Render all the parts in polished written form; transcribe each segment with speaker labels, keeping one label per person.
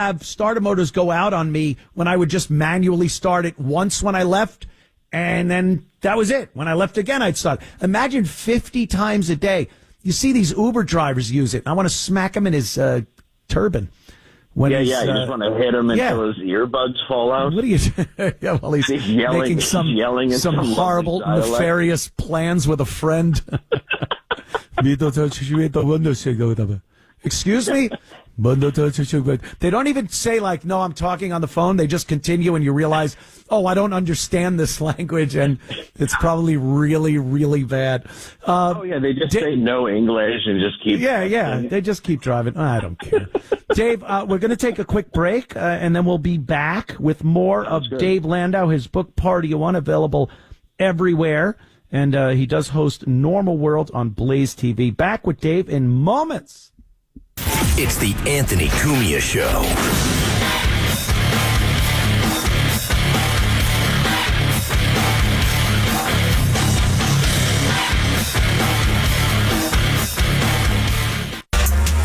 Speaker 1: have starter motors go out on me when I would just manually start it once when I left, and then that was it. When I left again, I'd start. Imagine 50 times a day. You see these Uber drivers use it. I want to smack him in his turban. When
Speaker 2: you just want to hit him until his earbuds fall out.
Speaker 1: What are you? Yeah, well, he's making some horrible, nefarious plans with a friend. Excuse me? They don't even say, like, no, I'm talking on the phone. They just continue, and you realize, oh, I don't understand this language, and it's probably really, really bad.
Speaker 2: They just say no English and just keep.
Speaker 1: Yeah, they just keep driving. I don't care. Dave, we're going to take a quick break, and then we'll be back with more of Dave Landau, his book Party One, available everywhere. And he does host Normal World on Blaze TV. Back with Dave in moments.
Speaker 3: It's the Anthony Cumia Show.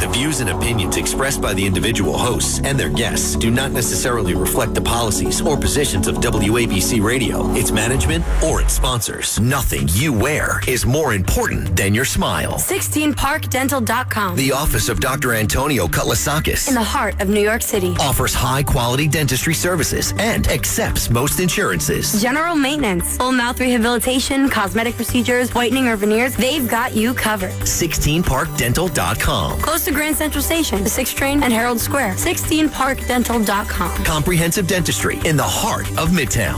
Speaker 3: The views and opinions expressed by the individual hosts and their guests do not necessarily reflect the policies or positions of WABC Radio, its management, or its sponsors. Nothing you wear is more important than your smile.
Speaker 4: 16parkdental.com.
Speaker 3: The office of Dr. Antonio Koulasakis,
Speaker 4: in the heart of New York City,
Speaker 3: offers high-quality dentistry services and accepts most insurances.
Speaker 4: General maintenance, full mouth rehabilitation, cosmetic procedures, whitening or veneers, they've got you covered.
Speaker 3: 16parkdental.com.
Speaker 4: Close to Grand Central Station, the 6th Train, and Herald Square. 16parkdental.com.
Speaker 3: Comprehensive dentistry in the heart of Midtown.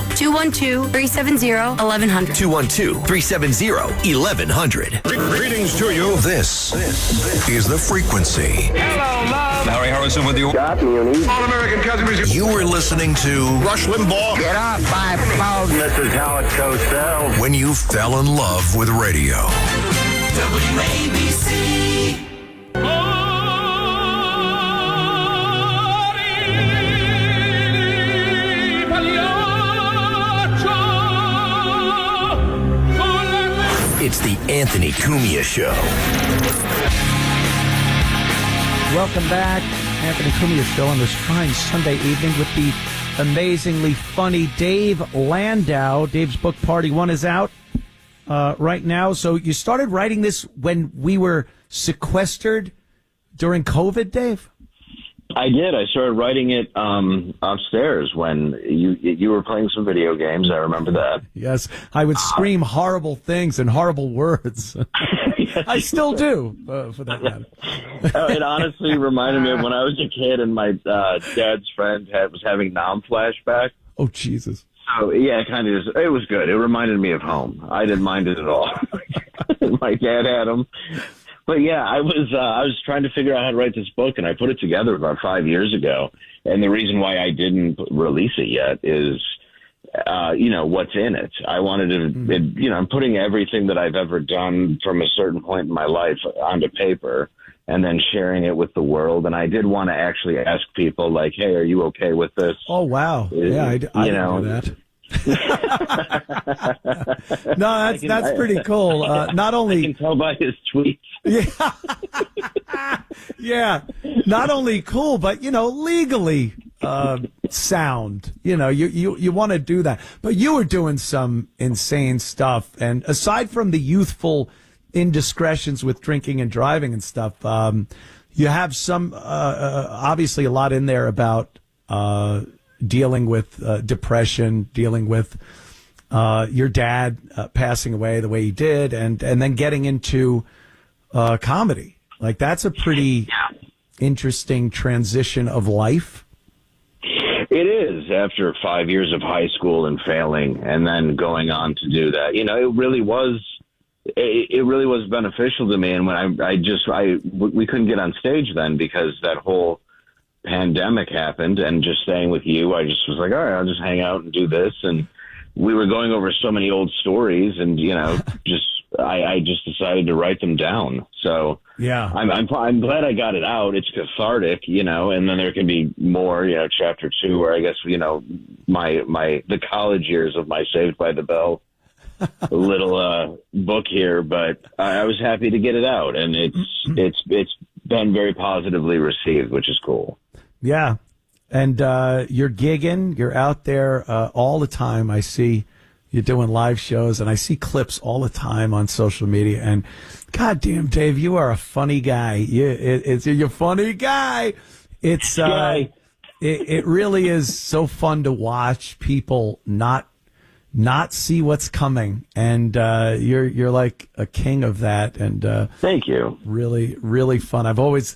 Speaker 4: 212-370-1100.
Speaker 3: 212-370-1100.
Speaker 5: Greetings to you. This is The Frequency.
Speaker 6: Hello, love.
Speaker 5: Larry Harrison with you.
Speaker 6: Got Muni. All-American Cousin Music.
Speaker 5: You were listening to Rush Limbaugh.
Speaker 6: Get off my phone. This is how it goes down.
Speaker 5: When you fell in love with radio.
Speaker 7: WABC.
Speaker 3: It's the Anthony Cumia Show.
Speaker 1: Welcome back. Anthony Cumia Show on this fine Sunday evening with the amazingly funny Dave Landau. Dave's book Party One is out right now. So you started writing this when we were sequestered during COVID, Dave?
Speaker 2: I did. I started writing it upstairs when you were playing some video games. I remember that.
Speaker 1: Yes, I would scream horrible things and horrible words. I still do, for that matter.
Speaker 2: It honestly reminded me of when I was a kid and my dad's friend was having Nam flashback.
Speaker 1: Oh, Jesus.
Speaker 2: So, yeah, it was good. It reminded me of home. I didn't mind it at all. My dad had them. But yeah, I was trying to figure out how to write this book, and I put it together about 5 years ago. And the reason why I didn't release it yet is, what's in it. I wanted to, I'm putting everything that I've ever done from a certain point in my life onto paper and then sharing it with the world. And I did want to actually ask people, like, hey, are you okay with this?
Speaker 1: Oh, wow. I know that. No, that's pretty cool. Not only
Speaker 2: I can tell by his tweets.
Speaker 1: Yeah. Not only cool, but legally sound. You want to do that. But you were doing some insane stuff, and aside from the youthful indiscretions with drinking and driving and stuff, you have some obviously a lot in there about dealing with depression, dealing with your dad passing away the way he did, and then getting into comedy. Like, that's a pretty interesting transition of life.
Speaker 2: It is, after 5 years of high school and failing and then going on to do that. It really was beneficial to me. And when we couldn't get on stage then because that whole pandemic happened, and just staying with you, I just was like, all right, I'll just hang out and do this. And we were going over so many old stories, and I just decided to write them down. So
Speaker 1: yeah,
Speaker 2: I'm glad I got it out. It's cathartic, and then there can be more, chapter 2, where I guess the college years of my Saved by the Bell little book here. But I was happy to get it out, and it's been very positively received, which is cool.
Speaker 1: Yeah. And you're gigging. You're out there all the time. I see you doing live shows, and I see clips all the time on social media. And goddamn, Dave, you are a funny guy. You're a funny guy. It's it really is so fun to watch people not see what's coming, and you're like a king of that. And
Speaker 2: thank you.
Speaker 1: Really, really fun. I always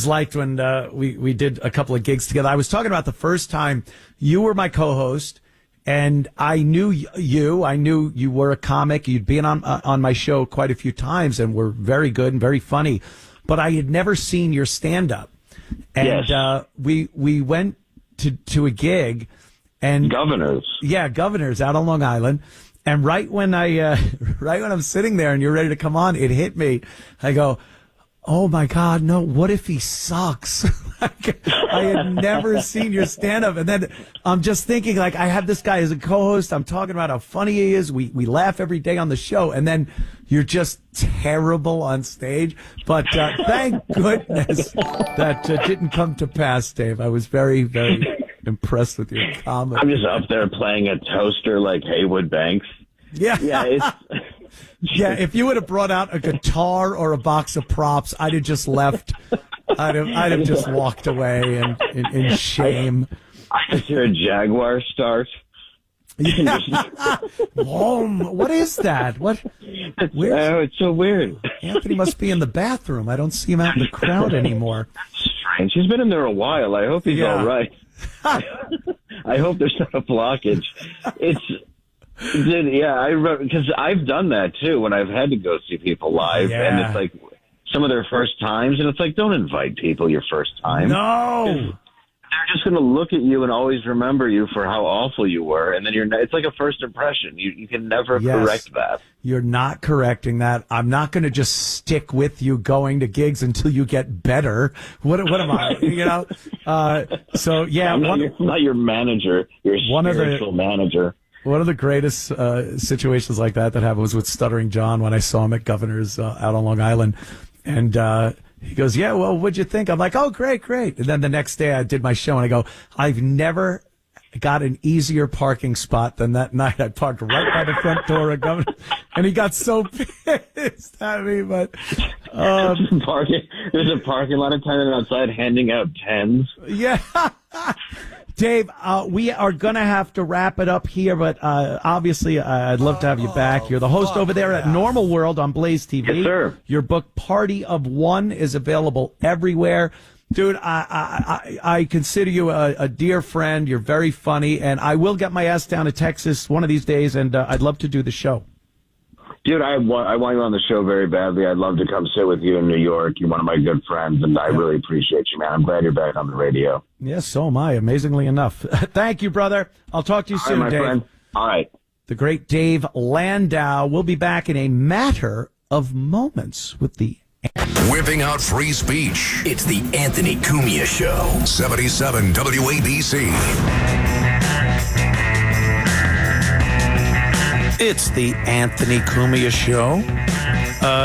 Speaker 1: liked when we did a couple of gigs together. I was talking about the first time you were my co-host, and I knew you. I knew you were a comic. You'd been on my show quite a few times, and were very good and very funny. But I had never seen your stand-up. And
Speaker 2: yes.
Speaker 1: We went to a gig, and Governors out on Long Island. And right when I'm sitting there and you're ready to come on, it hit me. I go, oh my God, no, what if he sucks? I had never seen your stand-up. And then I'm just thinking, like, I have this guy as a co-host. I'm talking about how funny he is. We laugh every day on the show. And then you're just terrible on stage. But thank goodness that didn't come to pass, Dave. I was very, very impressed with your comedy.
Speaker 2: I'm just up there playing a toaster like Haywood Banks.
Speaker 1: Yeah.
Speaker 2: Yeah,
Speaker 1: yeah, if you would have brought out a guitar or a box of props, I'd have just left. I'd have just walked away in shame.
Speaker 2: I just hear a Jaguar start.
Speaker 1: Yeah. What is that? What?
Speaker 2: It's so weird.
Speaker 1: Anthony must be in the bathroom. I don't see him out in the crowd anymore.
Speaker 2: Strange. He's been in there a while. I hope he's all right. I hope there's not a blockage. Because I've done that too when I've had to go see people live, and it's like some of their first times, and it's like, don't invite people your first time.
Speaker 1: No,
Speaker 2: they're just going to look at you and always remember you for how awful you were, and then it's like a first impression. You can never correct that. You're
Speaker 1: not correcting that. I'm not going to just stick with you going to gigs until you get better. What am I? You know? So yeah,
Speaker 2: I'm not your manager. You're a spiritual manager.
Speaker 1: One of the greatest situations like that happened was with Stuttering John when I saw him at Governor's out on Long Island. And he goes, yeah, well, what'd you think? I'm like, oh, great. And then the next day I did my show and I go, I've never got an easier parking spot than that night. I parked right by the front door of Governor. And he got so pissed at me. But
Speaker 2: there's a parking lot attendant outside handing out tens.
Speaker 1: Yeah. Dave, we are going to have to wrap it up here, but obviously I'd love to have you back. You're the host over there at Normal World on Blaze TV.
Speaker 2: Yes, sir.
Speaker 1: Your book, Party of One, is available everywhere. Dude, I consider you a dear friend. You're very funny, and I will get my ass down to Texas one of these days, and I'd love to do the show.
Speaker 2: Dude, I want you on the show very badly. I'd love to come sit with you in New York. You're one of my good friends, and I really appreciate you, man. I'm glad you're back on the radio.
Speaker 1: Yes, so am I, amazingly enough. Thank you, brother. I'll talk to you soon,
Speaker 2: my
Speaker 1: Dave.
Speaker 2: Friend. All right.
Speaker 1: The great Dave Landau will be back in a matter of moments with the...
Speaker 5: Whipping out free speech.
Speaker 3: It's the Anthony Cumia Show.
Speaker 5: 77 WABC.
Speaker 1: It's the Anthony Cumia Show.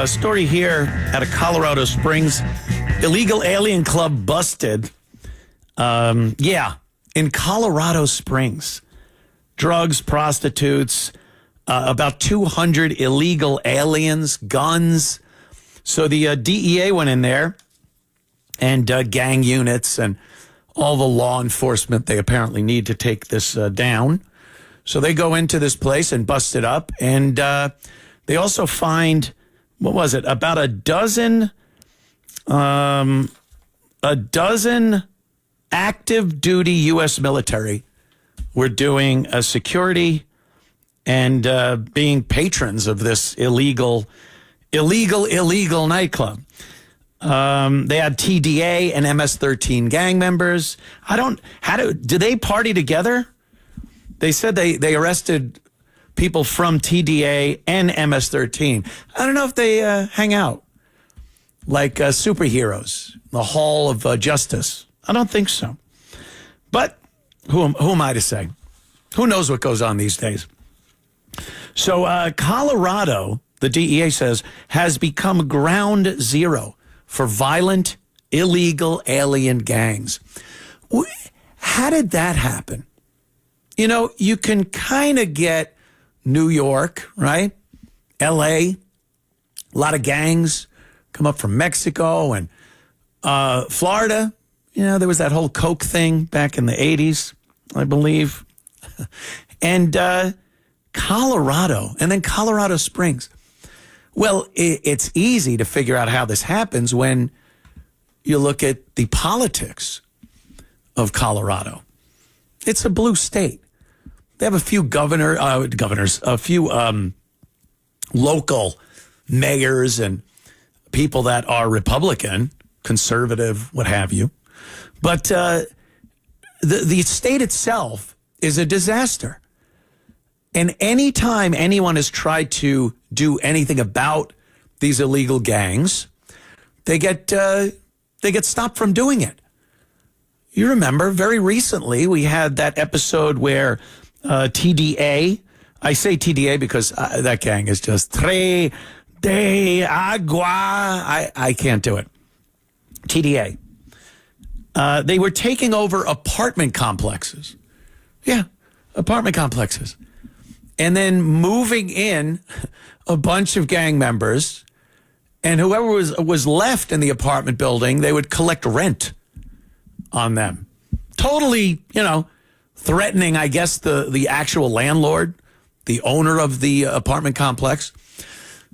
Speaker 1: Story here out of Colorado Springs. Illegal alien club busted. In Colorado Springs. Drugs, prostitutes, about 200 illegal aliens, guns. So the DEA went in there and gang units and all the law enforcement they apparently need to take this down. So they go into this place and bust it up. And they also find, what was it, about a dozen active duty U.S. military were doing a security and being patrons of this illegal nightclub. They had TDA and MS-13 gang members. Do they party together? They said they arrested people from TDA and MS-13. I don't know if they hang out like superheroes, the Hall of Justice. I don't think so. But who am I to say? Who knows what goes on these days? So Colorado, the DEA says, has become ground zero for violent, illegal alien gangs. how did that happen? You know, you can kind of get New York, right? L.A., a lot of gangs come up from Mexico and Florida. You know, there was that whole Coke thing back in the 80s, I believe. And Colorado, and then Colorado Springs. Well, it's easy to figure out how this happens when you look at the politics of Colorado. It's a blue state. They have a few governors, a few local mayors and people that are Republican, conservative, what have you. But the state itself is a disaster. And anytime anyone has tried to do anything about these illegal gangs, they get stopped from doing it. You remember very recently we had that episode where TDA, I say TDA because that gang is just Tre de Agua. I can't do it. TDA. They were taking over apartment complexes. Yeah, apartment complexes. And then moving in a bunch of gang members, and whoever was left in the apartment building, they would collect rent on them. Totally, threatening, I guess, the actual landlord, the owner of the apartment complex.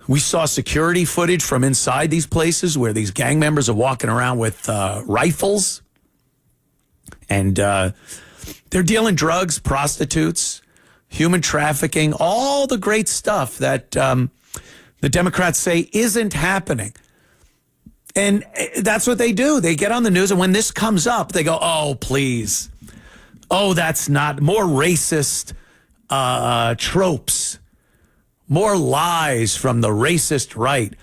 Speaker 1: We saw security footage from inside these places where these gang members are walking around with rifles. And they're dealing drugs, prostitutes, human trafficking, all the great stuff that the Democrats say isn't happening. And that's what they do. They get on the news, and when this comes up, they go, oh, please. Oh, that's not. More racist tropes. More lies from the racist right,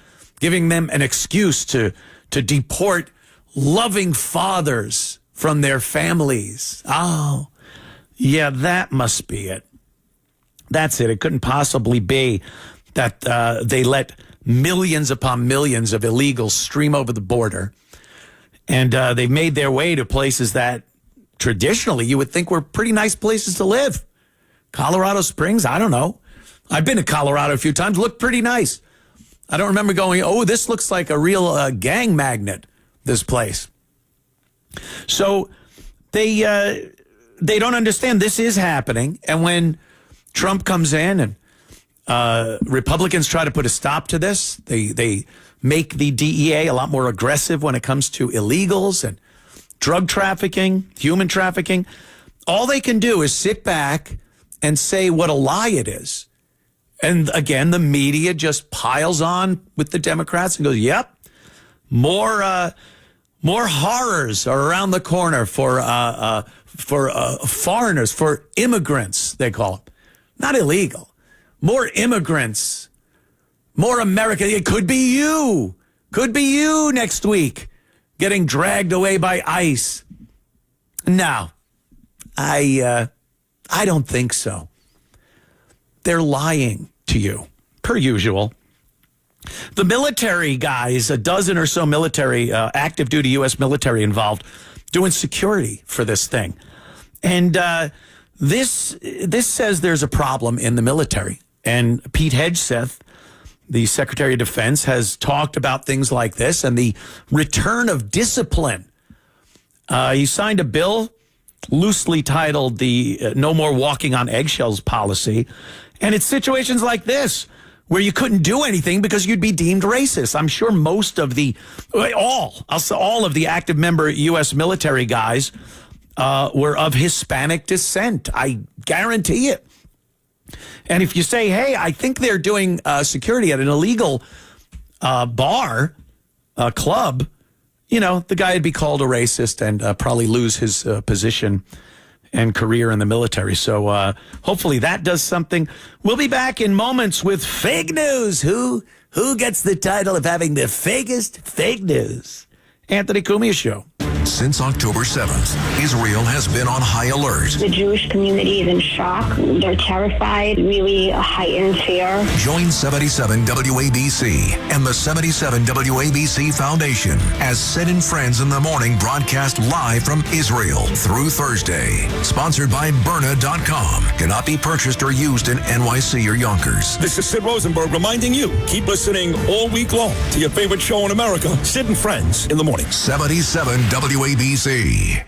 Speaker 1: giving them an excuse to deport loving fathers from their families. Oh, yeah, that must be it. That's it. It couldn't possibly be that they let millions upon millions of illegals stream over the border. And they made their way to places that traditionally you would think were pretty nice places to live. Colorado Springs, I don't know. I've been to Colorado a few times. Looked pretty nice. I don't remember going, oh, this looks like a real gang magnet, this place. So they don't understand this is happening. And when Trump comes in and Republicans try to put a stop to this, they make the DEA a lot more aggressive when it comes to illegals and drug trafficking, human trafficking. All they can do is sit back and say what a lie it is. And again, the media just piles on with the Democrats and goes, yep, more horrors are around the corner for foreigners, for immigrants, they call them. Not illegal. More immigrants. More America. It could be you. Could be you next week getting dragged away by ICE. No, I don't think so. They're lying to you, per usual. The military guys, a dozen or so military, active duty U.S. military involved, doing security for this thing. And this says there's a problem in the military. And Pete Hegseth, the Secretary of Defense, has talked about things like this and the return of discipline. He signed a bill loosely titled the No More Walking on Eggshells policy. And it's situations like this where you couldn't do anything because you'd be deemed racist. I'm sure most of all of the active member U.S. military guys were of Hispanic descent. I guarantee it. And if you say, hey, I think they're doing security at an illegal bar, club, the guy would be called a racist and probably lose his position and career in the military. So hopefully that does something. We'll be back in moments with fake news. Who gets the title of having the fakest fake news? Anthony Cumia Show.
Speaker 5: Since October 7th, Israel has been on high alert.
Speaker 7: The Jewish community is in shock. They're terrified, really heightened fear.
Speaker 5: Join 77 WABC and the 77 WABC Foundation as Sid and Friends in the Morning broadcast live from Israel through Thursday. Sponsored by Berna.com. Cannot be purchased or used in NYC or Yonkers.
Speaker 8: This is Sid Rosenberg reminding you, keep listening all week long to your favorite show in America, Sid and Friends in the Morning.
Speaker 5: 77 WABC.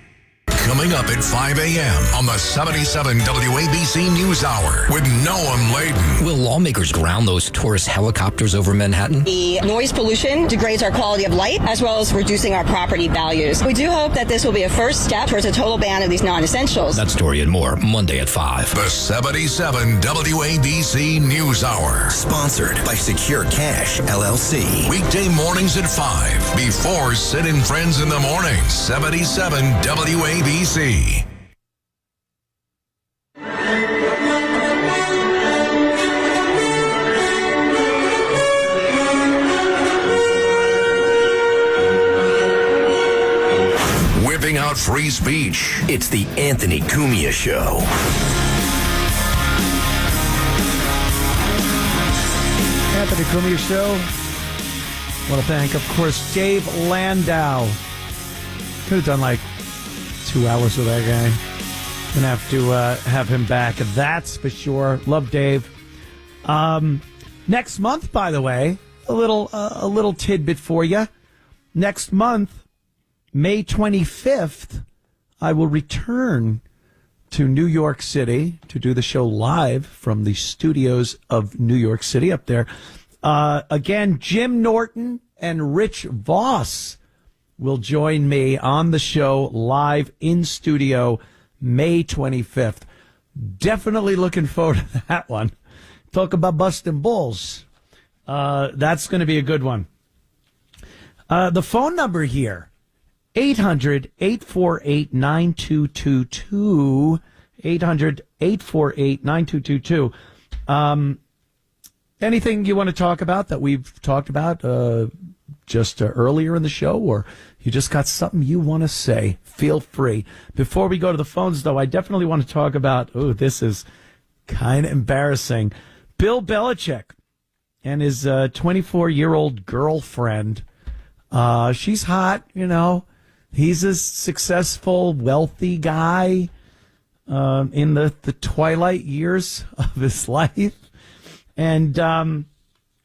Speaker 5: Coming up at 5 a.m. on the 77 WABC News Hour with Noam Laden.
Speaker 9: Will lawmakers ground those tourist helicopters over Manhattan?
Speaker 10: The noise pollution degrades our quality of life as well as reducing our property values. We do hope that this will be a first step towards a total ban of these non-essentials.
Speaker 9: That story and more Monday at 5.
Speaker 5: The 77 WABC News Hour.
Speaker 3: Sponsored by Secure Cash, LLC.
Speaker 5: Weekday mornings at 5. Before Sid and Friends in the Morning. 77 WABC. Whipping out free speech.
Speaker 3: It's the Anthony Cumia Show.
Speaker 1: Anthony Cumia Show. Want to thank, of course, Dave Landau. Could have done like 2 hours with that guy. Gonna have to have him back. That's for sure. Love Dave. Next month, by the way, a little tidbit for you. Next month, May 25th, I will return to New York City to do the show live from the studios of New York City up there. Again, Jim Norton and Rich Voss will join me on the show live in studio May 25th. Definitely looking forward to that one. Talk about busting balls. That's going to be a good one. The phone number here, 800-848-9222. 800-848-9222. Anything you want to talk about that we've talked about just earlier in the show, or you just got something you want to say, feel free. Before we go to the phones, though, I definitely want to talk about, this is kind of embarrassing, Bill Belichick and his 24-year-old girlfriend. She's hot, He's a successful, wealthy guy in the twilight years of his life. And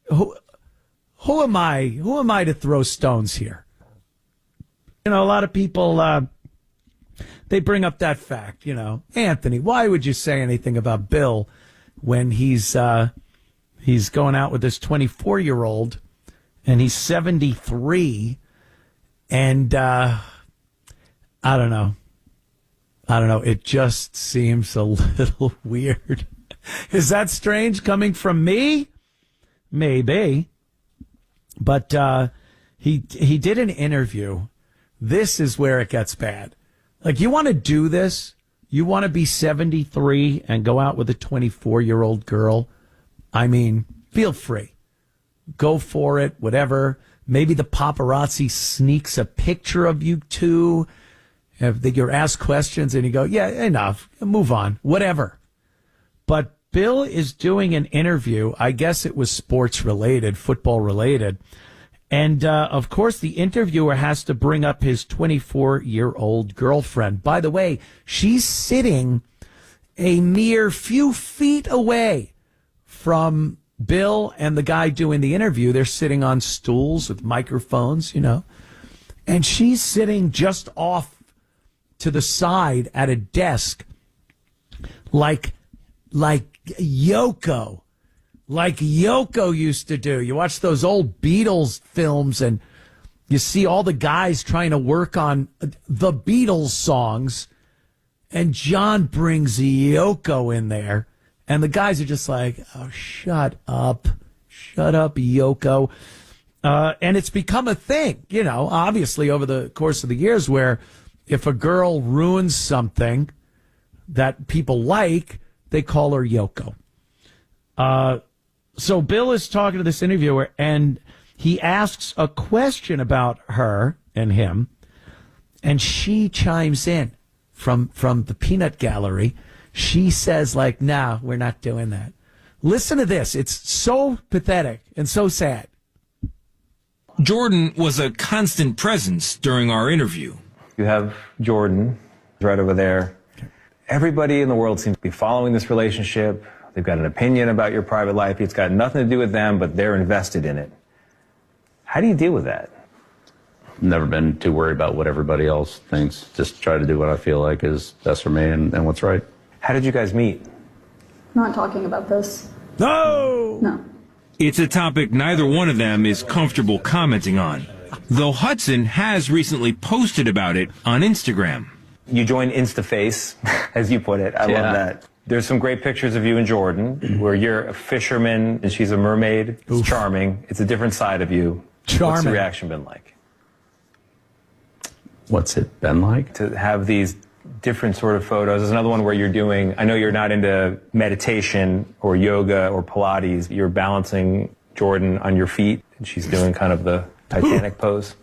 Speaker 1: who am I? Who am I to throw stones here? A lot of people, they bring up that fact, Anthony, why would you say anything about Bill when he's going out with this 24-year-old and he's 73 and, I don't know. It just seems a little weird. Is that strange coming from me? Maybe. But he did an interview. This is where it gets bad. Like, you want to do this? You want to be 73 and go out with a 24-year-old girl? I mean, feel free. Go for it, whatever. Maybe the paparazzi sneaks a picture of you two. If you're asked questions and you go, yeah, enough, move on, whatever. But Bill is doing an interview. I guess it was sports related, football related. And, of course, the interviewer has to bring up his 24-year-old girlfriend. By the way, she's sitting a mere few feet away from Bill and the guy doing the interview. They're sitting on stools with microphones, and she's sitting just off to the side at a desk like Yoko used to do. You watch those old Beatles films and you see all the guys trying to work on the Beatles songs, and John brings Yoko in there, and the guys are just like, oh, shut up, Yoko. And it's become a thing, obviously over the course of the years, where if a girl ruins something that people like, they call her Yoko. So Bill is talking to this interviewer, and he asks a question about her and him. And she chimes in from the peanut gallery. She says, like, "No, we're not doing that." Listen to this. It's so pathetic and so sad.
Speaker 11: Jordan was a constant presence during our interview.
Speaker 12: You have Jordan right over there. Everybody in the world seems to be following this relationship. They've got an opinion about your private life. It's got nothing to do with them, but they're invested in it. How do you deal with that?
Speaker 13: Never been too worried about what everybody else thinks. Just try to do what I feel like is best for me and what's right.
Speaker 12: How did you guys meet?
Speaker 14: Not talking about this.
Speaker 1: No!
Speaker 14: No.
Speaker 11: It's a topic neither one of them is comfortable commenting on, though Hudson has recently posted about it on Instagram.
Speaker 12: You joined InstaFace, as you put it. I love that. There's some great pictures of you and Jordan, where you're a fisherman and she's a mermaid. It's charming. It's a different side of you.
Speaker 1: Charming.
Speaker 12: What's the reaction been like?
Speaker 13: What's it been like?
Speaker 12: To have these different sort of photos. There's another one where you're doing, I know you're not into meditation or yoga or Pilates. You're balancing Jordan on your feet, and she's doing kind of the Titanic pose.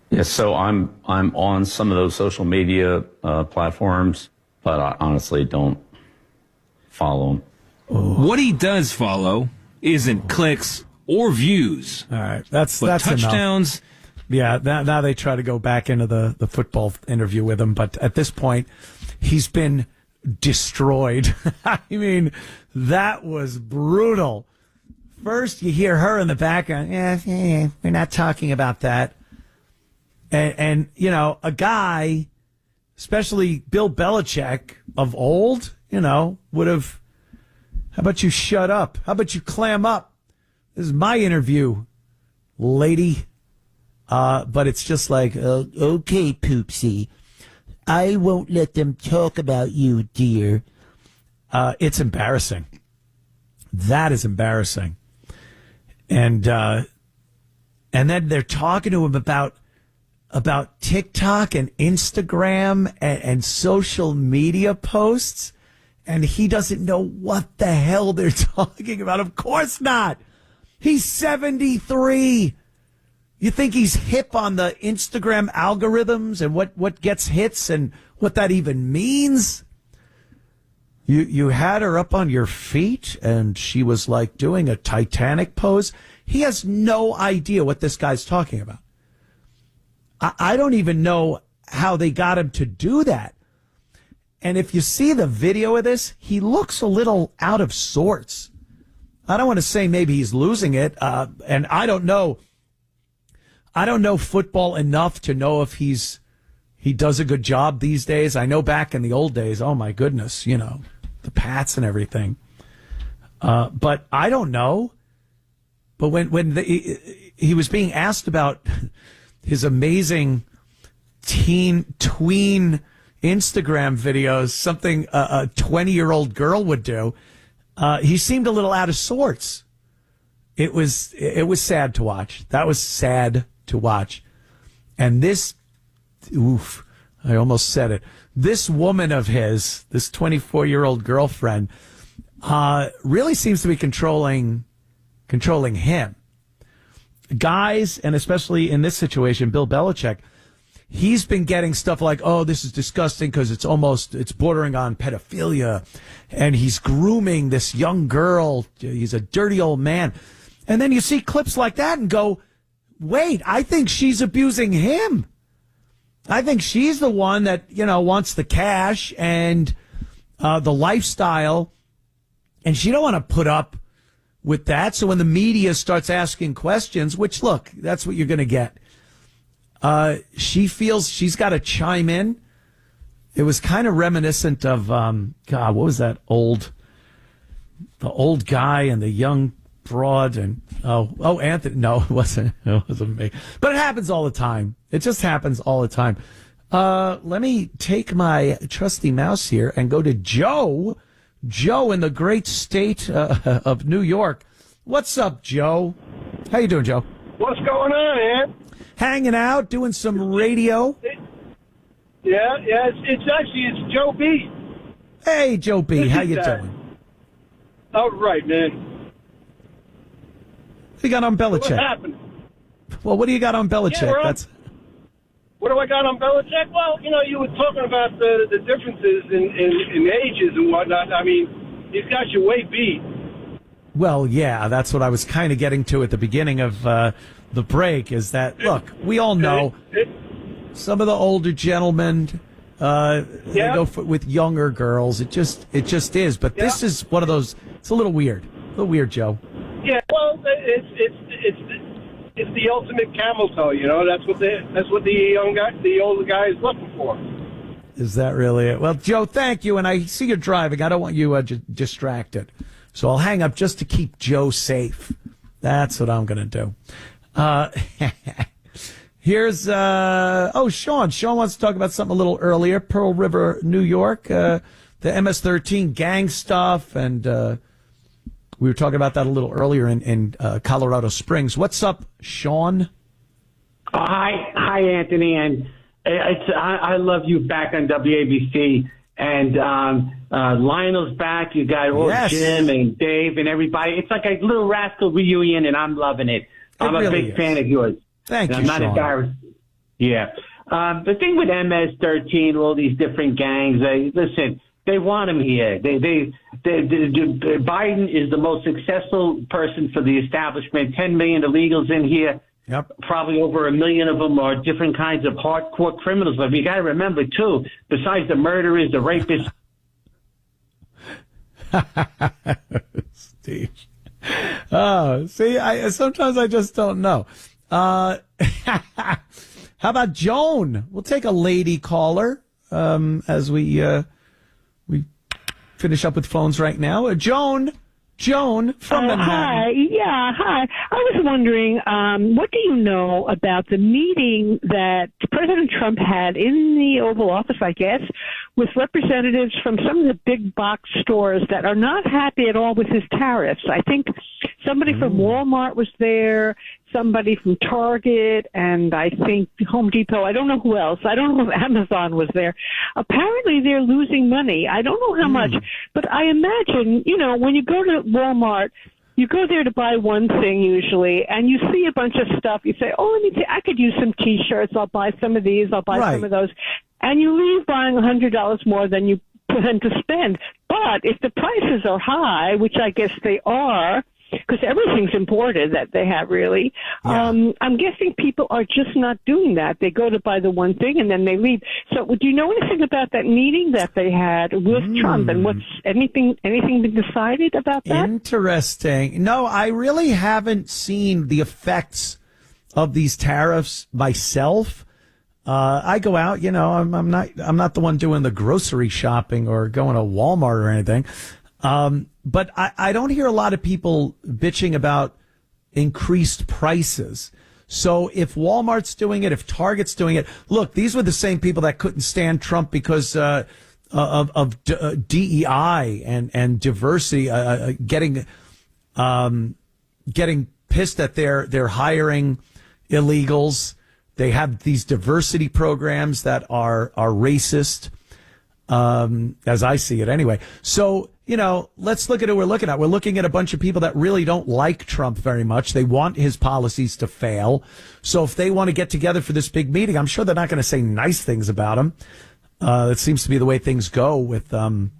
Speaker 13: Yeah, so I'm on some of those social media platforms, but I honestly don't follow them.
Speaker 11: What he does follow isn't clicks or views.
Speaker 1: All right, that's
Speaker 11: touchdowns.
Speaker 1: Enough. Yeah, now they try to go back into the football interview with him, but at this point, he's been destroyed. I mean, that was brutal. First, you hear her in the background. Yeah, we're not talking about that. And you know, a guy, especially Bill Belichick of old, would have, how about you shut up? How about you clam up? This is my interview, lady. But it's just like, okay, Poopsie, I won't let them talk about you, dear. It's embarrassing. That is embarrassing. And then they're talking to him about TikTok and Instagram and social media posts, and he doesn't know what the hell they're talking about. Of course not. He's 73. You think he's hip on the Instagram algorithms and what gets hits and what that even means? You had her up on your feet and she was like doing a Titanic pose. He has no idea what this guy's talking about. I don't even know how they got him to do that. And if you see the video of this, he looks a little out of sorts. I don't want to say maybe he's losing it. And I don't know football enough to know if he does a good job these days. I know back in the old days, oh my goodness, the Pats and everything. But I don't know. But when he was being asked about his amazing tween Instagram videos, something a 20-year-old girl would do, he seemed a little out of sorts. It was sad to watch. That was sad to watch. And this, I almost said it. This woman of his, this 24-year-old girlfriend, really seems to be controlling him. Guys, and especially in this situation, Bill Belichick, he's been getting stuff like, oh, this is disgusting because it's bordering on pedophilia. And he's grooming this young girl. He's a dirty old man. And then you see clips like that and go, wait, I think she's abusing him. I think she's the one that, wants the cash and the lifestyle. And she don't want to put up with that. So when the media starts asking questions, which, look, that's what you're going to get. She feels she's got to chime in. It was kind of reminiscent of, what was that the old guy and the young broad and, Anthony. No, it wasn't me. But it happens all the time. It just happens all the time. Let me take my trusty mouse here and go to Joe. Joe in the great state of New York. What's up, Joe? How you doing, Joe?
Speaker 6: What's going on, Ed?
Speaker 1: Hanging out, doing some radio.
Speaker 6: It's Joe B.
Speaker 1: Hey, Joe B, how you doing?
Speaker 6: All right, man.
Speaker 1: What do you got on Belichick?
Speaker 6: What happened?
Speaker 1: Well, what do you got on Belichick?
Speaker 6: Yeah, What do I got on Belichick? Well, you were talking about the differences in ages and whatnot. I mean, he's got you way beat.
Speaker 1: Well, yeah, that's what I was kind of getting to at the beginning of the break, is that, look, we all know some of the older gentlemen, they go with younger girls. It just is. But this is one of those, it's a little weird, Joe.
Speaker 6: Yeah, well, it's the ultimate camel toe, That's what the older guy is looking for.
Speaker 1: Is that really it? Well, Joe, thank you. And I see you're driving. I don't want you distracted. So I'll hang up just to keep Joe safe. That's what I'm going to do. Here's, Sean. Sean wants to talk about something a little earlier. Pearl River, New York, the MS-13 gang stuff. And we were talking about that a little earlier in Colorado Springs. What's up, Sean?
Speaker 15: Hi, Anthony. And I love you back on WABC. And Lionel's back. You got Jim and Dave and everybody. It's like a Little Rascal reunion, and I'm loving it. I'm a big fan of yours.
Speaker 1: Thank you,
Speaker 15: I'm not embarrassed. Yeah. The thing with MS-13, all these different gangs, they want him here. Biden is the most successful person for the establishment. 10 million illegals in here.
Speaker 1: Yep.
Speaker 15: Probably over 1 million of them are different kinds of hardcore criminals. But you got to remember, too, besides the murderers, the rapists.
Speaker 1: Steve. Oh, see, sometimes I just don't know. How about Joan? We'll take a lady caller as we finish up with phones right now. Joan from Manhattan.
Speaker 16: Hi. I was wondering, what do you know about the meeting that President Trump had in the Oval Office, I guess, with representatives from some of the big box stores that are not happy at all with his tariffs? I think somebody from Walmart was there, somebody from Target, and I think Home Depot. I don't know who else. I don't know if Amazon was there. Apparently they're losing money. I don't know how much, but I imagine, when you go to Walmart, you go there to buy one thing usually, and you see a bunch of stuff. You say, let me see, I could use some T-shirts. I'll buy some of these. I'll buy some of those. And you leave buying $100 more than you plan to spend. But if the prices are high, which I guess they are, because everything's imported that they have, really. Yeah. I'm guessing people are just not doing that. They go to buy the one thing and then they leave. So do you know anything about that meeting that they had with Trump, and what's anything been decided about that?
Speaker 1: Interesting. No, I really haven't seen the effects of these tariffs myself. I go out, I'm not the one doing the grocery shopping or going to Walmart or anything. But I don't hear a lot of people bitching about increased prices. So if Walmart's doing it, if Target's doing it, look, these were the same people that couldn't stand Trump because of DEI and diversity, getting pissed that they're hiring illegals. They have these diversity programs that are racist, as I see it anyway. So, let's look at who we're looking at. We're looking at a bunch of people that really don't like Trump very much. They want his policies to fail. So if they want to get together for this big meeting, I'm sure they're not going to say nice things about him. It seems to be the way things go with some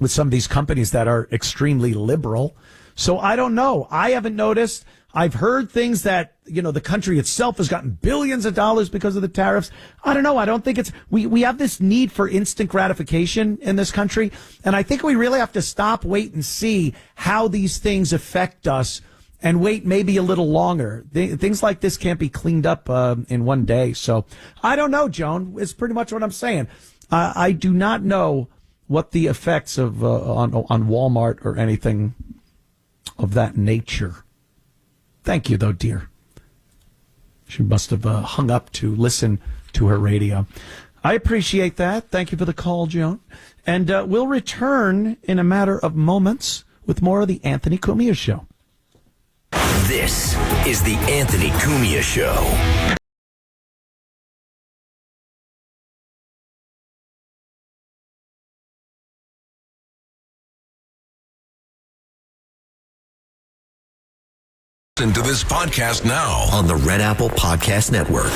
Speaker 1: of these companies that are extremely liberal. So I don't know. I haven't noticed. I've heard things that, the country itself has gotten billions of dollars because of the tariffs. I don't know. I don't think we have this need for instant gratification in this country. And I think we really have to stop, wait and see how these things affect us and wait maybe a little longer. Things like this can't be cleaned up in one day. So I don't know, Joan. It's pretty much what I'm saying. I do not know what the effects of on Walmart or anything of that nature. Thank you, though, dear. She must have hung up to listen to her radio. I appreciate that. Thank you for the call, Joan. And we'll return in a matter of moments with more of the Anthony Cumia Show.
Speaker 3: This is the Anthony Cumia Show.
Speaker 5: Listen to this podcast now
Speaker 3: on the Red Apple Podcast Network.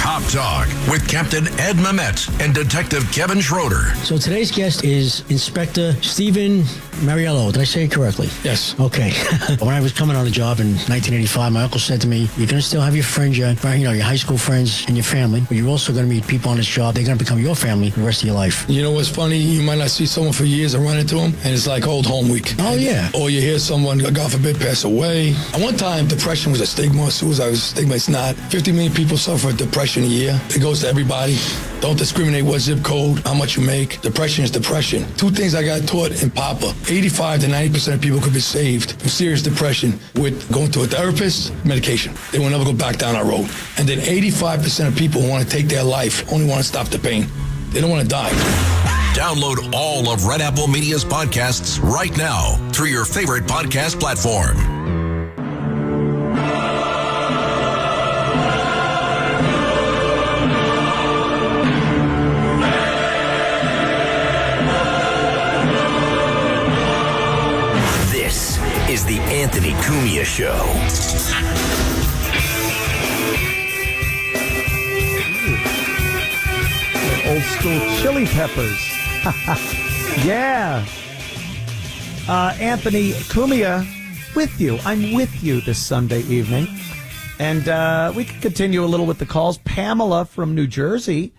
Speaker 5: Cop Talk with Captain Ed Mamet and Detective Kevin Schroeder.
Speaker 17: So today's guest is Inspector Stephen Mariello. Did I say it correctly?
Speaker 18: Yes.
Speaker 17: Okay. When I was coming on the job in 1985, my uncle said to me, you're going to still have your friends, your high school friends and your family, but you're also going to meet people on this job. They're going to become your family the rest of your life.
Speaker 18: You know what's funny? You might not see someone for years and run into them, and it's like old home week.
Speaker 17: Oh, yeah.
Speaker 18: Or you hear someone, God forbid, pass away. At one time, depression was a stigma. Suicide was a stigma. It's not. 50 million people suffer depression a year. It goes to everybody. Don't discriminate what zip code, how much you make. Depression is depression. Two things I got taught in Papa. 85 to 90% of people could be saved from serious depression with going to a therapist, medication. They will never go back down that road. And then 85% of people who want to take their life only want to stop the pain. They don't want to die.
Speaker 5: Download all of Red Apple Media's podcasts right now through your favorite podcast platform.
Speaker 3: This is the Anthony Cumia Show.
Speaker 1: Old school chili peppers. Yeah. Anthony Cumia with you. I'm with you this Sunday evening. And we can continue a little with the calls. Pamela from New Jersey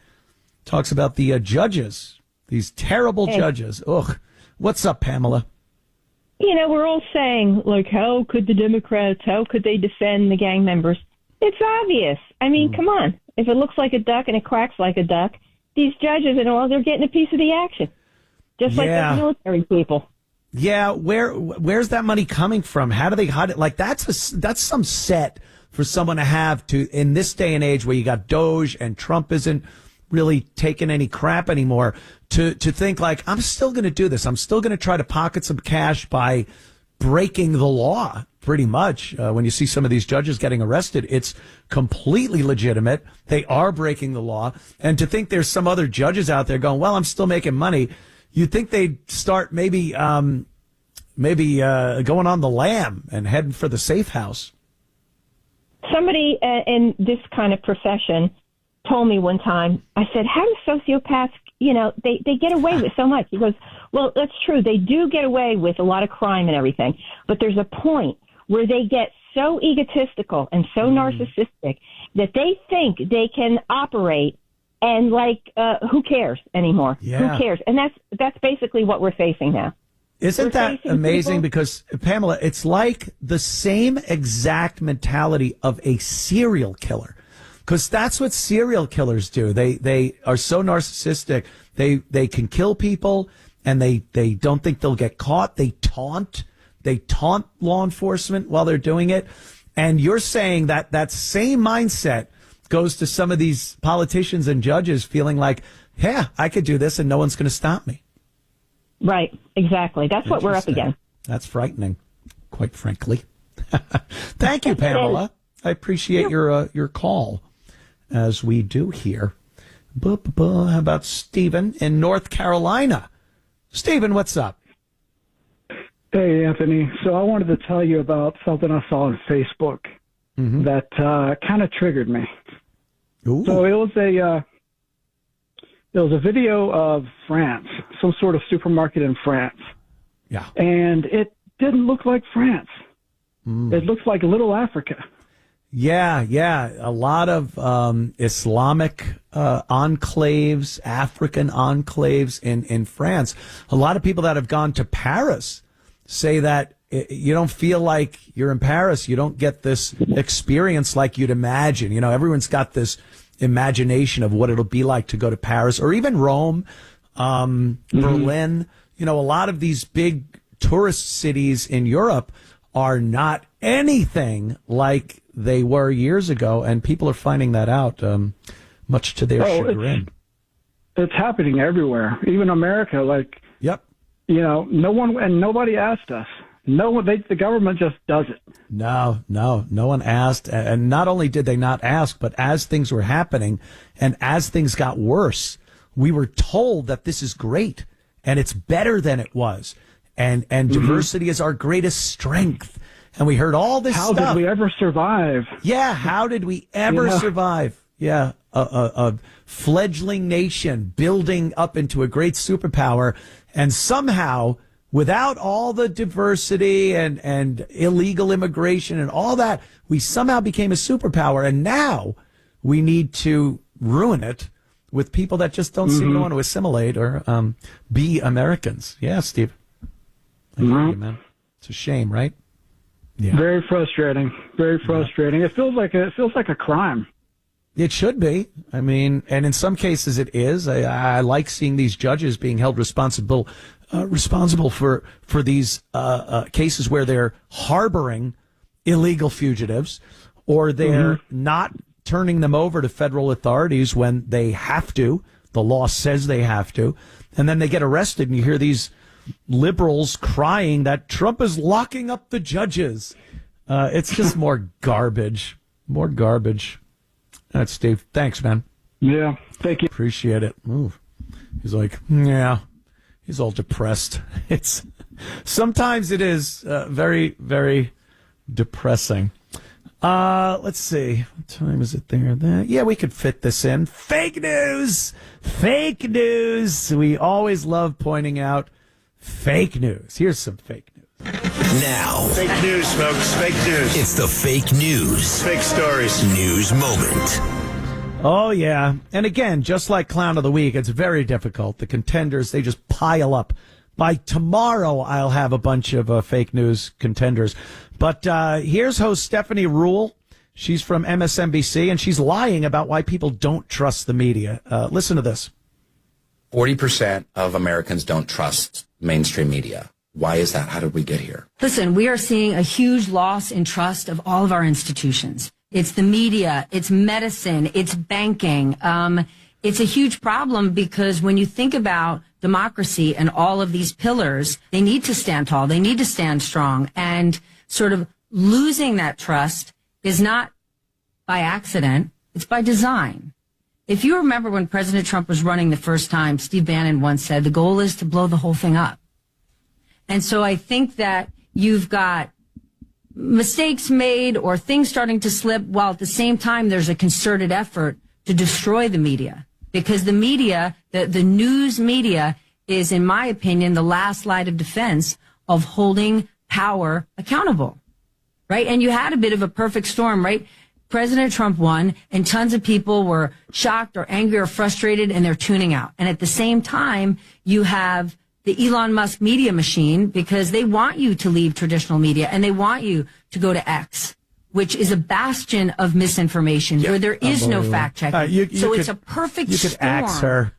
Speaker 1: talks about the judges, these terrible judges. Ugh. What's up, Pamela?
Speaker 19: You know, we're all saying, like, how could the Democrats, how could they defend the gang members? It's obvious. I mean, come on. If it looks like a duck and it quacks like a duck, these judges and all, they're getting a piece of the action. Just like the military people.
Speaker 1: Yeah, where's that money coming from? How do they hide it? Like, that's some set for someone to have to, in this day and age where you got Doge and Trump isn't really taking any crap anymore, to think like, I'm still going to do this. I'm still going to try to pocket some cash by breaking the law, pretty much. When you see some of these judges getting arrested, it's completely legitimate. They are breaking the law. And to think there's some other judges out there going, well, I'm still making money. You'd think they'd start maybe going on the lam and heading for the safe house.
Speaker 19: Somebody in this kind of profession told me one time, I said, how do sociopaths, they get away with so much? He goes, well, that's true. They do get away with a lot of crime and everything. But there's a point where they get so egotistical and so narcissistic that they think they can operate and who cares anymore?
Speaker 1: Yeah.
Speaker 19: Who cares? And that's basically what we're facing now.
Speaker 1: Isn't that amazing? Because, Pamela, it's like the same exact mentality of a serial killer. Because that's what serial killers do. They are so narcissistic. They can kill people and they don't think they'll get caught. They taunt law enforcement while they're doing it. And you're saying that same mindset goes to some of these politicians and judges feeling like, yeah, I could do this and no one's going to stop me.
Speaker 19: Right. Exactly. That's what we're up against.
Speaker 1: That's frightening, quite frankly. Thank you, Pamela. I appreciate your call, as we do here. How about Stephen in North Carolina? Stephen, what's up?
Speaker 20: Hey, Anthony. So I wanted to tell you about something I saw on Facebook that kind of triggered me.
Speaker 1: Ooh.
Speaker 20: So it was a video of France, some sort of supermarket in France.
Speaker 1: Yeah.
Speaker 20: And it didn't look like France. It looks like Little Africa.
Speaker 1: Yeah. A lot of Islamic enclaves, African enclaves in France. A lot of people that have gone to Paris say that you don't feel like you're in Paris. You don't get this experience like you'd imagine. Everyone's got this imagination of what it'll be like to go to Paris or even Rome, Berlin. A lot of these big tourist cities in Europe are not anything like they were years ago, and people are finding that out, much to their chagrin.
Speaker 20: It's happening everywhere, even America.
Speaker 1: Yep.
Speaker 20: Nobody asked us. The government just does it.
Speaker 1: No one asked. And not only did they not ask, but as things were happening and as things got worse, we were told that this is great and it's better than it was. And diversity is our greatest strength. And we heard all this stuff.
Speaker 20: How did we ever survive?
Speaker 1: Yeah, how did we ever survive? a fledgling nation building up into a great superpower, and somehow, without all the diversity and illegal immigration and all that, we somehow became a superpower, and now we need to ruin it with people that just don't seem to want to assimilate or be Americans. Yeah, Steve. I hear you, man. It's a shame, right? Yeah.
Speaker 20: Very frustrating. Very frustrating. Yeah. It feels like a crime.
Speaker 1: It should be. I mean, and in some cases it is. I like seeing these judges being held responsible for these cases where they're harboring illegal fugitives, or they're not turning them over to federal authorities when they have to. The law says they have to. And then they get arrested, and you hear these liberals crying that Trump is locking up the judges. It's just more garbage. More garbage. That's Steve. Thanks, man.
Speaker 20: Yeah, thank you.
Speaker 1: Appreciate it. Ooh. He's like, yeah. He's all depressed. Sometimes it is very, very depressing. Let's see. What time is it there? Yeah, we could fit this in. Fake news! Fake news! We always love pointing out fake news. Here's some fake news.
Speaker 3: Now.
Speaker 21: Fake news, folks. Fake news.
Speaker 3: It's the fake news.
Speaker 21: Fake stories.
Speaker 3: News moment.
Speaker 1: Oh, yeah. And again, just like Clown of the Week, it's very difficult. The contenders, they just pile up. By tomorrow, I'll have a bunch of fake news contenders. But here's host Stephanie Rule. She's from MSNBC, and she's lying about why people don't trust the media. Listen to this.
Speaker 22: 40% of Americans don't trust mainstream media. Why is that? How did we get here?
Speaker 23: Listen, we are seeing a huge loss in trust of all of our institutions. It's the media, it's medicine, it's banking. It's a huge problem because when you think about democracy and all of these pillars, they need to stand tall. They need to stand strong. And sort of losing that trust is not by accident. It's by design. If you remember when President Trump was running the first time, Steve Bannon once said, the goal is to blow the whole thing up. And so I think that you've got mistakes made or things starting to slip, while at the same time there's a concerted effort to destroy the media. Because the media, the news media, is, in my opinion, the last line of defense of holding power accountable, right? And you had a bit of a perfect storm, right? President Trump won, and tons of people were shocked or angry or frustrated, and they're tuning out. And at the same time, you have the Elon Musk media machine, because they want you to leave traditional media and they want you to go to X, which is a bastion of misinformation where there is no fact checking. So it's a perfect storm.
Speaker 1: You could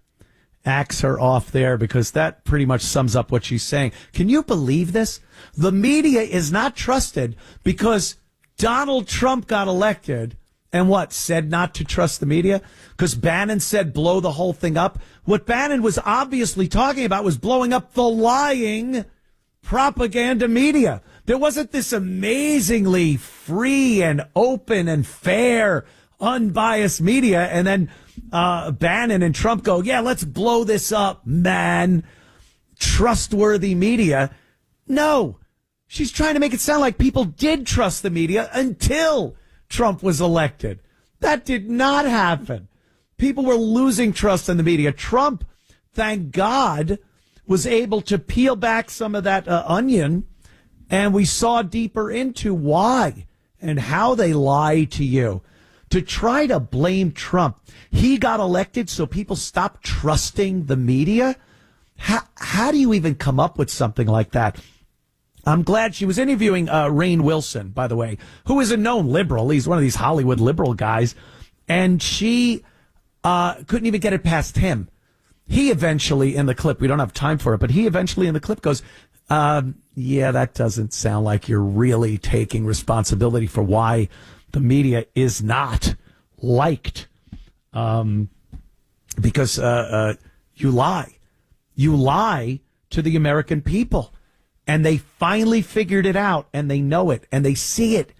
Speaker 1: axe her off there, because that pretty much sums up what she's saying. Can you believe this? The media is not trusted because Donald Trump got elected and said not to trust the media? Because Bannon said blow the whole thing up. What Bannon was obviously talking about was blowing up the lying propaganda media. There wasn't this amazingly free and open and fair, unbiased media. And then Bannon and Trump go, yeah, let's blow this up, man. Trustworthy media. No, she's trying to make it sound like people did trust the media until Trump was elected. That did not happen. People were losing trust in the media. Trump, thank God, was able to peel back some of that onion, and we saw deeper into why and how they lie to you. To try to blame Trump. He got elected so people stopped trusting the media? How do you even come up with something like that? I'm glad she was interviewing Rainn Wilson, by the way, who is a known liberal. He's one of these Hollywood liberal guys. And she couldn't even get it past him. He eventually, in the clip, we don't have time for it, but he eventually in the clip goes, yeah, that doesn't sound like you're really taking responsibility for why the media is not liked. Because you lie. You lie to the American people. And they finally figured it out, and they know it, and they see it,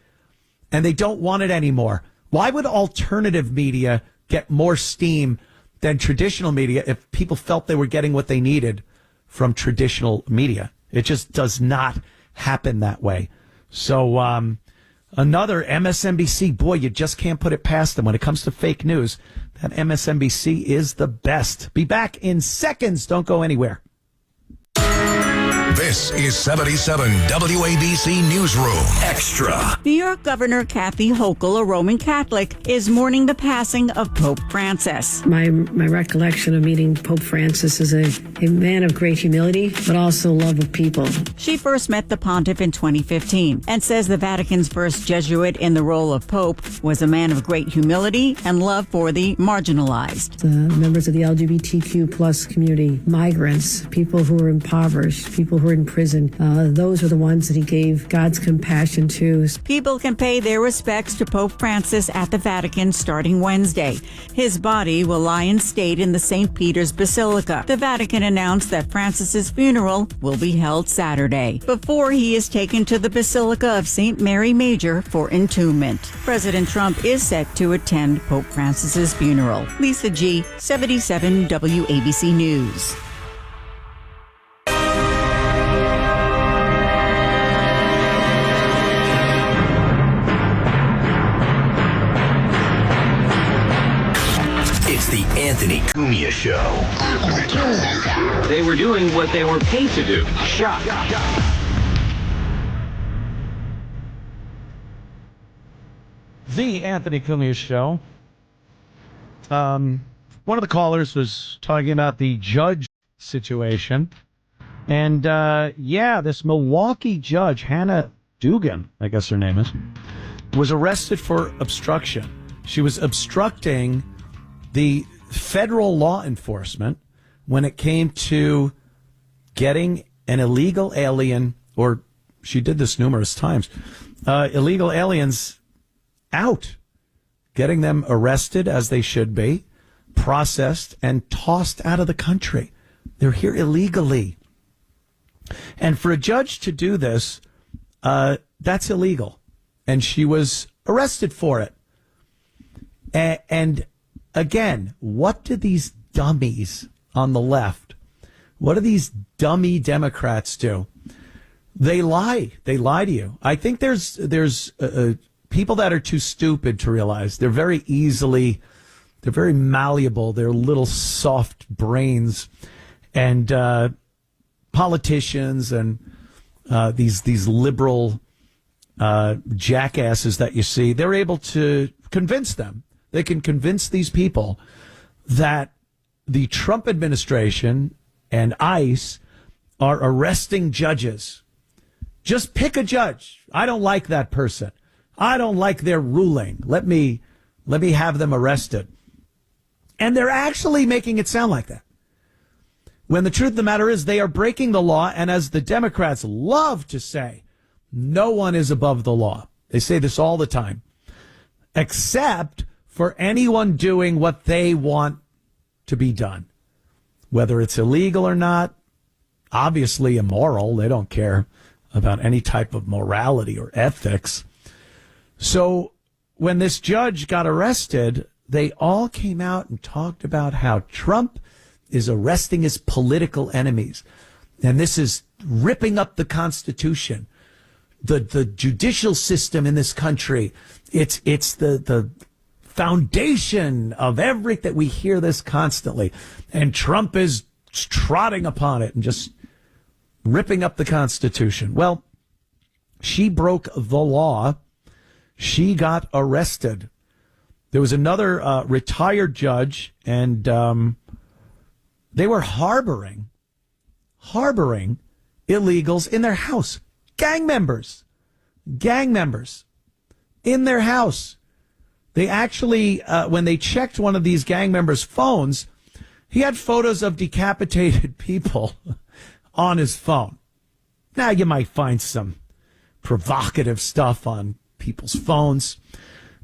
Speaker 1: and they don't want it anymore. Why would alternative media get more steam than traditional media if people felt they were getting what they needed from traditional media? It just does not happen that way. So Another MSNBC, boy, you just can't put it past them when it comes to fake news. That MSNBC is the best. Be back in seconds. Don't go anywhere.
Speaker 5: This is 77 WABC Newsroom Extra.
Speaker 2: New York Governor Kathy Hochul, a Roman Catholic, is mourning the passing of Pope Francis.
Speaker 4: My recollection of meeting Pope Francis is a man of great humility, but also love of people.
Speaker 2: She first met the pontiff in 2015 and says the Vatican's first Jesuit in the role of Pope was a man of great humility and love for the marginalized.
Speaker 4: The members of the LGBTQ plus community, migrants, people who are impoverished, people who are in prison, those are the ones that he gave God's compassion to.
Speaker 2: People can pay their respects to Pope Francis at the Vatican starting Wednesday. His body will lie in state in the St. Peter's Basilica. The Vatican announced that Francis's funeral will be held Saturday before he is taken to the Basilica of St. Mary Major for entombment. President Trump is set to attend Pope Francis's funeral. Lisa G., 77 WABC News.
Speaker 3: It's the Anthony Cumia Show.
Speaker 7: They were doing what they were paid to do. Shot.
Speaker 1: The Anthony Cumia Show. One of the callers was talking about the judge situation. And, this Milwaukee judge, Hannah Dugan, I guess her name is, was arrested for obstruction. She was obstructing the federal law enforcement when it came to getting an illegal alien, or she did this numerous times, illegal aliens out, getting them arrested as they should be, processed, and tossed out of the country. They're here illegally. And for a judge to do this, that's illegal. And she was arrested for it. And again, what do these dummies on the left, what do these dummy Democrats do? They lie. They lie to you. I think there's people that are too stupid to realize they're very malleable. They're little soft brains, and politicians and these liberal jackasses that you see, they're able to convince them. They can convince these people that the Trump administration and ICE are arresting judges. Just pick a judge. I don't like that person. I don't like their ruling. Let me have them arrested. And they're actually making it sound like that. When the truth of the matter is they are breaking the law, and as the Democrats love to say, no one is above the law. They say this all the time. Except for anyone doing what they want to be done. Whether it's illegal or not, obviously immoral. They don't care about any type of morality or ethics. So when this judge got arrested, they all came out and talked about how Trump is arresting his political enemies. And this is ripping up the Constitution, the judicial system in this country. It's the foundation of everything that we hear this constantly. And Trump is trotting upon it and just ripping up the Constitution. Well, she broke the law. She got arrested. There was another retired judge, and they were harboring illegals in their house. Gang members in their house. They actually, when they checked one of these gang members' phones, he had photos of decapitated people on his phone. Now, you might find some provocative stuff on people's phones,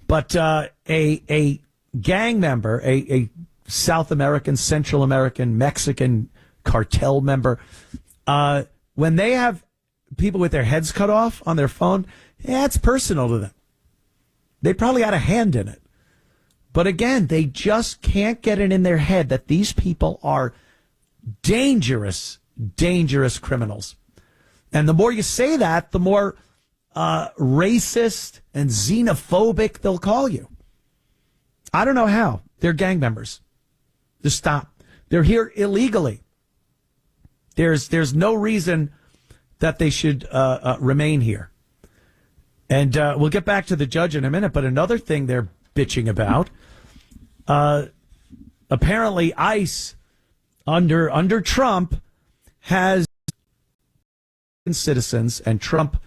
Speaker 1: but a gang member, a South American, Central American, Mexican cartel member, when they have people with their heads cut off on their phone, it's personal to them. They probably had a hand in it. But again, they just can't get it in their head that these people are dangerous, dangerous criminals. And the more you say that, the more racist and xenophobic they'll call you. I don't know how. They're gang members. Just stop. They're here illegally. There's no reason that they should remain here. And we'll get back to the judge in a minute, but another thing they're bitching about, apparently ICE under Trump has citizens, and Trump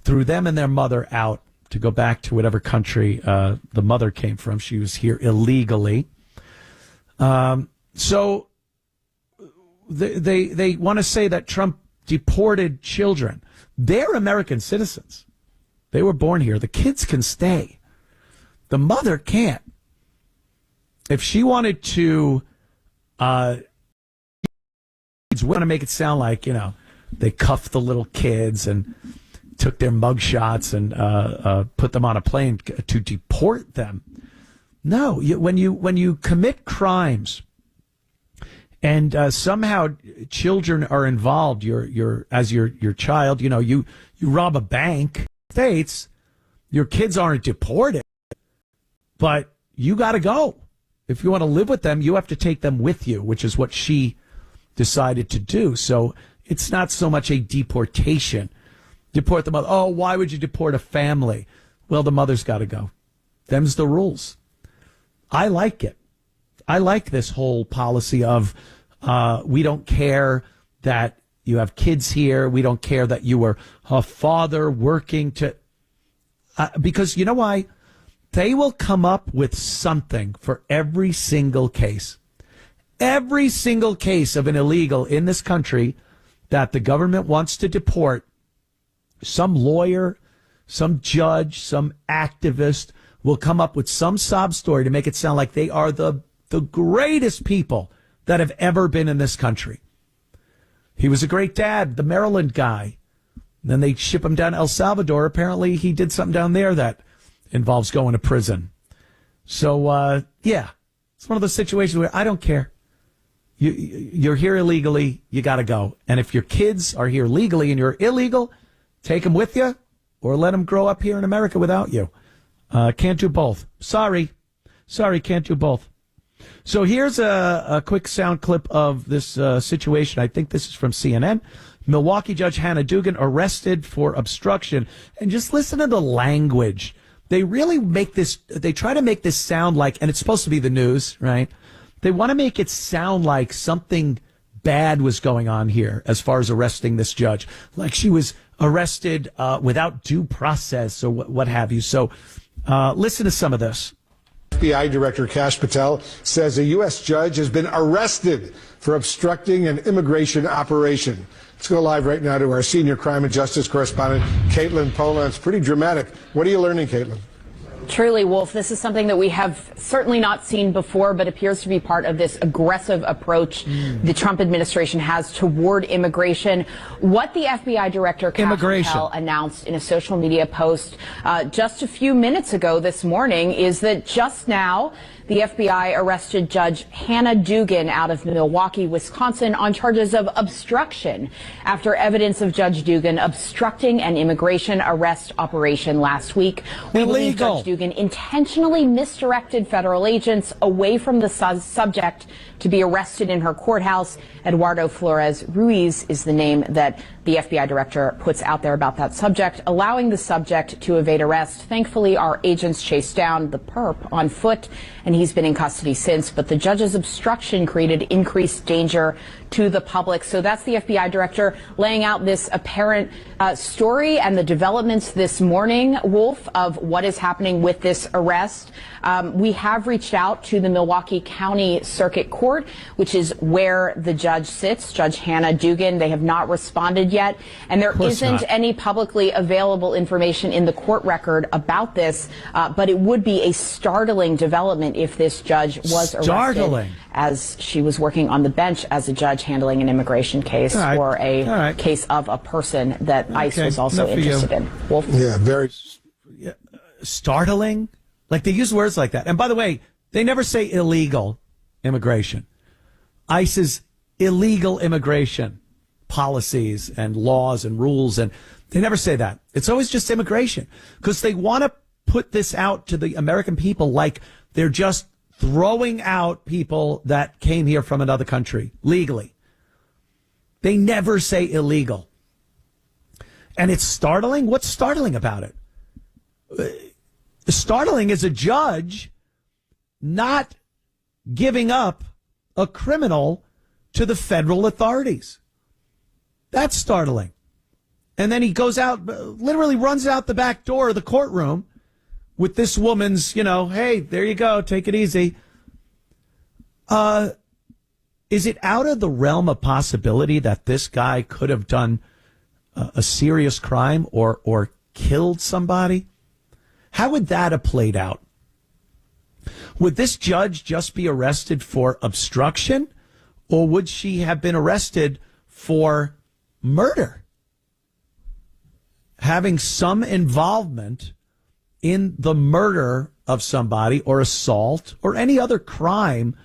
Speaker 1: threw them and their mother out to go back to whatever country the mother came from. She was here illegally. So they want to say that Trump deported children. They're American citizens. They were born here. The kids can stay. The mother can't. If she wanted to, want to make it sound like, they cuffed the little kids and took their mug shots and put them on a plane to deport them. No, when you commit crimes and somehow children are involved, your child, you rob a bank, States, your kids aren't deported, but you got to go. If you want to live with them, you have to take them with you, which is what she decided to do. So it's not so much a deportation. Deport the mother. Oh, why would you deport a family? Well, the mother's got to go. Them's the rules. I like it. I like this whole policy of we don't care that you have kids here. We don't care that you were a father working to... because you know why? They will come up with something for every single case. Every single case of an illegal in this country that the government wants to deport, some lawyer, some judge, some activist will come up with some sob story to make it sound like they are the greatest people that have ever been in this country. He was a great dad, the Maryland guy. Then they ship him down to El Salvador. Apparently he did something down there that involves going to prison. So, yeah, it's one of those situations where I don't care. You're here illegally, you got to go. And if your kids are here legally and you're illegal, take them with you or let them grow up here in America without you. Can't do both. Sorry, can't do both. So here's a quick sound clip of this situation. I think this is from CNN. Milwaukee Judge Hannah Dugan arrested for obstruction. And just listen to the language. They really they try to make this sound like, and it's supposed to be the news, right? They want to make it sound like something bad was going on here as far as arresting this judge. Like she was arrested without due process or what have you. So listen to some of this.
Speaker 8: FBI Director Kash Patel says a U.S. judge has been arrested for obstructing an immigration operation. Let's go live right now to our senior crime and justice correspondent, Caitlin Pola. It's pretty dramatic. What are you learning, Caitlin?
Speaker 9: Truly, Wolf, this is something that we have certainly not seen before, but appears to be part of this aggressive approach the Trump administration has toward immigration. What the FBI Director Kash Patel announced in a social media post just a few minutes ago this morning is that just now the FBI arrested Judge Hannah Dugan out of Milwaukee, Wisconsin, on charges of obstruction after evidence of Judge Dugan obstructing an immigration arrest operation last week. We believe Judge Dugan intentionally misdirected federal agents away from the subject to be arrested in her courthouse. Eduardo Flores Ruiz is the name that the FBI director puts out there about that subject, allowing the subject to evade arrest. Thankfully, our agents chased down the perp on foot, and he's been in custody since. But the judge's obstruction created increased danger to the public. So that's the FBI director laying out this apparent story and the developments this morning, Wolf, of what is happening with this arrest. We have reached out to the Milwaukee County Circuit Court, which is where the judge sits, Judge Hannah Dugan. They have not responded yet, and there isn't any publicly available information in the court record about this, but it would be a startling development if this judge was arrested as she was working on the bench as a judge handling an immigration case or a case of a person that ICE was also interested in. Wolf?
Speaker 8: Yeah, very
Speaker 1: startling. Like they use words like that. And by the way, they never say illegal immigration. ICE's illegal immigration policies and laws and rules. And They never say that. It's always just immigration because they want to put this out to the American people like they're just throwing out people that came here from another country legally. They never say illegal. And it's startling. What's startling about it? Startling is a judge not giving up a criminal to the federal authorities. That's startling. And then he goes out, literally runs out the back door of the courtroom with this woman's, hey, there you go, take it easy. Is it out of the realm of possibility that this guy could have done a serious crime or killed somebody? How would that have played out? Would this judge just be arrested for obstruction, or would she have been arrested for murder? Having some involvement in the murder of somebody or assault or any other crime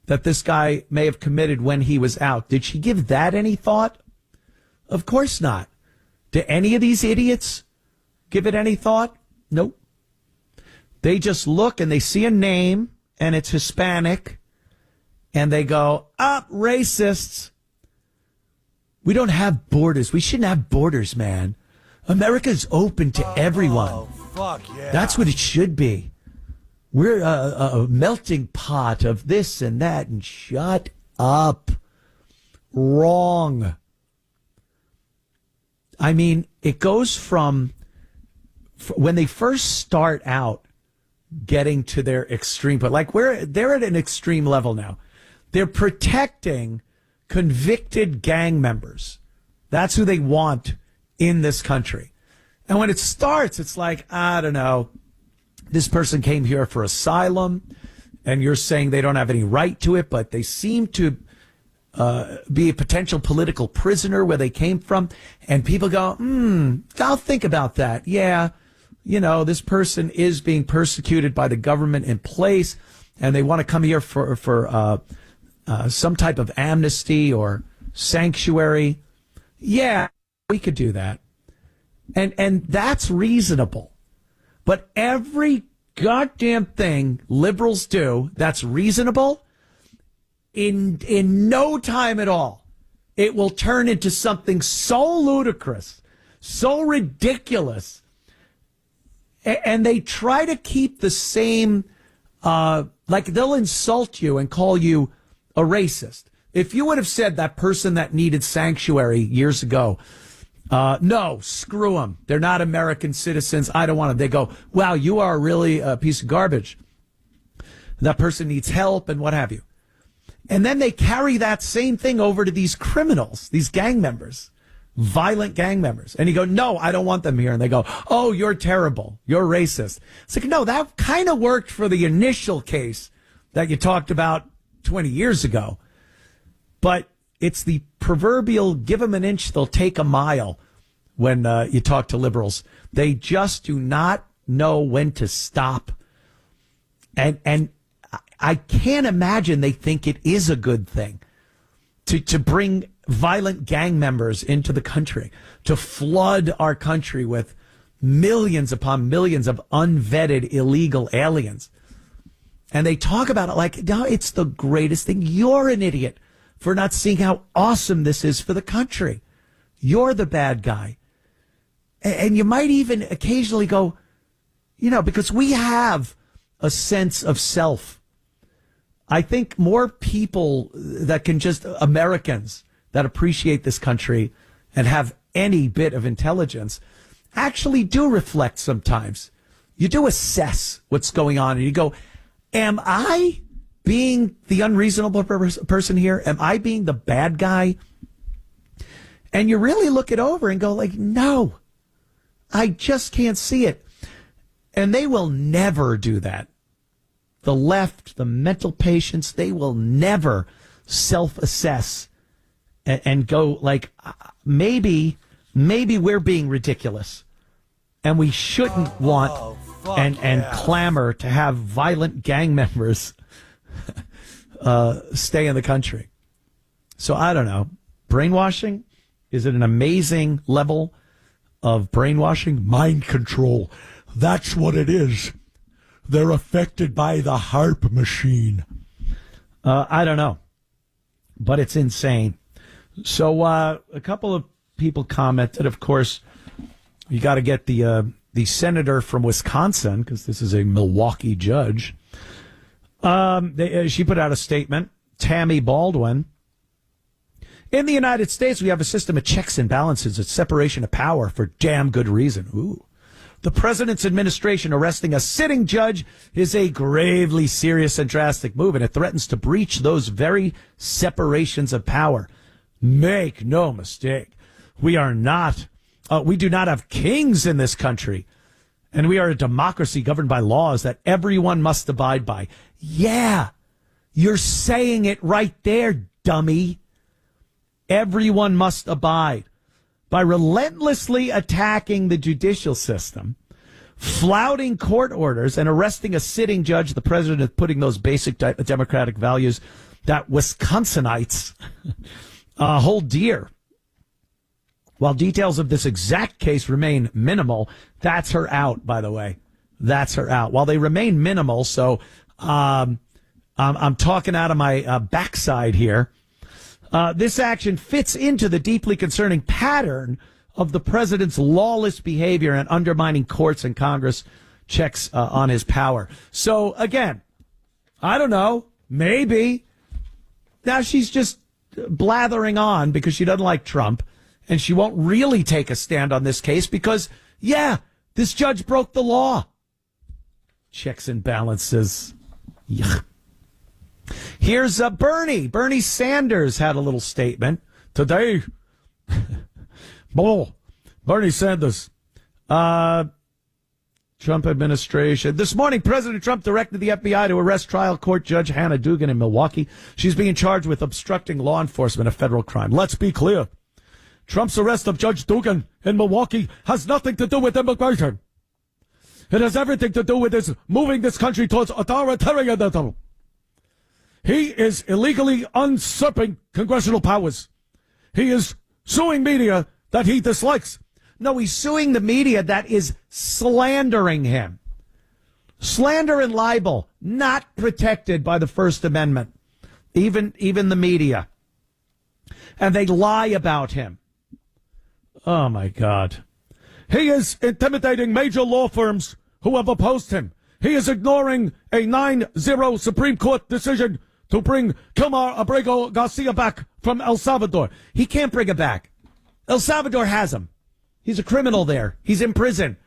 Speaker 1: that this guy may have committed when he was out. Did she give that any thought? Of course not. Do any of these idiots give it any thought? Nope. They just look and they see a name and it's Hispanic and they go, racists. We don't have borders. We shouldn't have borders, man. America's open to everyone.
Speaker 10: Fuck yeah.
Speaker 1: That's what it should be. We're a melting pot of this and that, and shut up. Wrong. I mean, it goes from when they first start out getting to their extreme, but like they're at an extreme level now. They're protecting convicted gang members. That's who they want in this country. And when it starts, it's like, I don't know, this person came here for asylum and you're saying they don't have any right to it, but they seem to be a potential political prisoner where they came from. And people go, I'll think about that. Yeah, this person is being persecuted by the government in place and they want to come here for some type of amnesty or sanctuary. Yeah, we could do that. And that's reasonable. But every goddamn thing liberals do that's reasonable, in no time at all, it will turn into something so ludicrous, so ridiculous. And they try to keep the same, like they'll insult you and call you a racist. If you would have said that person that needed sanctuary years ago, no, screw them. They're not American citizens. I don't want them. They go, wow, you are really a piece of garbage. That person needs help and what have you. And then they carry that same thing over to these criminals, these gang members, violent gang members. And you go, no, I don't want them here. And they go, oh, you're terrible. You're racist. It's like, no, that kind of worked for the initial case that you talked about 20 years ago. But it's the proverbial give them an inch, they'll take a mile when you talk to liberals. They just do not know when to stop. And I can't imagine they think it is a good thing to bring violent gang members into the country, to flood our country with millions upon millions of unvetted illegal aliens. And they talk about it like, no, it's the greatest thing. You're an idiot for not seeing how awesome this is for the country. You're the bad guy. And you might even occasionally go, because we have a sense of self. I think more people that can just, Americans that appreciate this country and have any bit of intelligence actually do reflect sometimes. You do assess what's going on and you go, am I being the unreasonable person here? Am I being the bad guy? And you really look it over and go like, no, I just can't see it. And they will never do that. The left, the mental patients, they will never self-assess and go like, maybe we're being ridiculous and we shouldn't want and clamor to have violent gang members stay in the country. So I don't know. Brainwashing is at an amazing level. of brainwashing? Mind control. That's what it is. They're affected by the HARP machine. I don't know, but it's insane. So a couple of people commented, of course, you got to get the senator from Wisconsin, because this is a Milwaukee judge. She put out a statement, Tammy Baldwin. In the United States, we have a system of checks and balances, a separation of power for damn good reason. Ooh. The president's administration arresting a sitting judge is a gravely serious and drastic move, and it threatens to breach those very separations of power. Make no mistake. We do not have kings in this country, and we are a democracy governed by laws that everyone must abide by. Yeah, you're saying it right there, dummy. Everyone must abide. By relentlessly attacking the judicial system, flouting court orders, and arresting a sitting judge, the president is putting those basic democratic values that Wisconsinites hold dear. While details of this exact case remain minimal, that's her out, by the way. That's her out. While they remain minimal, so I'm talking out of my backside here. This action fits into the deeply concerning pattern of the president's lawless behavior and undermining courts and Congress checks on his power. So, again, I don't know, maybe. Now she's just blathering on because she doesn't like Trump, and she won't really take a stand on this case because, yeah, this judge broke the law. Checks and balances. Yuck. Here's Bernie. Bernie Sanders had a little statement today. Bernie Sanders. Trump administration. This morning, President Trump directed the FBI to arrest trial court judge Hannah Dugan in Milwaukee. She's being charged with obstructing law enforcement, a federal crime. Let's be clear. Trump's arrest of Judge Dugan in Milwaukee has nothing to do with immigration. It has everything to do with his moving this country towards authoritarianism. He is illegally usurping congressional powers. He is suing media that he dislikes. No, he's suing the media that is slandering him. Slander and libel, not protected by the First Amendment. Even the media. And they lie about him. Oh, my God. He is intimidating major law firms who have opposed him. He is ignoring a 9-0 Supreme Court decision to bring Cumia Abrego Garcia back from El Salvador. He can't bring him back. El Salvador has him. He's a criminal there. He's in prison.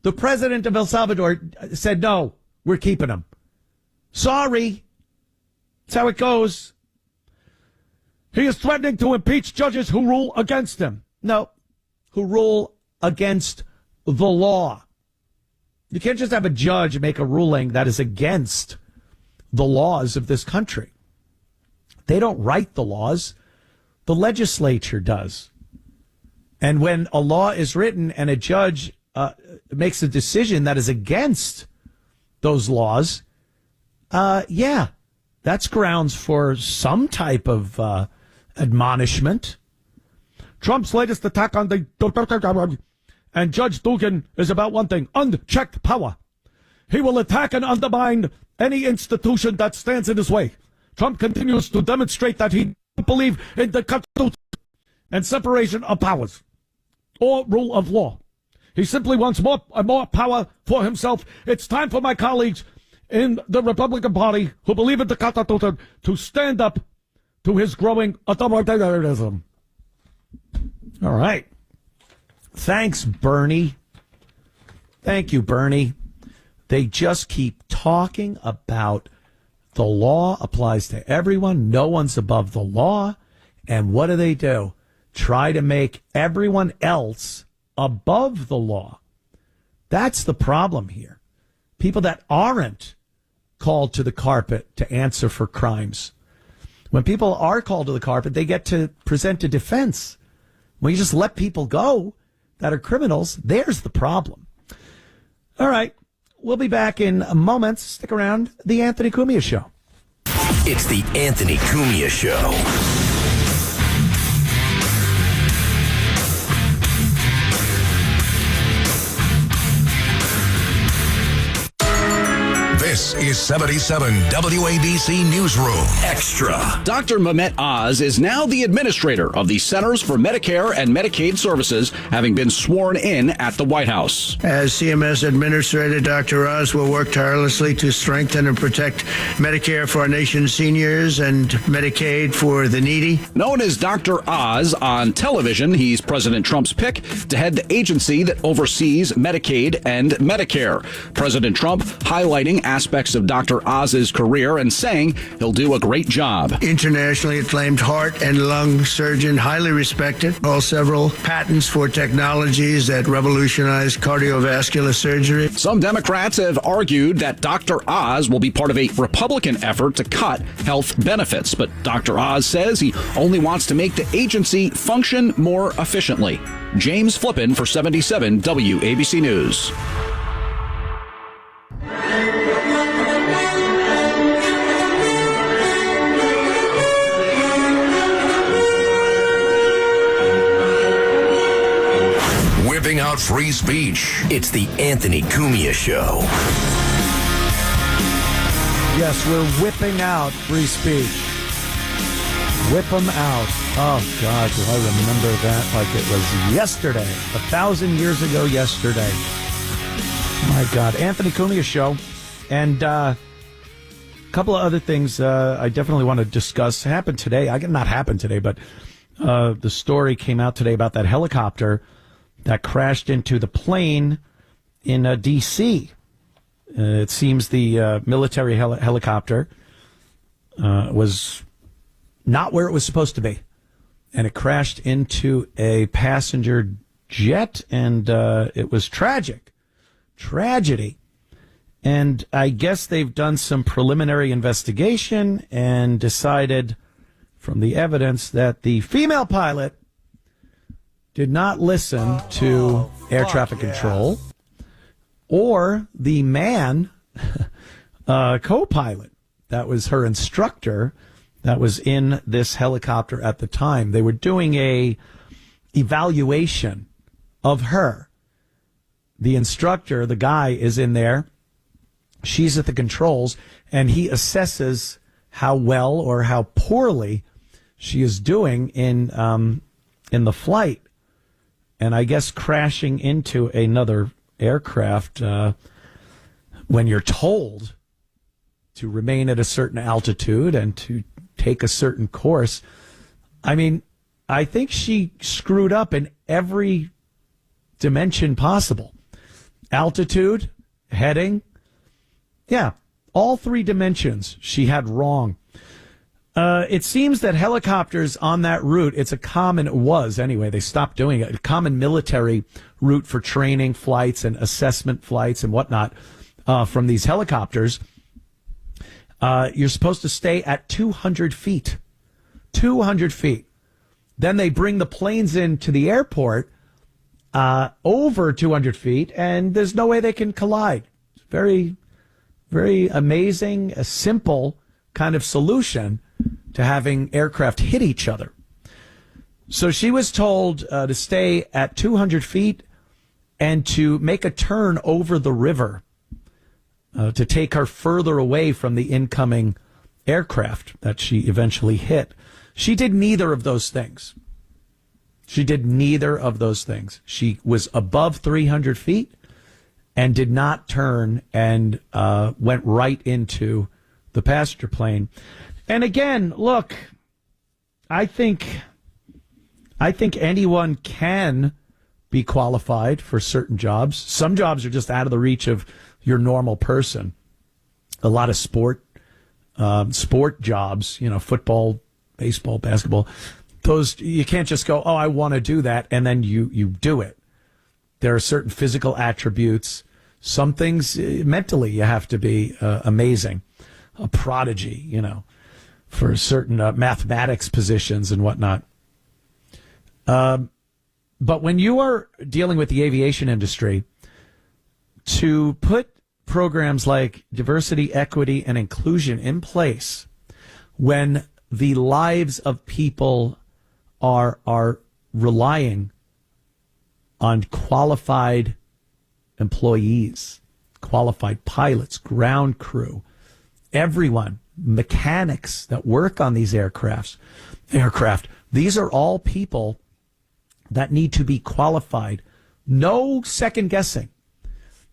Speaker 1: The president of El Salvador said, no, we're keeping him. Sorry. That's how it goes. He is threatening to impeach judges who rule against him. No, who rule against the law. You can't just have a judge make a ruling that is against the laws of this country. They don't write the laws. The legislature does. And when a law is written and a judge makes a decision that is against those laws, that's grounds for some type of admonishment. Trump's latest attack on the and Judge Dugan is about one thing: unchecked power. He will attack and undermine any institution that stands in his way. Trump continues to demonstrate that he doesn't believe in the Constitution and separation of powers or rule of law. He simply wants more power for himself. It's time for my colleagues in the Republican Party who believe in the Constitution to stand up to his growing authoritarianism. All right. Thanks, Bernie. Thank you, Bernie. They just keep talking about the law applies to everyone. No one's above the law. And what do? Try to make everyone else above the law. That's the problem here. People that aren't called to the carpet to answer for crimes. When people are called to the carpet, they get to present a defense. When you just let people go that are criminals, there's the problem. All right. We'll be back in moments. Stick around. The Anthony Cumia Show.
Speaker 3: It's the Anthony Cumia Show.
Speaker 5: today's 77 WABC Newsroom Extra.
Speaker 10: Dr. Mehmet Oz is now the administrator of the Centers for Medicare and Medicaid Services, having been sworn in at the White House.
Speaker 12: As CMS Administrator, Dr. Oz will work tirelessly to strengthen and protect Medicare for our nation's seniors and Medicaid for the needy.
Speaker 10: Known as Dr. Oz on television, he's President Trump's pick to head the agency that oversees Medicaid and Medicare. President Trump highlighting aspects of Dr. Oz's career and saying he'll do a great job.
Speaker 12: Internationally acclaimed heart and lung surgeon, highly respected, holds several patents for technologies that revolutionize cardiovascular surgery.
Speaker 10: Some Democrats have argued that Dr. Oz will be part of a Republican effort to cut health benefits, but Dr. Oz says he only wants to make the agency function more efficiently. James Flippin for 77 WABC News.
Speaker 5: Whipping out free speech.
Speaker 3: It's the Anthony Cumia Show.
Speaker 1: Yes, we're whipping out free speech. Whip them out. Oh, God, do I remember that like it was yesterday. 1,000 years ago yesterday. My God. Anthony Cumia Show. And a couple of other things I definitely want to discuss. Happened today. Not happened today, but the story came out today about that helicopter that crashed into the plane in D.C. It seems the military helicopter was not where it was supposed to be, and it crashed into a passenger jet, and it was tragedy. And I guess they've done some preliminary investigation and decided from the evidence that the female pilot did not listen to air traffic control, or the man co-pilot that was her instructor that was in this helicopter at the time. They were doing a evaluation of her. The instructor, the guy, is in there. She's at the controls, and he assesses how well or how poorly she is doing in the flight. And I guess crashing into another aircraft when you're told to remain at a certain altitude and to take a certain course. I mean, I think she screwed up in every dimension possible. Altitude, heading, yeah, all three dimensions she had wrong. It seems that helicopters on that route, it was anyway, they stopped doing it, a common military route for training flights and assessment flights and whatnot from these helicopters. You're supposed to stay at 200 feet. 200 feet. Then they bring the planes into the airport over 200 feet, and there's no way they can collide. It's very, very amazing, a simple kind of solution to having aircraft hit each other. So she was told to stay at 200 feet and to make a turn over the river to take her further away from the incoming aircraft that she eventually hit. She did neither of those things. She was above 300 feet and did not turn and went right into the passenger plane. And again, look, I think anyone can be qualified for certain jobs. Some jobs are just out of the reach of your normal person. A lot of sport jobs, football, baseball, basketball, those you can't just go, oh, I want to do that, and then you do it. There are certain physical attributes. Some things mentally you have to be amazing, a prodigy, for certain mathematics positions and whatnot. But when you are dealing with the aviation industry, to put programs like diversity, equity, and inclusion in place when the lives of people are relying on qualified employees, qualified pilots, ground crew, everyone, mechanics that work on these aircraft. These are all people that need to be qualified. No second guessing.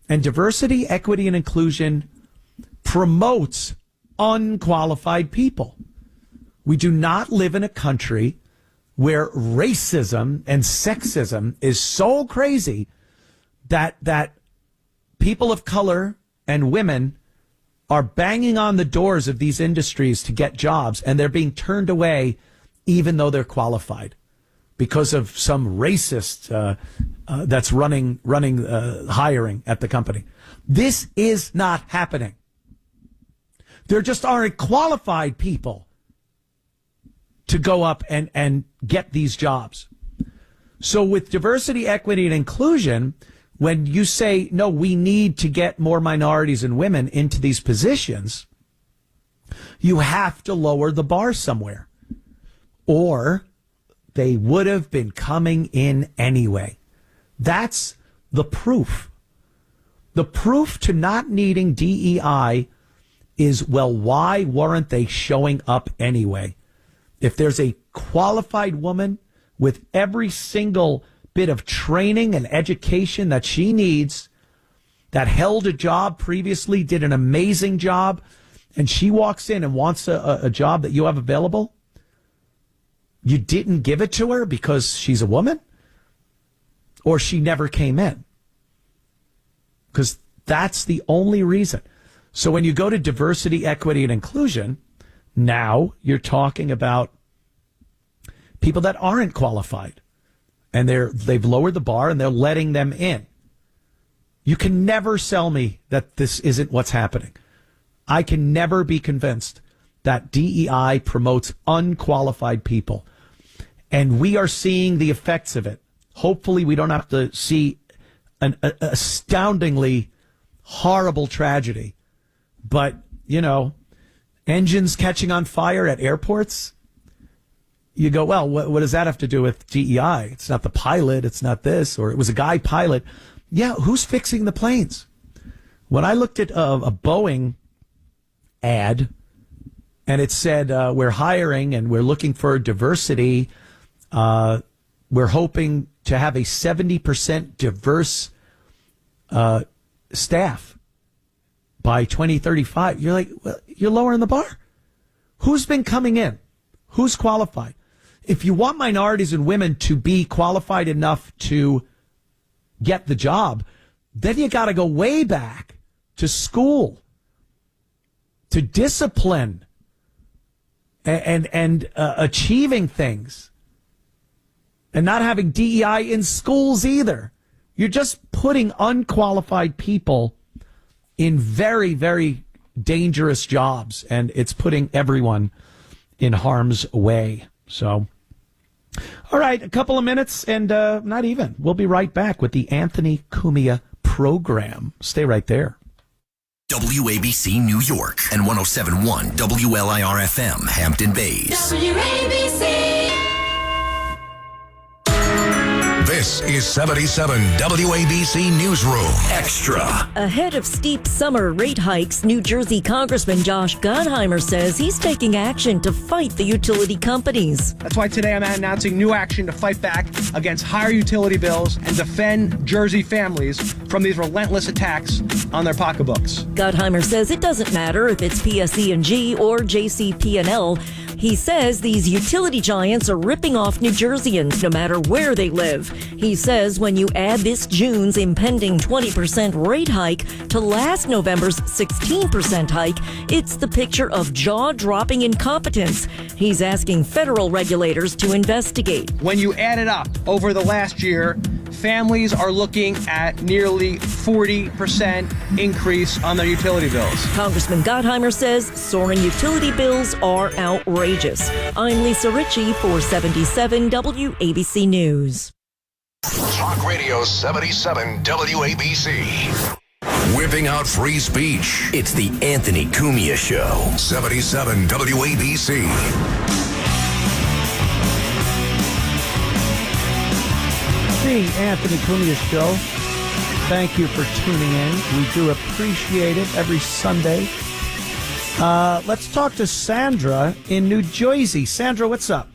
Speaker 1: And diversity, equity, and inclusion promotes unqualified people. We do not live in a country where racism and sexism is so crazy that people of color and women are banging on the doors of these industries to get jobs, and they're being turned away even though they're qualified because of some racist that's running hiring at the company. This is not happening. There just aren't qualified people to go up and get these jobs. So with diversity, equity, and inclusion, when you say, no, we need to get more minorities and women into these positions, you have to lower the bar somewhere. Or they would have been coming in anyway. That's the proof. The proof to not needing DEI is, well, why weren't they showing up anyway? If there's a qualified woman with every single bit of training and education that she needs, that held a job previously, did an amazing job, and she walks in and wants a job that you have available, you didn't give it to her because she's a woman? Or she never came in? Because that's the only reason. So when you go to diversity, equity, and inclusion, now you're talking about people that aren't qualified, and they've lowered the bar and they're letting them in. You can never sell me that this isn't what's happening. I can never be convinced that DEI promotes unqualified people. And we are seeing the effects of it. Hopefully we don't have to see an astoundingly horrible tragedy. But, engines catching on fire at airports, you go, well, what does that have to do with DEI? It's not the pilot, it's not this, or it was a guy pilot. Yeah, who's fixing the planes? When I looked at a Boeing ad, and it said, we're hiring and we're looking for diversity, we're hoping to have a 70% diverse staff by 2035. You're like, well, you're lowering the bar. Who's been coming in? Who's qualified? If you want minorities and women to be qualified enough to get the job, then you got to go way back to school, to discipline and achieving things, and not having DEI in schools either. You're just putting unqualified people in very, very dangerous jobs, and it's putting everyone in harm's way. So, all right, a couple of minutes, and not even. We'll be right back with the Anthony Cumia program. Stay right there.
Speaker 3: WABC New York and 107.1 WLIR-FM Hampton Bays.
Speaker 11: WABC.
Speaker 5: This is 77 WABC Newsroom
Speaker 3: Extra.
Speaker 11: Ahead of steep summer rate hikes, New Jersey Congressman Josh Gottheimer says he's taking action to fight the utility companies.
Speaker 13: That's why today I'm announcing new action to fight back against higher utility bills and defend Jersey families from these relentless attacks on their pocketbooks.
Speaker 11: Gottheimer says it doesn't matter if it's PSE&G or JCP&L. He says these utility giants are ripping off New Jerseyans no matter where they live. He says when you add this June's impending 20% rate hike to last November's 16% hike, it's the picture of jaw-dropping incompetence. He's asking federal regulators to investigate.
Speaker 13: When you add it up over the last year, families are looking at nearly 40% increase on their utility bills.
Speaker 11: Congressman Gottheimer says soaring utility bills are outrageous. I'm Lisa Ritchie for 77 WABC News.
Speaker 5: Talk Radio 77 WABC. Whipping out free speech.
Speaker 3: It's the Anthony Cumia Show.
Speaker 5: 77 WABC.
Speaker 1: The Anthony Cumia Show. Thank you for tuning in. We do appreciate it every Sunday. Let's talk to Sandra in New Jersey. Sandra, what's up?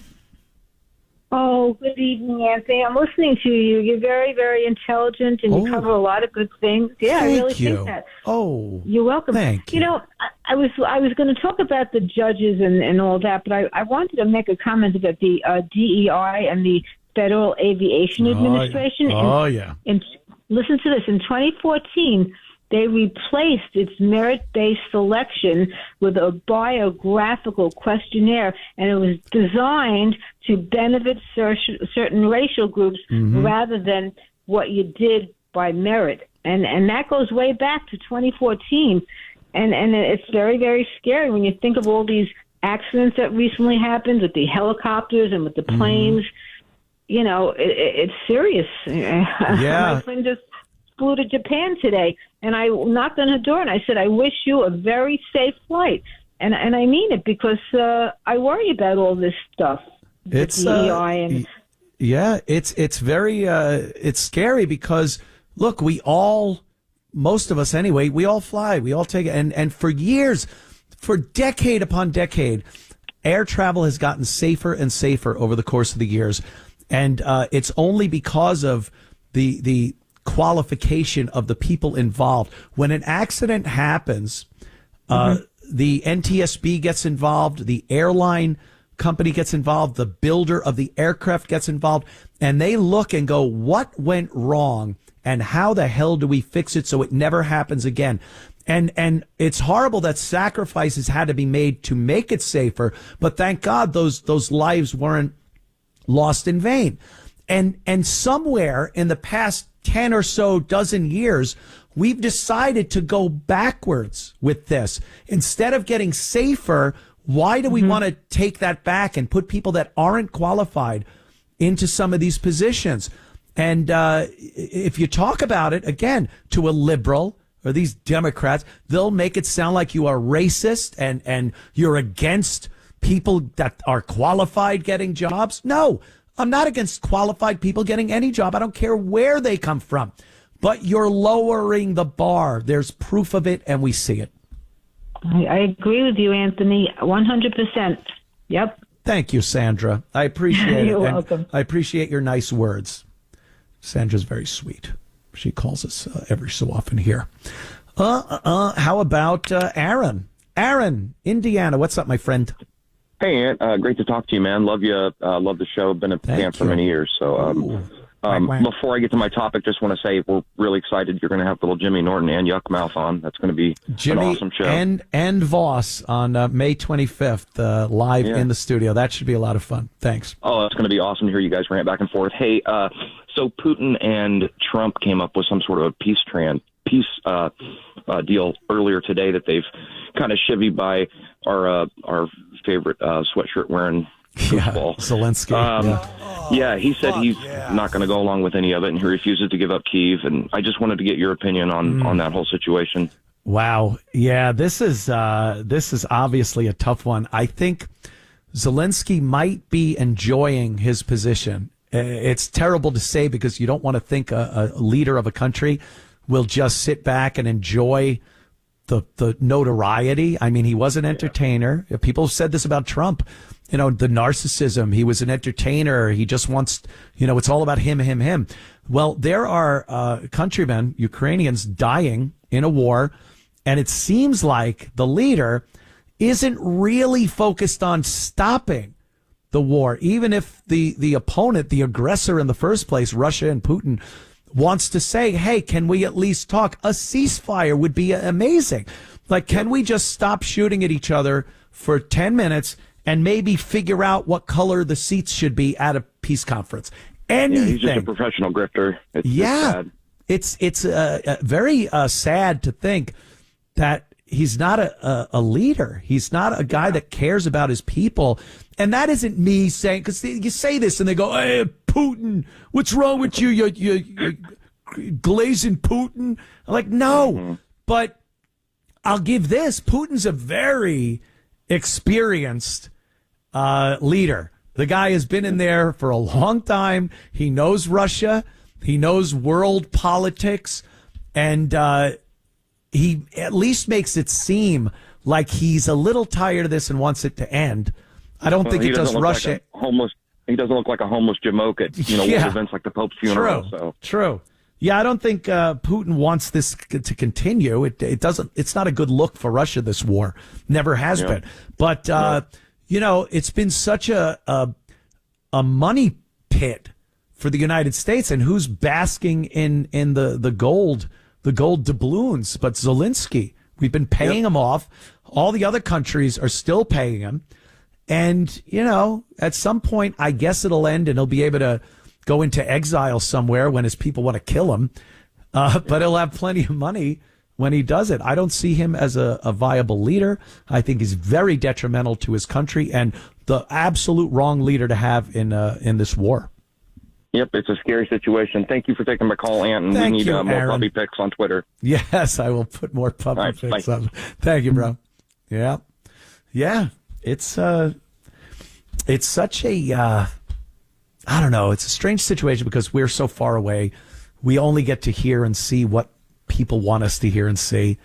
Speaker 6: Oh, good evening, Anthony. I'm listening to you. You're very, very intelligent, and you cover a lot of good things. Yeah, I really think that.
Speaker 1: Oh,
Speaker 6: you're welcome.
Speaker 1: Thank you.
Speaker 6: You know, I was going to talk about the judges and all that, but I wanted to make a comment about the DEI and the Federal Aviation Administration. And listen to this. In 2014, they replaced its merit-based selection with a biographical questionnaire, and it was designed to benefit certain racial groups rather than what you did by merit. And that goes way back to 2014. And it's very, very scary when you think of all these accidents that recently happened with the helicopters and with the planes. You know, it's serious.
Speaker 1: Yeah.
Speaker 6: My friend just flew to Japan today, and I knocked on her door and I said, I wish you a very safe flight. And I mean it, because I worry about all this stuff.
Speaker 1: It's
Speaker 6: DEI
Speaker 1: it's very it's scary because look, most of us anyway, we all fly, we all take it, and for years, for decade upon decade, air travel has gotten safer and safer over the course of the years, and it's only because of the qualification of the people involved. When an accident happens, the NTSB gets involved, the airline company gets involved, the builder of the aircraft gets involved, and they look and go, what went wrong and how the hell do we fix it so it never happens again? And it's horrible that sacrifices had to be made to make it safer, but thank God those lives weren't lost in vain. And somewhere in the past 10 or so dozen years, we've decided to go backwards with this. Instead of getting safer, why do we want to take that back and put people that aren't qualified into some of these positions? And if you talk about it, again, to a liberal or these Democrats, they'll make it sound like you are racist and you're against people that are qualified getting jobs. No, I'm not against qualified people getting any job. I don't care where they come from. But you're lowering the bar. There's proof of it, and we see it.
Speaker 6: I agree with you, Anthony, 100%. Yep.
Speaker 1: Thank you, Sandra. I appreciate it.
Speaker 6: You're welcome.
Speaker 1: I appreciate your nice words. Sandra's very sweet. She calls us every so often here. How about Aaron? Aaron, Indiana. What's up, my friend?
Speaker 14: Hey, Ant. Great to talk to you, man. Love you. Love the show. Been a fan for many years. So, before I get to my topic, just want to say we're really excited. You're going to have little Jimmy Norton and Yuckmouth on. That's going to be an awesome show.
Speaker 1: And Voss on May 25th, live in the studio. That should be a lot of fun. Thanks.
Speaker 14: Oh, it's going to be awesome to hear you guys rant back and forth. Hey, so Putin and Trump came up with some sort of peace deal earlier today that they've kind of chivied by our favorite sweatshirt wearing goofball.
Speaker 1: Zelensky.
Speaker 14: Yeah, he said he's not going to go along with any of it, and he refuses to give up Kyiv. And I just wanted to get your opinion on that whole situation.
Speaker 1: Wow. Yeah, this is obviously a tough one. I think Zelensky might be enjoying his position. It's terrible to say because you don't want to think a leader of a country will just sit back and enjoy the notoriety. I mean, he was an entertainer. People have said this about Trump. You know, the narcissism. He was an entertainer. He just wants, it's all about him. Well, there are countrymen, Ukrainians, dying in a war, and it seems like the leader isn't really focused on stopping the war, even if the opponent, the aggressor in the first place, Russia and Putin, wants to say, hey, can we at least talk? A ceasefire would be amazing. Like, can we just stop shooting at each other for 10 minutes and maybe figure out what color the seats should be at a peace conference? Anything.
Speaker 14: Yeah, he's just a professional grifter.
Speaker 1: It's very sad to think that he's not a leader. He's not a guy that cares about his people. And that isn't me saying, because you say this and they go, hey, Putin, what's wrong with you? You're glazing Putin. I'm like, no, but I'll give this. Putin's a very experienced leader. The guy has been in there for a long time. He knows Russia. He knows world politics. And he at least makes it seem like he's a little tired of this and wants it to end. I don't think it does Russia.
Speaker 14: He doesn't look like a homeless Jamoke at world events like the Pope's funeral.
Speaker 1: True. Yeah, I don't think Putin wants this to continue. It doesn't. It's not a good look for Russia. This war never has been. But it's been such a money pit for the United States, and who's basking in the gold doubloons? But Zelensky. We've been paying him off. All the other countries are still paying him. And, at some point, I guess it'll end and he'll be able to go into exile somewhere when his people want to kill him. But he'll have plenty of money when he does it. I don't see him as a viable leader. I think he's very detrimental to his country and the absolute wrong leader to have in this war.
Speaker 14: Yep, it's a scary situation. Thank you for taking my call, Ant, and we need more puppy pics on Twitter.
Speaker 1: Yes, I will put more puppy pics up. Thank you, bro. Yeah. It's such a I don't know. It's a strange situation because we're so far away. We only get to hear and see what people want us to hear and see.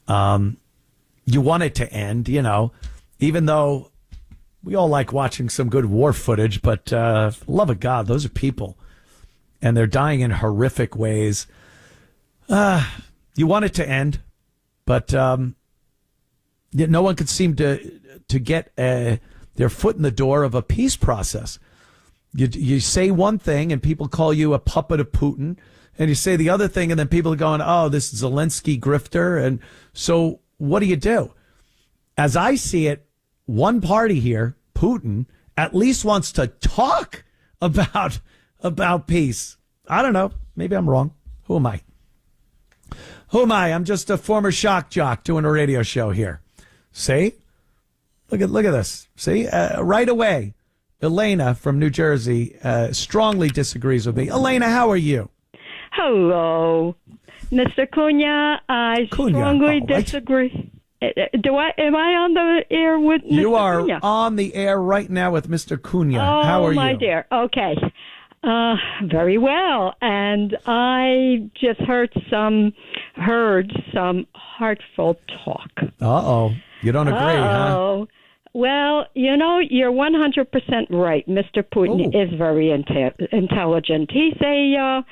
Speaker 1: You want it to end, even though we all like watching some good war footage, but love of God, those are people, and they're dying in horrific ways. You want it to end, but no one could seem to get their foot in the door of a peace process. You say one thing, and people call you a puppet of Putin, and you say the other thing, and then people are going, "Oh, this Zelensky grifter," and so what do? As I see it, one party here, Putin, at least wants to talk about peace. I don't know. Maybe I'm wrong. Who am I? I'm just a former shock jock doing a radio show here. See? Look at this. See? Right away, Elena from New Jersey strongly disagrees with me. Elena, how are you?
Speaker 15: Hello, Mr. Cumia. I strongly disagree. Am I on the air with Mr.
Speaker 1: You are
Speaker 15: Cumia?
Speaker 1: On the air right now with Mr. Cumia. How are you?
Speaker 15: Oh, my dear. Okay. Very well. And I just heard some heartfelt talk.
Speaker 1: Uh-oh. You don't agree, huh?
Speaker 15: Well, you're 100% right. Mr. Putin is very intelligent. He's a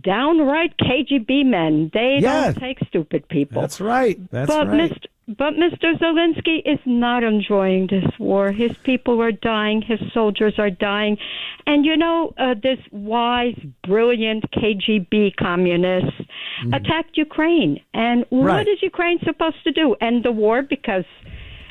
Speaker 15: downright KGB man. They don't take stupid people.
Speaker 1: That's right.
Speaker 15: But Mr. Zelensky is not enjoying this war. His people are dying. His soldiers are dying. And, this wise, brilliant KGB communist attacked Ukraine. And what is Ukraine supposed to do? End the war because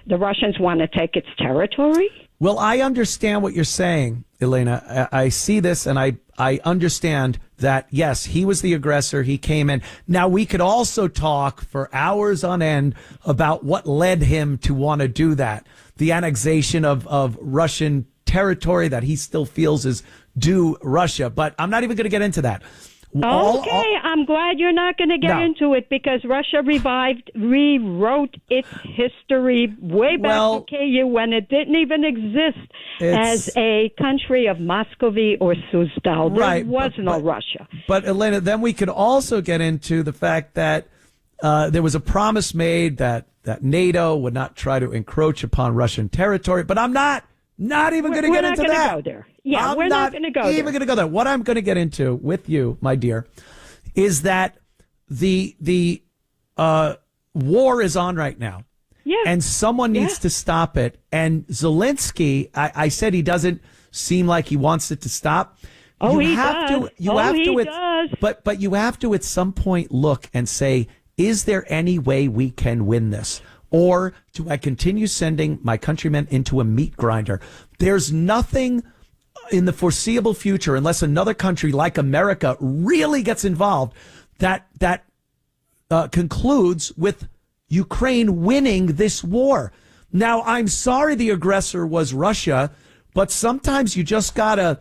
Speaker 15: the Russians want to take its territory?
Speaker 1: Well, I understand what you're saying, Elena. I see this, and I understand that, yes, he was the aggressor. He came in. Now, we could also talk for hours on end about what led him to want to do that. The annexation of Russian territory that he still feels is due Russia. But I'm not even going to get into that.
Speaker 15: Okay, I'm glad you're not going to get into it because Russia rewrote its history way back to KU when it didn't even exist as a country of Muscovy or Suzdal. There was no Russia.
Speaker 1: But, Elena, then we could also get into the fact that there was a promise made that NATO would not try to encroach upon Russian territory. But I'm not even going to get into that.
Speaker 15: We're not going to go there. Yeah, we're not going to go there.
Speaker 1: Even going to go there. What I'm going to get into with you, my dear, is that the war is on right now.
Speaker 15: Yeah.
Speaker 1: And someone needs to stop it. And Zelensky, I said he doesn't seem like he wants it to stop.
Speaker 15: He does.
Speaker 1: But you have to at some point look and say, is there any way we can win this? Or do I continue sending my countrymen into a meat grinder? There's nothing in the foreseeable future, unless another country like America really gets involved, that concludes with Ukraine winning this war. Now, I'm sorry the aggressor was Russia, but sometimes you just got to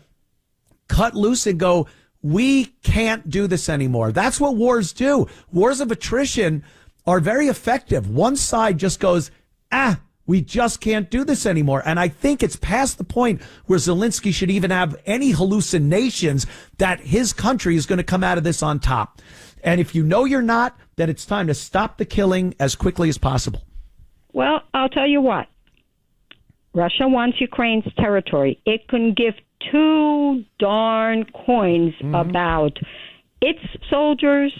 Speaker 1: cut loose and go, we can't do this anymore. That's what wars do. Wars of attrition are very effective. One side just goes, we just can't do this anymore. And I think it's past the point where Zelensky should even have any hallucinations that his country is going to come out of this on top. And if you know you're not, then it's time to stop the killing as quickly as possible.
Speaker 15: Well, I'll tell you what. Russia wants Ukraine's territory. It can give two darn coins about its soldiers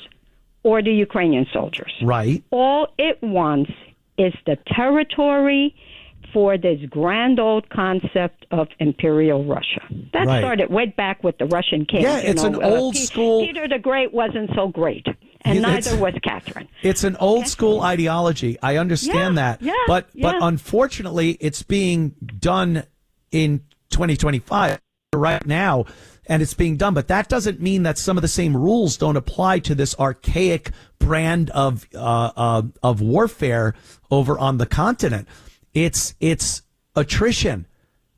Speaker 15: or the Ukrainian soldiers.
Speaker 1: Right.
Speaker 15: All it wants is the territory for this grand old concept of Imperial Russia. That started way back with the Russian king.
Speaker 1: Yeah, it's an old school...
Speaker 15: Peter the Great wasn't so great, and neither was Catherine.
Speaker 1: It's an old school ideology. I understand that.
Speaker 15: Yeah,
Speaker 1: but unfortunately, it's being done in 2025 right now, and it's being done. But that doesn't mean that some of the same rules don't apply to this archaic brand of warfare over on the continent. It's attrition.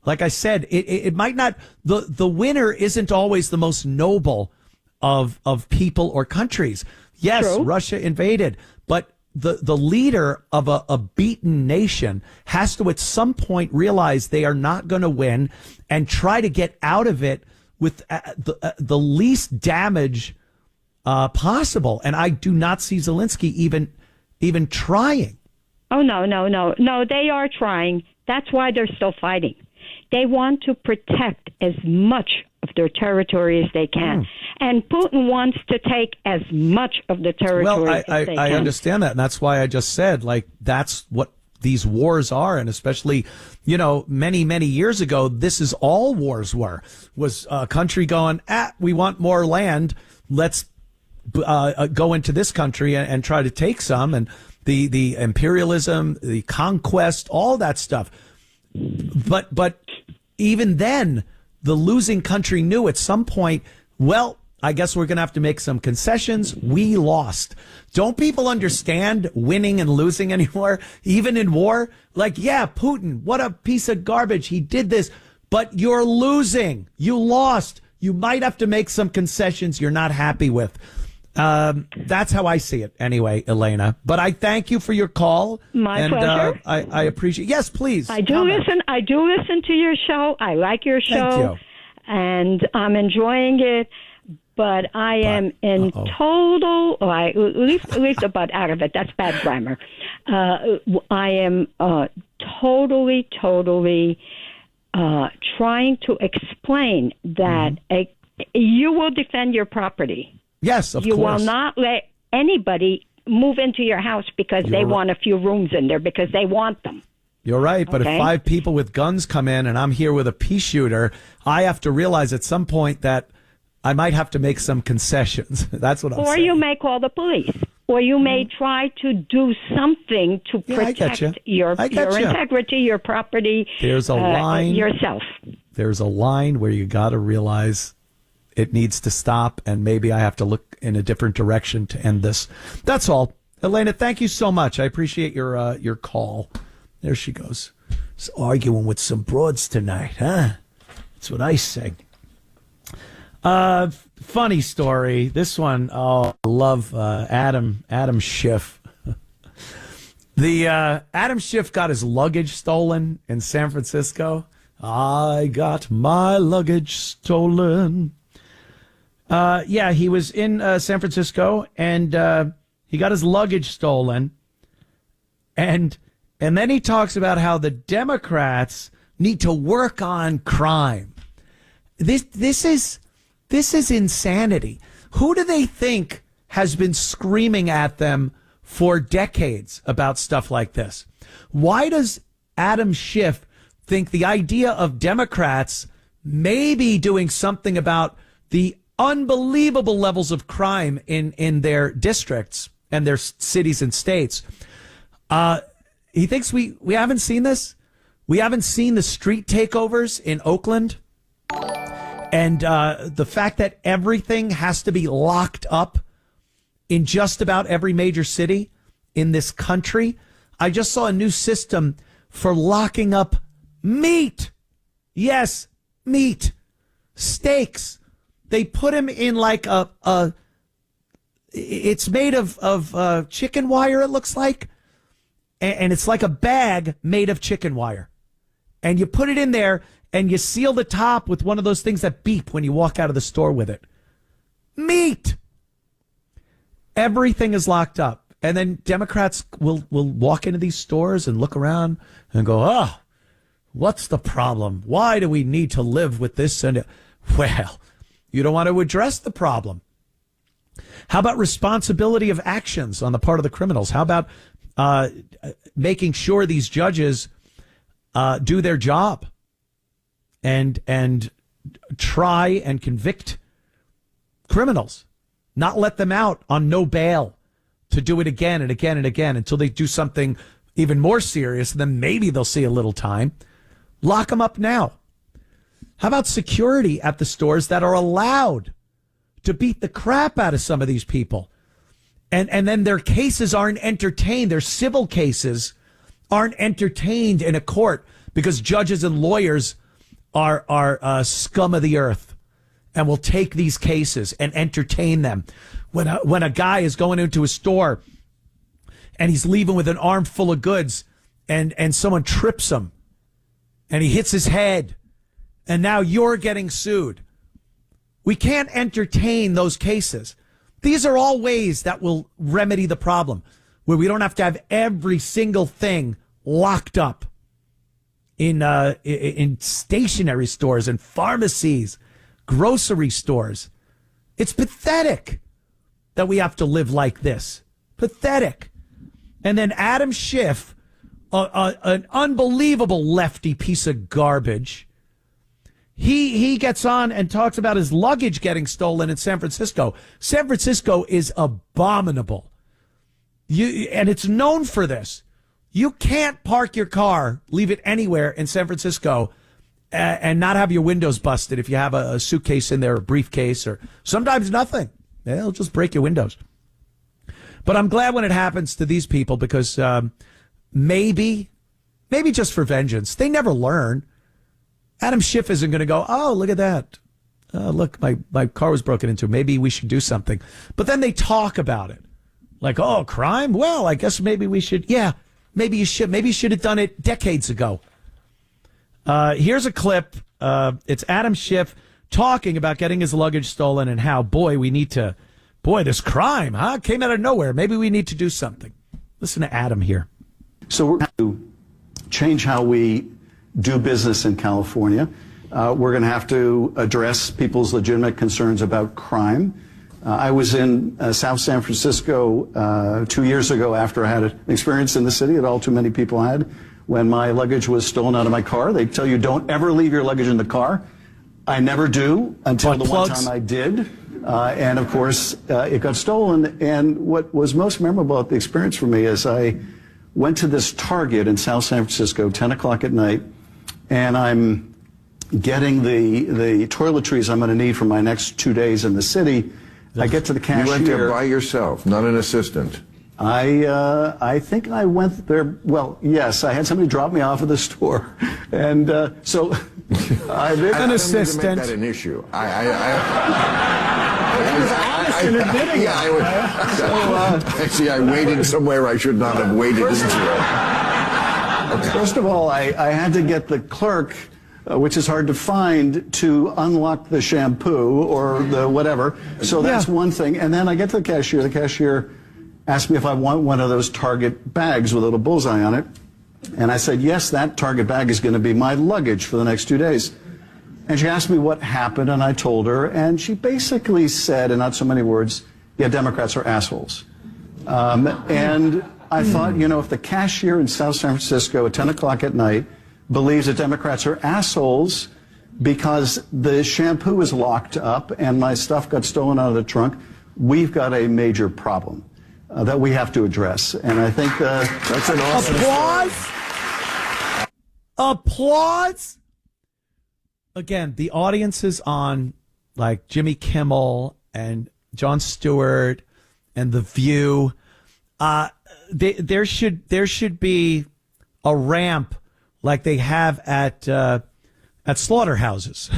Speaker 1: Like I said, it might not, the winner isn't always the most noble of people or countries. Yes, true. Russia invaded, but the leader of a beaten nation has to at some point realize they are not going to win and try to get out of it with the least damage possible. And I do not see Zelensky even trying.
Speaker 15: Oh, no, they are trying. That's why they're still fighting. They want to protect as much of their territory as they can. And Putin wants to take as much of the territory as they can.
Speaker 1: I understand that. And that's why I just said, like, that's what these wars are. And especially, many, many years ago, this is all wars were, was a country going, we want more land. Let's go into this country and try to take some. And the imperialism, the conquest, all that stuff. But even then, the losing country knew at some point, well, I guess we're going to have to make some concessions. We lost. Don't people understand winning and losing anymore, even in war? Like, yeah, Putin, what a piece of garbage. He did this, but you're losing. You lost. You might have to make some concessions you're not happy with. That's how I see it anyway, Elena. But I thank you for your call.
Speaker 15: My pleasure.
Speaker 1: I appreciate. Yes, please.
Speaker 15: I do listen to your show. I like your show.
Speaker 1: Thank you.
Speaker 15: And I'm enjoying it. But I am in total, at least about out of it. That's bad grammar. I am totally trying to explain that you will defend your property.
Speaker 1: Yes, of course.
Speaker 15: You will not let anybody move into your house because they want a few rooms in there because they want them.
Speaker 1: You're right, but if 5 people with guns come in and I'm here with a pea shooter, I have to realize at some point that I might have to make some concessions. That's what I'm saying.
Speaker 15: Or you may call the police. Or you may try to do something to protect your integrity, your property,
Speaker 1: There's a line,
Speaker 15: yourself.
Speaker 1: There's a line where you got to realize it needs to stop, and maybe I have to look in a different direction to end this. That's all. Elena, thank you so much. I appreciate your call. There she goes. Just arguing with some broads tonight, huh? That's what I say. Funny story. This one, I love Adam Schiff. Adam Schiff got his luggage stolen in San Francisco. I got my luggage stolen. He was in San Francisco, and he got his luggage stolen. And then he talks about how the Democrats need to work on crime. This is insanity. Who do they think has been screaming at them for decades about stuff like this? Why does Adam Schiff think the idea of Democrats maybe doing something about the unbelievable levels of crime in their districts and their cities and states? He thinks we haven't seen this. We haven't seen the street takeovers in Oakland. And the fact that everything has to be locked up in just about every major city in this country. I just saw a new system for locking up meat. Yes, meat. Steaks. They put them in like it's made of chicken wire, it looks like. And it's like a bag made of chicken wire. And you put it in there and you seal the top with one of those things that beep when you walk out of the store with it. Meat. Everything is locked up. And then Democrats will walk into these stores and look around and go, oh, what's the problem? Why do we need to live with this? And well, you don't want to address the problem. How about responsibility of actions on the part of the criminals? How about making sure these judges do their job and try and convict criminals, not let them out on no bail to do it again and again and again until they do something even more serious, and then maybe they'll see a little time. Lock them up now. How about security at the stores that are allowed to beat the crap out of some of these people? And then their cases aren't entertained. Their civil cases aren't entertained in a court because judges and lawyers are scum of the earth and will take these cases and entertain them. When a guy is going into a store and he's leaving with an arm full of goods and someone trips him and he hits his head and now you're getting sued. We can't entertain those cases. These are all ways that will remedy the problem, where we don't have to have every single thing locked up in stationery stores and pharmacies, grocery stores. It's pathetic that we have to live like this. Pathetic. And then Adam Schiff, an unbelievable lefty piece of garbage, he gets on and talks about his luggage getting stolen in San Francisco. San Francisco is abominable. And it's known for this. You can't park your car, leave it anywhere in San Francisco, and not have your windows busted if you have a suitcase in there, a briefcase, or sometimes nothing. They'll just break your windows. But I'm glad when it happens to these people because maybe just for vengeance. They never learn. Adam Schiff isn't going to go, oh, look at that. Look, my car was broken into. Maybe we should do something. But then they talk about it. Like, oh, crime? Well, I guess maybe we should. Yeah, maybe you should. Maybe you should have done it decades ago. Here's a clip. It's Adam Schiff talking about getting his luggage stolen and how, this crime, came out of nowhere. Maybe we need to do something. Listen to Adam here.
Speaker 16: So we're going to change how we do business in California. We're going to have to address people's legitimate concerns about crime. I was in South San Francisco 2 years ago after I had an experience in the city that all too many people had when my luggage was stolen out of my car. They tell you don't ever leave your luggage in the car. I never do until the one time I did. And of course, it got stolen. And what was most memorable about the experience for me is I went to this Target in South San Francisco, 10 o'clock at night, and I'm getting the toiletries I'm going to need for my next 2 days in the city. I get to the cashier.
Speaker 17: You went there by yourself, not an assistant.
Speaker 16: I think I went there. Well, yes, I had somebody drop me off at the store, and so
Speaker 17: an
Speaker 16: assistant.
Speaker 17: I don't need to make that an issue.
Speaker 16: I was honest in admitting it.
Speaker 17: Actually, I waited somewhere I should not have waited into.
Speaker 16: First of all, I had to get the clerk, which is hard to find, to unlock the shampoo or the whatever. So that's one thing. And then I get to the cashier. The cashier asked me if I want one of those Target bags with a little bullseye on it. And I said, yes, that Target bag is going to be my luggage for the next 2 days. And she asked me what happened, and I told her. And she basically said, in not so many words, yeah, Democrats are assholes. And I thought, if the cashier in South San Francisco at 10 o'clock at night believes that Democrats are assholes because the shampoo is locked up and my stuff got stolen out of the trunk, we've got a major problem that we have to address. And I think that's an awesome
Speaker 1: Applause! Applause! Again, the audience is on like Jimmy Kimmel and Jon Stewart and The View. There should be a ramp like they have at slaughterhouses.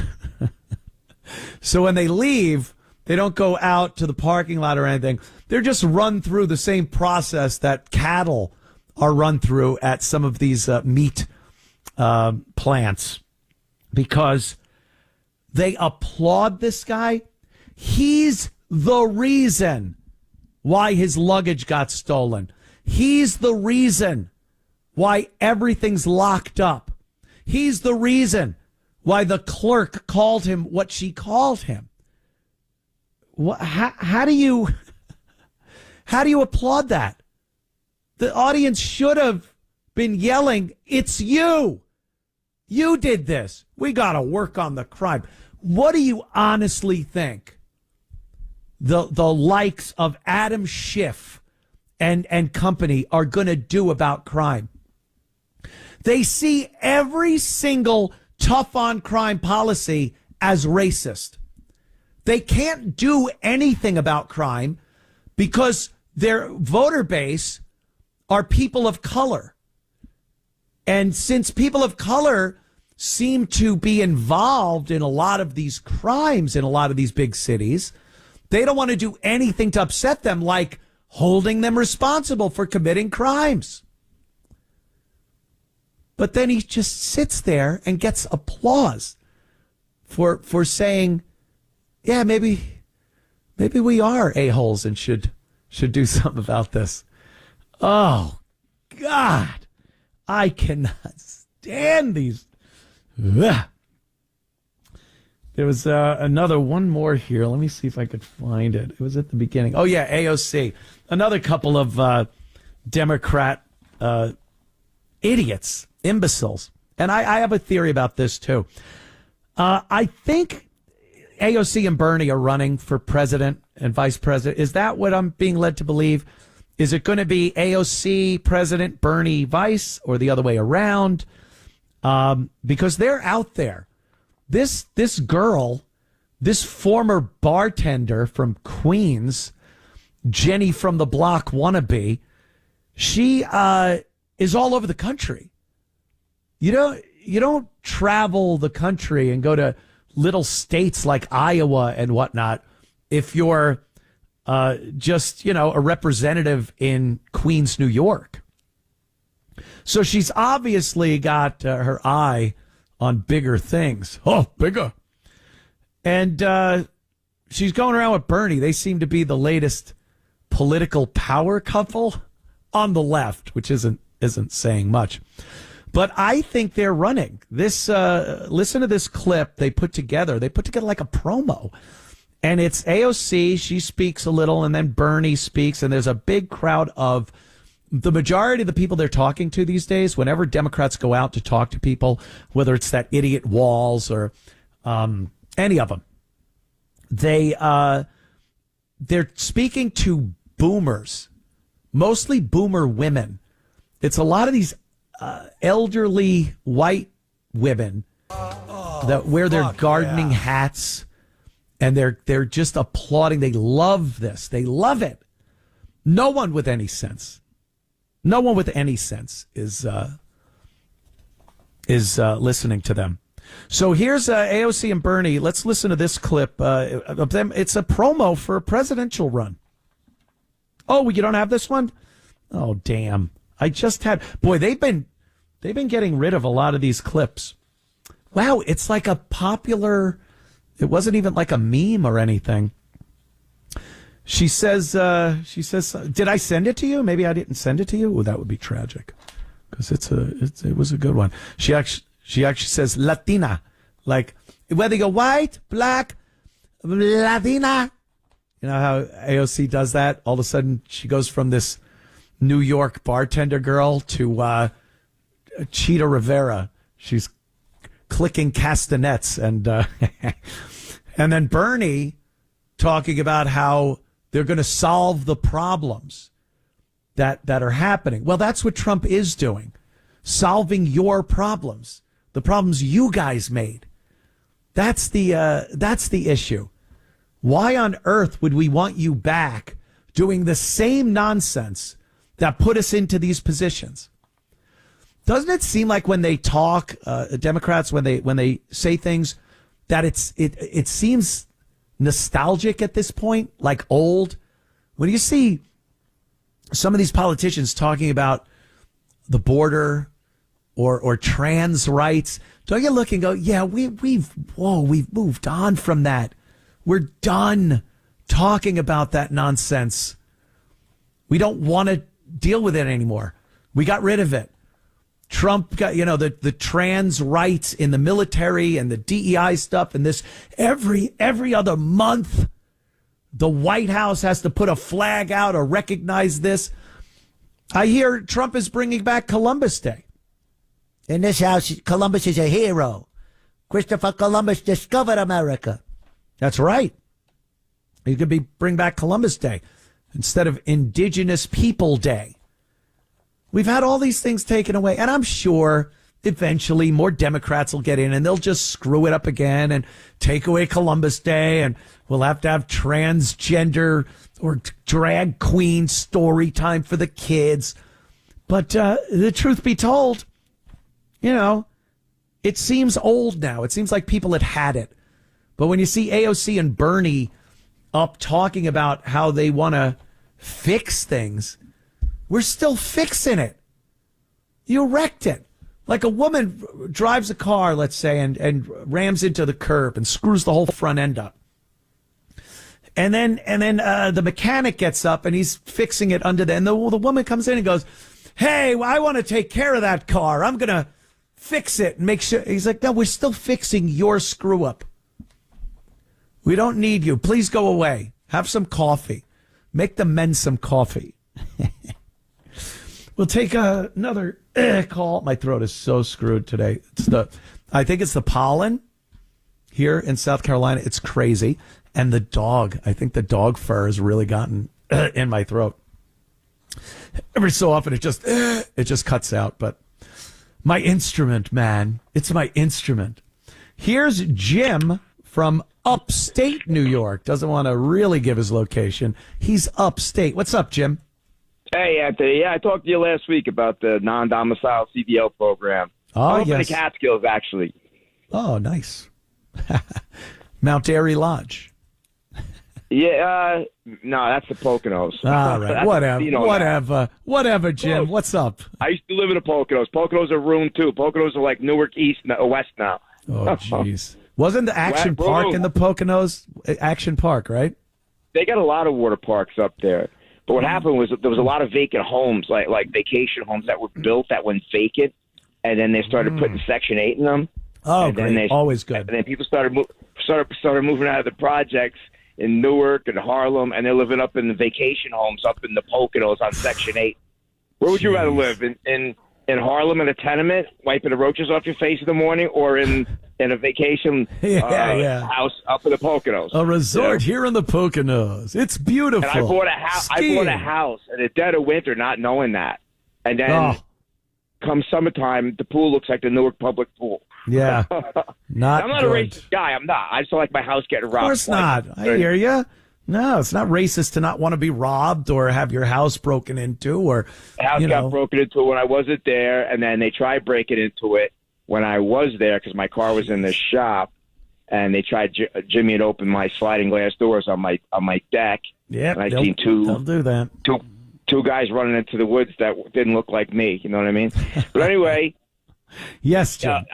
Speaker 1: So when they leave, they don't go out to the parking lot or anything. They're just run through the same process that cattle are run through at some of these meat plants, because they applaud this guy. He's the reason why his luggage got stolen. He's the reason why everything's locked up. He's the reason why the clerk called him what she called him. How do you applaud that? The audience should have been yelling, "It's you! You did this. We got to work on the crime." What do you honestly think the likes of Adam Schiff and company are going to do about crime? They see every single tough on crime policy as racist. They can't do anything about crime because their voter base are people of color. And since people of color seem to be involved in a lot of these crimes in a lot of these big cities, they don't want to do anything to upset them, like holding them responsible for committing crimes. But then he just sits there and gets applause for saying, yeah, maybe we are a-holes and should do something about this. Oh, God. I cannot stand these. Ugh. There was one more here. Let me see if I could find it. It was at the beginning. Oh, yeah, AOC. Another couple of Democrat idiots, imbeciles. And I have a theory about this, too. I think AOC and Bernie are running for president and vice president. Is that what I'm being led to believe? Is it going to be AOC president, Bernie vice, or the other way around? Because they're out there. This girl, this former bartender from Queens, Jenny from the block wannabe, she is all over the country. You don't travel the country and go to little states like Iowa and whatnot if you're just a representative in Queens, New York. So she's obviously got her eye on bigger things. Oh, bigger. And she's going around with Bernie. They seem to be the latest political power couple on the left, which isn't saying much. But I think they're running. Listen to this clip they put together. They put together like a promo. And it's AOC, she speaks a little, and then Bernie speaks, and there's a big crowd of the majority of the people they're talking to these days. Whenever Democrats go out to talk to people, whether it's that idiot Walls or any of them, they're speaking to boomers, mostly boomer women. It's a lot of these elderly white women that wear their gardening hats. And they're just applauding. They love this. They love it. No one with any sense is listening to them. So here's AOC and Bernie. Let's listen to this clip of them. It's a promo for a presidential run. Oh, you don't have this one? Oh, damn. I just had. Boy, they've been getting rid of a lot of these clips. Wow, it's like a popular. It wasn't even like a meme or anything. She says, did I send it to you? Maybe I didn't send it to you. Well, that would be tragic because it was a good one. She actually says Latina, like whether you're white, black, Latina. You know how AOC does that? All of a sudden she goes from this New York bartender girl to Cheetah Rivera. She's clicking castanets and then Bernie talking about how they're going to solve the problems that are happening. Well, that's what Trump is doing. Solving your problems, the problems you guys made. That's the issue. Why on earth would we want you back doing the same nonsense that put us into these positions? Doesn't it seem like when they talk, Democrats, when they say things, that it seems nostalgic at this point, like old? When you see some of these politicians talking about the border or trans rights, don't you look and go, yeah, we've moved on from that. We're done talking about that nonsense. We don't want to deal with it anymore. We got rid of it. Trump got, the trans rights in the military and the DEI stuff and this every other month. The White House has to put a flag out or recognize this. I hear Trump is bringing back Columbus Day. In this house, Columbus is a hero. Christopher Columbus discovered America. That's right. He could bring back Columbus Day instead of Indigenous People Day. We've had all these things taken away, and I'm sure eventually more Democrats will get in and they'll just screw it up again and take away Columbus Day, and we'll have to have transgender or drag queen story time for the kids. But the truth be told, it seems old now. It seems like people had it. But when you see AOC and Bernie up talking about how they want to fix things, we're still fixing it. You wrecked it. Like a woman drives a car, let's say, and rams into the curb and screws the whole front end up. And then the mechanic gets up and he's fixing it under there. And the woman comes in and goes, "Hey, I want to take care of that car. I'm going to fix it and make sure." He's like, "No, we're still fixing your screw up. We don't need you. Please go away. Have some coffee. Make the men some coffee." We'll take another call. My throat is so screwed today. I think it's the pollen here in South Carolina. It's crazy. And the dog. I think the dog fur has really gotten in my throat. Every so often it just cuts out. But my instrument, man. It's my instrument. Here's Jim from upstate New York. Doesn't want to really give his location. He's upstate. What's up, Jim?
Speaker 18: Hey, Anthony. Yeah, I talked to you last week about the non-domicile CDL program. I'm up in the Catskills, actually.
Speaker 1: Oh, nice. Mount Airy Lodge.
Speaker 18: Yeah, no, that's the Poconos.
Speaker 1: All right, whatever, Jim.
Speaker 18: Close.
Speaker 1: What's up?
Speaker 18: I used to live in the Poconos. Poconos are ruined, too. Poconos are like Newark East and West now.
Speaker 1: Oh, jeez. Wasn't the Action Park in the Poconos? Action Park, right?
Speaker 18: They got a lot of water parks up there. But what happened was there was a lot of vacant homes, like vacation homes that were built that went vacant, and then they started putting Section 8 in them.
Speaker 1: Oh,
Speaker 18: and
Speaker 1: great.
Speaker 18: Then
Speaker 1: Always good.
Speaker 18: And then people started moving out of the projects in Newark and Harlem, and they're living up in the vacation homes up in the Poconos on Section 8. Where would you rather live? In Harlem in a tenement, wiping the roaches off your face in the morning, or in a vacation house up in the Poconos?
Speaker 1: A resort here in the Poconos. It's beautiful.
Speaker 18: And I bought a house in the dead of winter, not knowing that. And then come summertime, the pool looks like the Newark Public Pool.
Speaker 1: Yeah.
Speaker 18: I'm not a racist guy. I'm not. I just don't like my house getting robbed.
Speaker 1: Of course not. I hear you. No, it's not racist to not want to be robbed or have your house broken into. Or
Speaker 18: the house got broken into when I wasn't there, and then they tried breaking into it when I was there because my car was in the shop, and they tried jimmy and open my sliding glass doors on my deck.
Speaker 1: Yeah,
Speaker 18: and I seen
Speaker 1: they'll do that.
Speaker 18: Two guys running into the woods that didn't look like me. You know what I mean? But anyway,
Speaker 1: yes, Jim.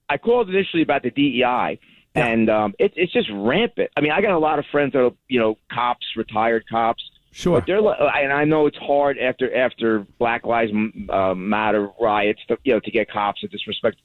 Speaker 18: I called initially about the DEI. Yeah. And it's just rampant. I mean, I got a lot of friends that are, cops, retired cops.
Speaker 1: Sure.
Speaker 18: But and I know it's hard after Black Lives Matter riots to get cops at this respect.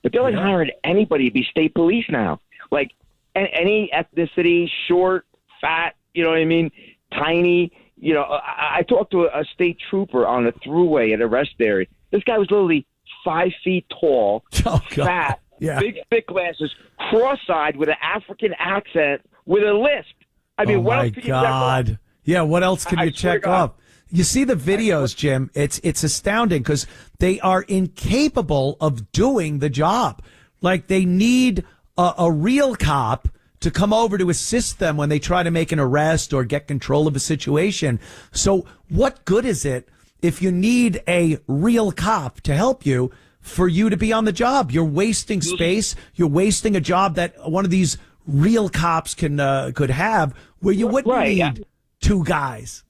Speaker 18: But they're like hiring anybody to be state police now. Like any ethnicity, short, fat, you know what I mean, tiny. I talked to a state trooper on the thruway at a rest area. This guy was literally 5 feet tall, fat.
Speaker 1: Yeah.
Speaker 18: Big, thick glasses, cross-eyed with an African accent with a lisp. I mean, what else can you check off?
Speaker 1: Yeah, what else can you check off? You see the videos, Jim. It's astounding because they are incapable of doing the job. Like they need a real cop to come over to assist them when they try to make an arrest or get control of a situation. So what good is it if you need a real cop to help you? For you to be on the job, you're wasting space. You're wasting a job that one of these real cops could have, where you wouldn't need two guys.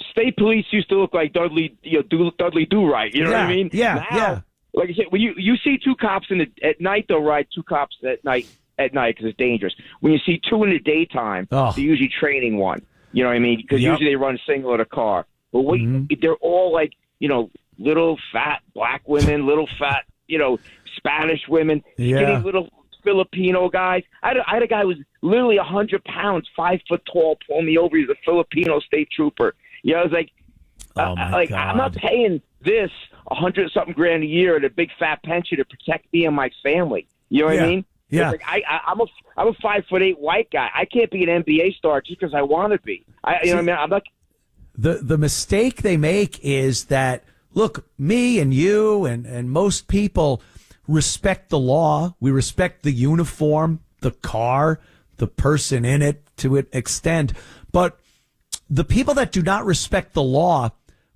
Speaker 18: State police used to look like Dudley Do-Right. You know what I mean?
Speaker 1: Yeah,
Speaker 18: now, like I said, when you see two cops at night, though, right? Two cops at night because it's dangerous. When you see two in the daytime, they're usually training one. You know what I mean? Because usually they run single in a car. But they're all like, little fat black women, little fat, Spanish women, skinny little Filipino guys. I had a guy who was literally 100 pounds, 5 foot tall, pull me over. He's a Filipino state trooper. I was like,
Speaker 1: oh my God.
Speaker 18: I'm not paying this 100-something grand a year and a big fat pension to protect me and my family. You know what I mean?
Speaker 1: Yeah.
Speaker 18: It's like I'm a 5'8" white guy. I can't be an NBA star just because I want to be. You know what I mean? I'm not.
Speaker 1: The mistake they make is that, look, me and you and most people respect the law. We respect the uniform, the car, the person in it to an extent. But the people that do not respect the law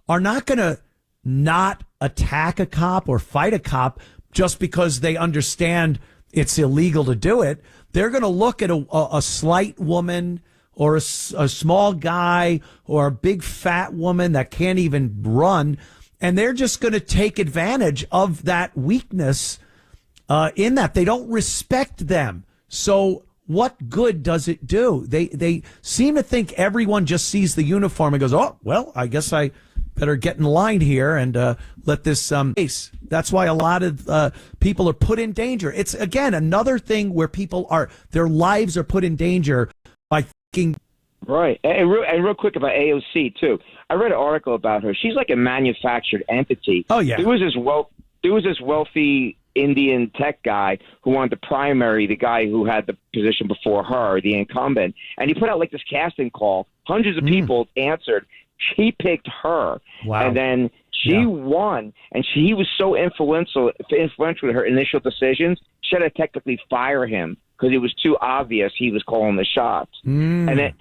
Speaker 1: are not going to not attack a cop or fight a cop just because they understand it's illegal to do it. They're going to look at a slight woman or a small guy or a big fat woman that can't even run, and they're just going to take advantage of that weakness in that. They don't respect them. So what good does it do? They seem to think everyone just sees the uniform and goes, oh, well, I guess I better get in line here and let this case. That's why a lot of people are put in danger. It's, again, another thing where their lives are put in danger by thinking.
Speaker 18: Right. And real quick about AOC, too. I read an article about her. She's like a manufactured entity.
Speaker 1: Oh, yeah.
Speaker 18: There was this wealthy Indian tech guy who wanted to primary the guy who had the position before her, the incumbent. And he put out like this casting call. Hundreds of people answered. She picked her.
Speaker 1: Wow.
Speaker 18: And then she won. And he was so influential with her initial decisions, she had to technically fire him because it was too obvious he was calling the shots. And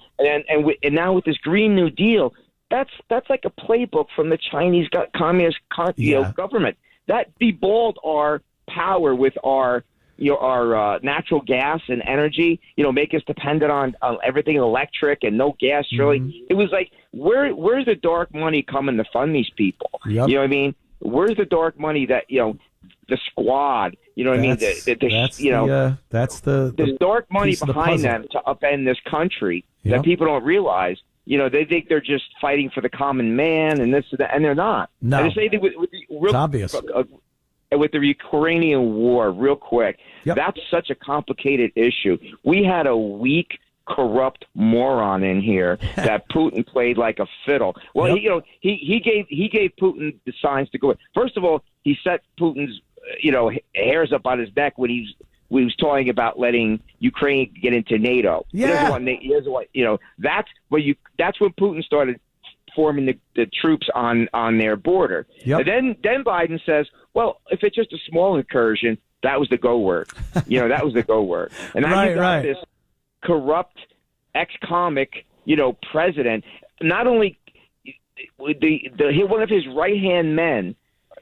Speaker 18: now with this Green New Deal, that's like a playbook from the Chinese communist government. That deballed our power with our natural gas and energy, make us dependent on everything electric and no gas, really. It was like, where's the dark money coming to fund these people?
Speaker 1: Yep.
Speaker 18: You know what I mean? Where's the dark money that, the squad, you know what I mean? There's dark money behind them to upend this country that people don't realize. They think they're just fighting for the common man and this and that, and they're not.
Speaker 1: No.
Speaker 18: And to say that
Speaker 1: It's obvious.
Speaker 18: With the Ukrainian war, real quick, that's such a complicated issue. We had a weak, corrupt moron in here that Putin played like a fiddle. Well, he gave Putin the signs to go. First of all, he set Putin's hairs up on his neck when he was talking about letting Ukraine get into NATO.
Speaker 1: Yeah.
Speaker 18: That's when Putin started forming the troops on their border.
Speaker 1: Yep.
Speaker 18: And then Biden says, well, if it's just a small incursion, that was the go word. That was the go word. And now you got this corrupt ex-comic, president. Not only one of his right-hand men,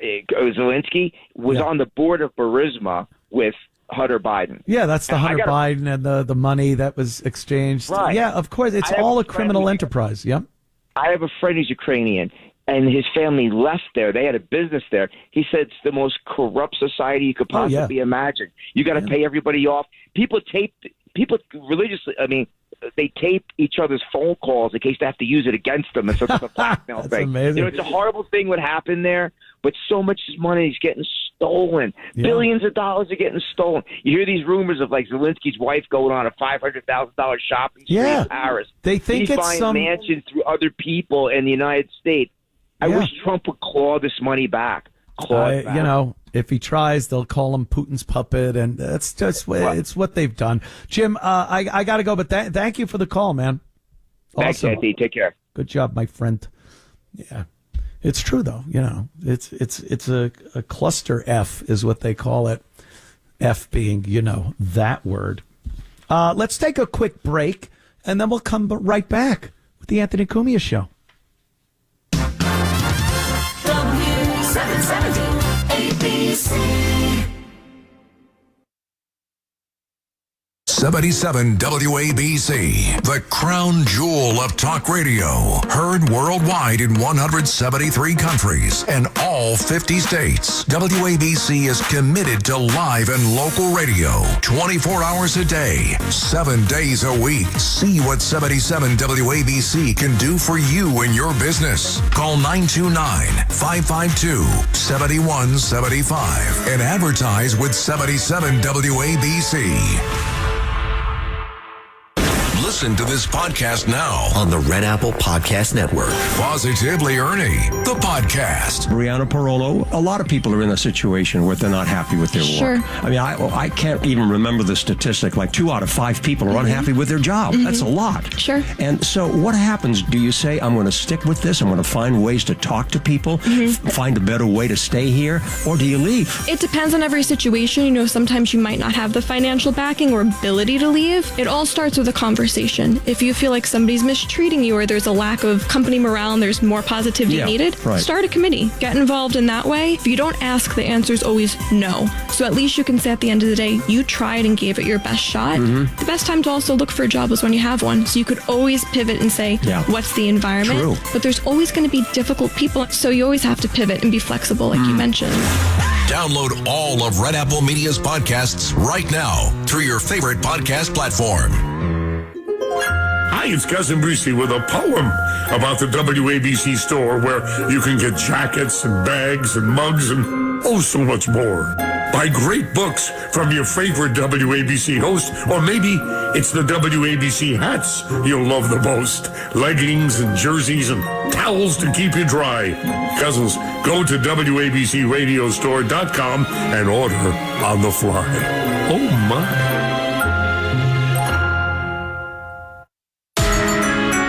Speaker 18: Zelensky, was on the board of Burisma with Hunter Biden.
Speaker 1: Yeah, that's the Hunter Biden and the money that was exchanged.
Speaker 18: Right.
Speaker 1: Yeah, of course. It's all a criminal enterprise. Yep.
Speaker 18: I have a friend who's Ukrainian, and his family left there. They had a business there. He said it's the most corrupt society you could possibly imagine. You got to pay everybody off. People religiously, they tape each other's phone calls in case they have to use it against them. It's a blackmail thing.
Speaker 1: Amazing.
Speaker 18: It's a horrible thing what happened there, but so much money is getting stolen. Yeah. Billions of dollars are getting stolen. You hear these rumors of like Zelensky's wife going on a $500,000 shopping spree in Paris.
Speaker 1: They think
Speaker 18: he's
Speaker 1: it's
Speaker 18: buying mansions through other people in the United States. I wish Trump would claw this money back.
Speaker 1: If he tries, they'll call him Putin's puppet, and that's just it's what they've done. Jim, I got to go, but thank you for the call, man.
Speaker 18: Thanks, Andy. Take care.
Speaker 1: Good job, my friend. Yeah, it's true though. It's a cluster F is what they call it. F being that word. Let's take a quick break, and then we'll come right back with the Anthony Cumia Show.
Speaker 19: 770 ABC.
Speaker 5: 77 WABC, the crown jewel of talk radio. Heard worldwide in 173 countries and all 50 states. WABC is committed to live and local radio 24 hours a day, 7 days a week. See what 77 WABC can do for you and your business. Call 929-552-7175 and advertise with 77 WABC. Listen to this podcast now
Speaker 3: on the Red Apple Podcast Network.
Speaker 5: Positively Ernie, the podcast.
Speaker 19: Brianna Parolo, a lot of people are in a situation where they're not happy with their work. I mean, I can't even remember the statistic, like 2 out of 5 people are unhappy with their job. That's a lot.
Speaker 20: Sure.
Speaker 19: And so what happens? Do you say, I'm going to stick with this, I'm going to find ways to talk to people, find a better way to stay here, or do you leave?
Speaker 20: It depends on every situation. You know, sometimes you might not have the financial backing or ability to leave. It all starts with a conversation. If you feel like somebody's mistreating you or there's a lack of company morale and there's more positivity needed, start a committee. Get involved in that way. If you don't ask, the answer is always no. So at least you can say at the end of the day, you tried and gave it your best shot. The best time to also look for a job is when you have one. So you could always pivot and say, what's the environment?
Speaker 19: True.
Speaker 20: But there's always going to be difficult people. So you always have to pivot and be flexible, like you mentioned.
Speaker 5: Download all of Red Apple Media's podcasts right now through your favorite podcast platform.
Speaker 21: Hi, it's Cousin Brucey with a poem about the WABC store where you can get jackets and bags and mugs and oh so much more. Buy great books from your favorite WABC host, or maybe it's the WABC hats you'll love the most. Leggings and jerseys and towels to keep you dry. Cousins, go to WABCRadiostore.com and order on the fly. Oh my.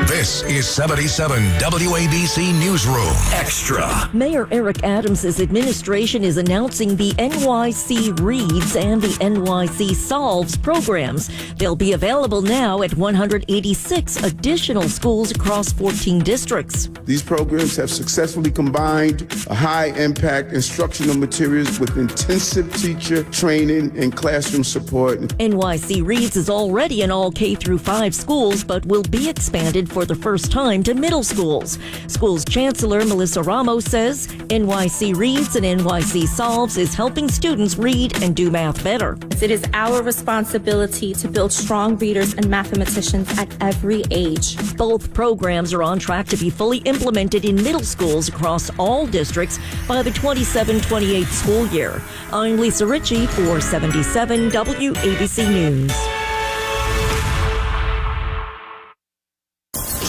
Speaker 5: This is 77 WABC Newsroom Extra.
Speaker 11: Mayor Eric Adams' administration is announcing the NYC Reads and the NYC Solves programs. They'll be available now at 186 additional schools across 14 districts.
Speaker 24: These programs have successfully combined high-impact instructional materials with intensive teacher training and classroom support.
Speaker 11: NYC Reads is already in all K-5 schools, but will be expanded for the first time to middle schools. Schools Chancellor Melissa Ramos says NYC Reads and NYC Solves is helping students read and do math better.
Speaker 25: It is our responsibility to build strong readers and mathematicians at every age.
Speaker 11: Both programs are on track to be fully implemented in middle schools across all districts by the 27-28 school year. I'm Lisa Ritchie for 77 WABC News.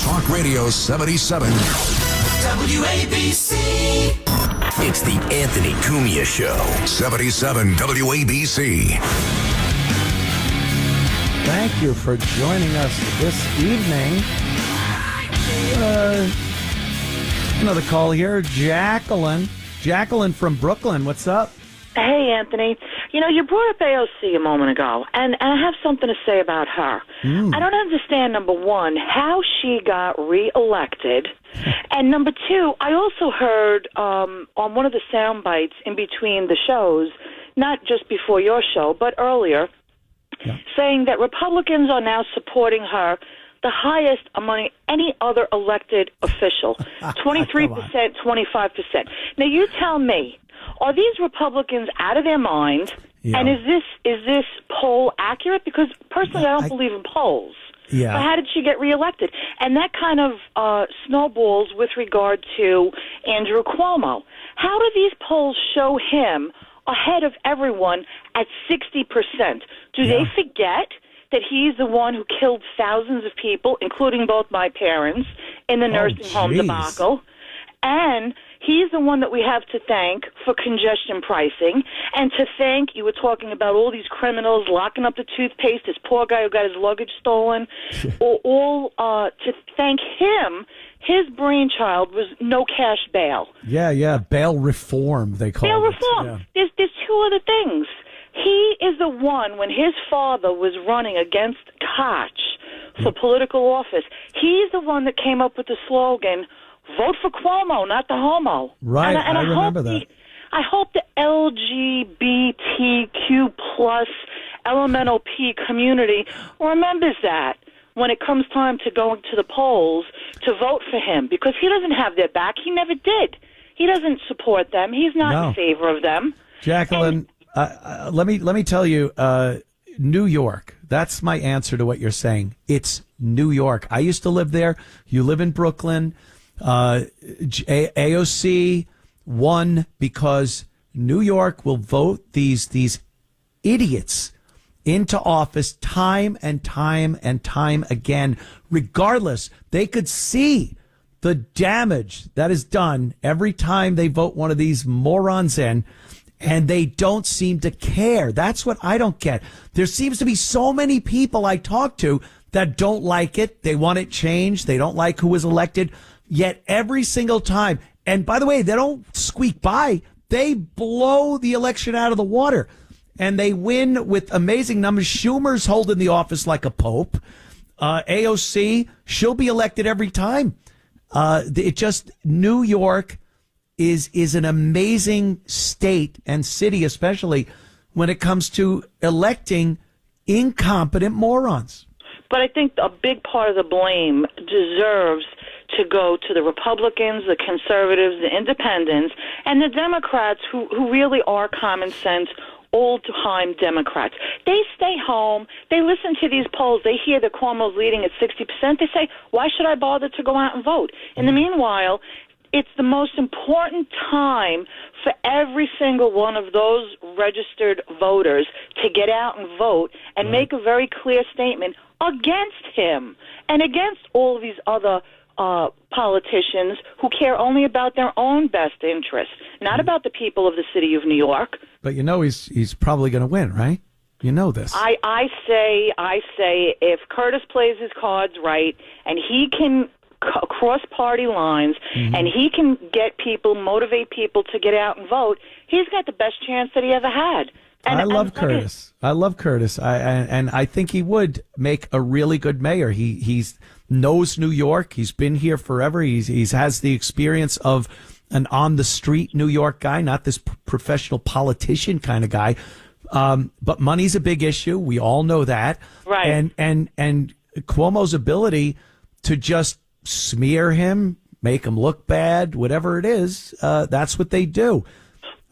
Speaker 5: Talk Radio 77
Speaker 3: WABC. It's the Anthony Cumia Show.
Speaker 5: 77 WABC.
Speaker 1: Thank you for joining us this evening. Another call here. Jacqueline from Brooklyn. What's up?
Speaker 26: Hey, Anthony. You know, you brought up AOC a moment ago, and I have something to say about her. I don't understand, number one, how she got reelected. And number two, I also heard on one of the sound bites in between the shows, not just before your show, but earlier, saying that Republicans are now supporting her the highest among any other elected official, 23%, 25%. Now, you tell me, are these Republicans out of their mind? Yeah. And is this poll accurate? Because personally, I don't believe in polls. Yeah. So how did she get reelected? And that kind of snowballs with regard to Andrew Cuomo. How do these polls show him ahead of everyone at 60%? Do they forget that he's the one who killed thousands of people, including both my parents, in the nursing home debacle? And he's the one that we have to thank for congestion pricing, and to thank, you were talking about all these criminals locking up the toothpaste, this poor guy who got his luggage stolen, all to thank him. His brainchild was no cash bail.
Speaker 1: Yeah, bail reform, they call it.
Speaker 26: Bail reform. Yeah. There's two other things. He is the one, when his father was running against Koch for political office, he's the one that came up with the slogan, vote for Cuomo, not the homo.
Speaker 1: Right, and I remember that.
Speaker 26: I hope the LGBTQ plus elemental P community remembers that when it comes time to going to the polls to vote for him, because he doesn't have their back. He never did. He doesn't support them. He's not in favor of them.
Speaker 1: Jacqueline, let me tell you, New York. That's my answer to what you're saying. It's New York. I used to live there. You live in Brooklyn. AOC won because New York will vote these idiots into office time and time and time again. Regardless, they could see the damage that is done every time they vote one of these morons in, and they don't seem to care. That's what I don't get. There seems to be so many people I talk to that don't like it. They want it changed. They don't like who was elected. Yet every single time, and by the way, they don't squeak by. They blow the election out of the water. And they win with amazing numbers. Schumer's holding the office like a pope. AOC, she'll be elected every time. New York is an amazing state and city, especially when it comes to electing incompetent morons.
Speaker 26: But I think a big part of the blame deserves to go to the Republicans, the conservatives, the independents, and the Democrats who really are common sense, old-time Democrats. They stay home. They listen to these polls. They hear that Cuomo's leading at 60%. They say, why should I bother to go out and vote? In the meanwhile, it's the most important time for every single one of those registered voters to get out and vote and make a very clear statement against him and against all of these other politicians who care only about their own best interests, not about the people of the city of New York.
Speaker 1: But you know he's probably going to win, right? You know this.
Speaker 26: I say if Curtis plays his cards right and he can cross party lines and he can motivate people to get out and vote, he's got the best chance that he ever had.
Speaker 1: And I love Curtis. And I think he would make a really good mayor. He's knows New York. He's been here forever. He's has the experience of an on the street New York guy, not this professional politician kind of guy. But money's a big issue. We all know that.
Speaker 26: Right.
Speaker 1: And Cuomo's ability to just smear him, make him look bad, whatever it is, that's what they do.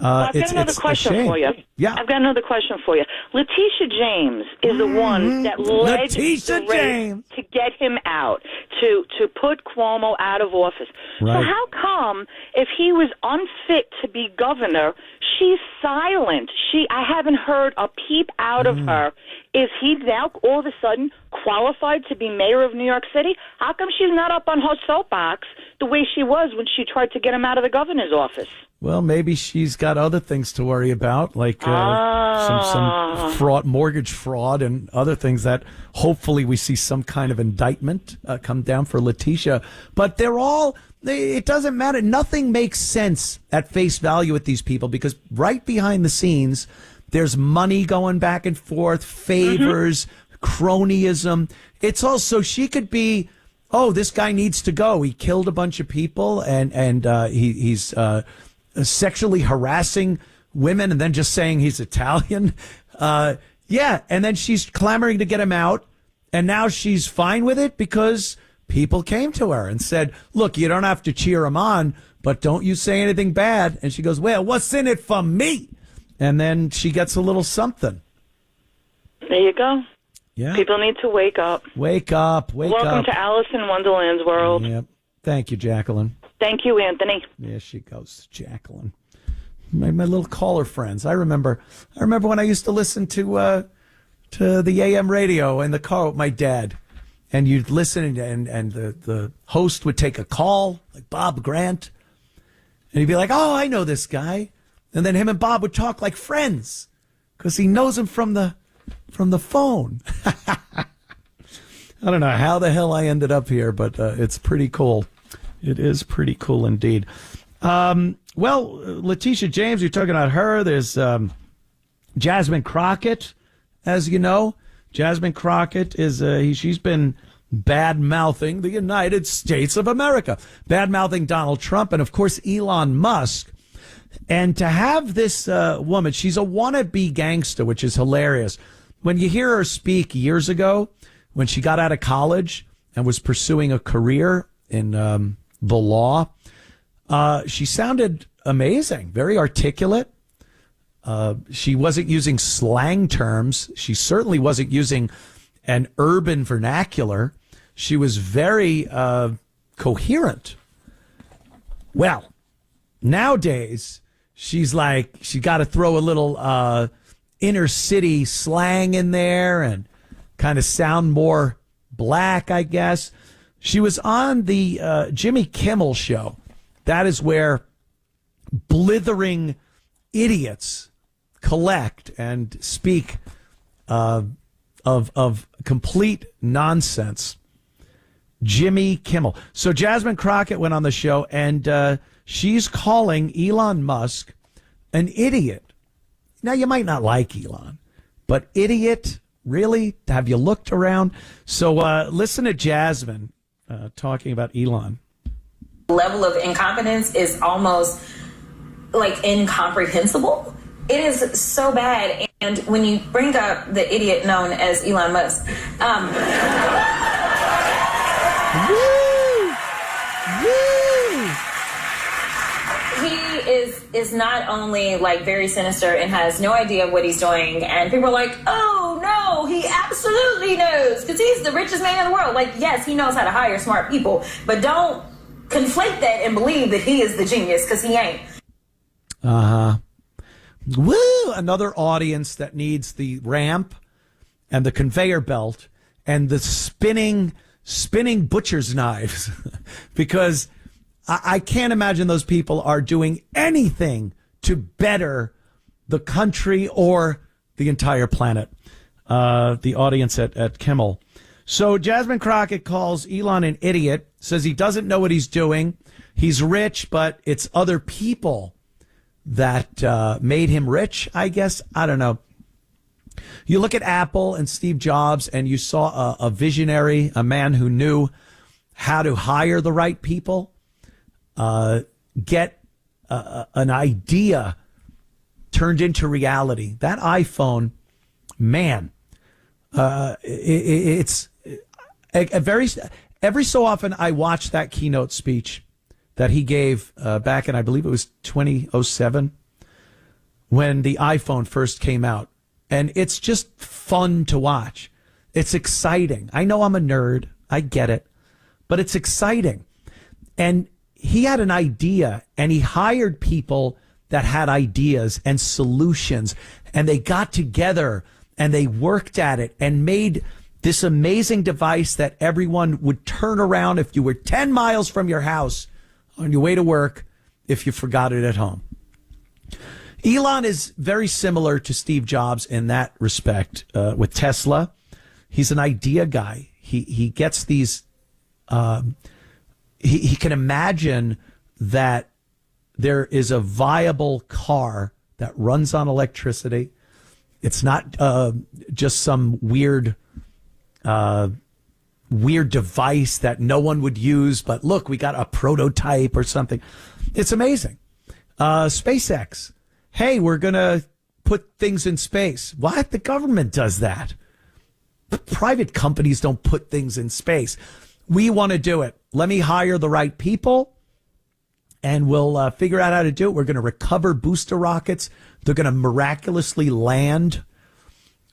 Speaker 26: I've got another question for you.
Speaker 1: Yeah.
Speaker 26: I've got another question for you. Letitia James is the one that led the race to get him out, to put Cuomo out of office.
Speaker 1: Right.
Speaker 26: So how come, if he was unfit to be governor, she's silent? I haven't heard a peep out of her. Is he now all of a sudden qualified to be mayor of New York City? How come she's not up on her soapbox the way she was when she tried to get him out of the governor's office?
Speaker 1: Well, maybe she's got other things to worry about, like some fraud, mortgage fraud, and other things that hopefully we see some kind of indictment come down for Letitia. But it doesn't matter. Nothing makes sense at face value with these people because right behind the scenes, there's money going back and forth, favors, cronyism. It's also, she could be, this guy needs to go. He killed a bunch of people and he's sexually harassing women and then just saying he's Italian. And then she's clamoring to get him out. And now she's fine with it because people came to her and said, look, you don't have to cheer him on, but don't you say anything bad. And she goes, well, what's in it for me? And then she gets a little something.
Speaker 26: There you go.
Speaker 1: Yeah.
Speaker 26: People need to wake up.
Speaker 1: Wake up.
Speaker 26: Welcome to Alice in Wonderland's world.
Speaker 1: Yep. Thank you, Jacqueline.
Speaker 26: Thank you, Anthony.
Speaker 1: There she goes, Jacqueline. My little caller friends. I remember when I used to listen to the AM radio in the car with my dad. And you'd listen and the host would take a call, like Bob Grant. And he'd be like, oh, I know this guy. And then him and Bob would talk like friends because he knows him from the phone. I don't know how the hell I ended up here, but it's pretty cool. It is pretty cool indeed. Letitia James, you're talking about her. There's Jasmine Crockett, as you know. Jasmine Crockett is she's been bad-mouthing the United States of America, bad-mouthing Donald Trump, and, of course, Elon Musk. And to have this woman, she's a wannabe gangster, which is hilarious. when you hear her speak years ago, when she got out of college and was pursuing a career in the law, she sounded amazing, very articulate. She wasn't using slang terms. She certainly wasn't using an urban vernacular. She was very coherent. Well, nowadays, she's like, she got to throw a little inner city slang in there and kind of sound more black, I guess. She was on the Jimmy Kimmel show. That is where blithering idiots collect and speak of complete nonsense. Jimmy Kimmel. So Jasmine Crockett went on the show, and she's calling Elon Musk an idiot. Now, you might not like Elon, but idiot, really? Have you looked around? So listen to Jasmine talking about Elon.
Speaker 2: Level of incompetence is almost like incomprehensible. It is so bad. And when you bring up the idiot known as Elon Musk, he is not only like very sinister and has no idea what he's doing, and people are like, oh no, he absolutely knows because he's the richest man in the world. Like, yes, he knows how to hire smart people, but don't conflate that and believe that he is the genius, because he ain't.
Speaker 1: Woo! Another audience that needs the ramp and the conveyor belt and the spinning butcher's knives because I can't imagine those people are doing anything to better the country or the entire planet. The audience at Kimmel. So Jasmine Crockett calls Elon an idiot, says he doesn't know what he's doing. He's rich, but it's other people that made him rich, I guess. I don't know. You look at Apple and Steve Jobs, and you saw a visionary, a man who knew how to hire the right people, get an idea turned into reality. That iPhone, man, it's every so often I watch that keynote speech that he gave back in, I believe it was 2007, when the iPhone first came out. And it's just fun to watch. It's exciting. I know I'm a nerd. I get it. But it's exciting. And he had an idea, and he hired people that had ideas and solutions. And they got together, and they worked at it and made this amazing device that everyone would turn around if you were 10 miles from your house on your way to work if you forgot it at home. Elon is very similar to Steve Jobs in that respect with Tesla. He's an idea guy. He gets these. He can imagine that there is a viable car that runs on electricity. It's not just some weird device that no one would use. But look, we got a prototype or something. It's amazing. SpaceX. Hey, we're going to put things in space. What? The government does that. Private companies don't put things in space. We want to do it. Let me hire the right people, and we'll figure out how to do it. We're going to recover booster rockets. They're going to miraculously land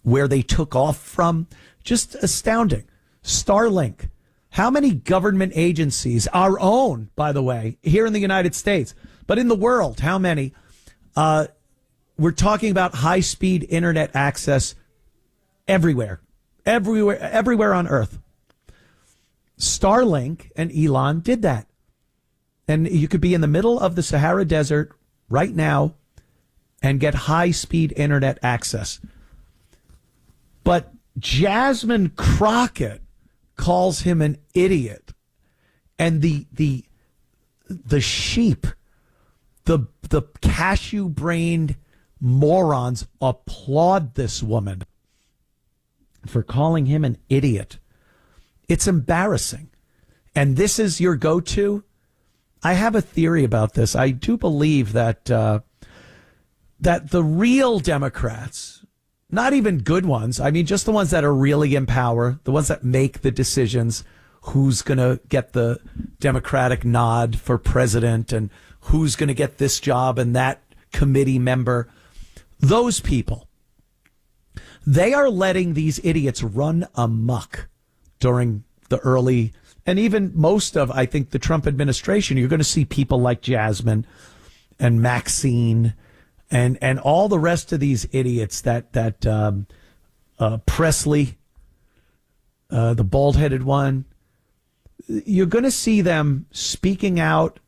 Speaker 1: where they took off from. Just astounding. Starlink. How many government agencies, our own, by the way, here in the United States, but in the world, how many? We're talking about high-speed internet access everywhere on Earth. Starlink and Elon did that. And you could be in the middle of the Sahara Desert right now and get high-speed internet access. But Jasmine Crockett calls him an idiot. And the sheep, the cashew-brained morons applaud this woman for calling him an idiot. It's embarrassing. And this is your go-to? I have a theory about this. I do believe that that the real Democrats, not even good ones. I mean, just the ones that are really in power, the ones that make the decisions, who's going to get the Democratic nod for president and who's going to get this job and that committee member. Those people, they are letting these idiots run amok during the early and even most of, I think, the Trump administration. You're going to see people like Jasmine and Maxine and all the rest of these idiots that Presley, the bald-headed one. You're going to see them speaking out,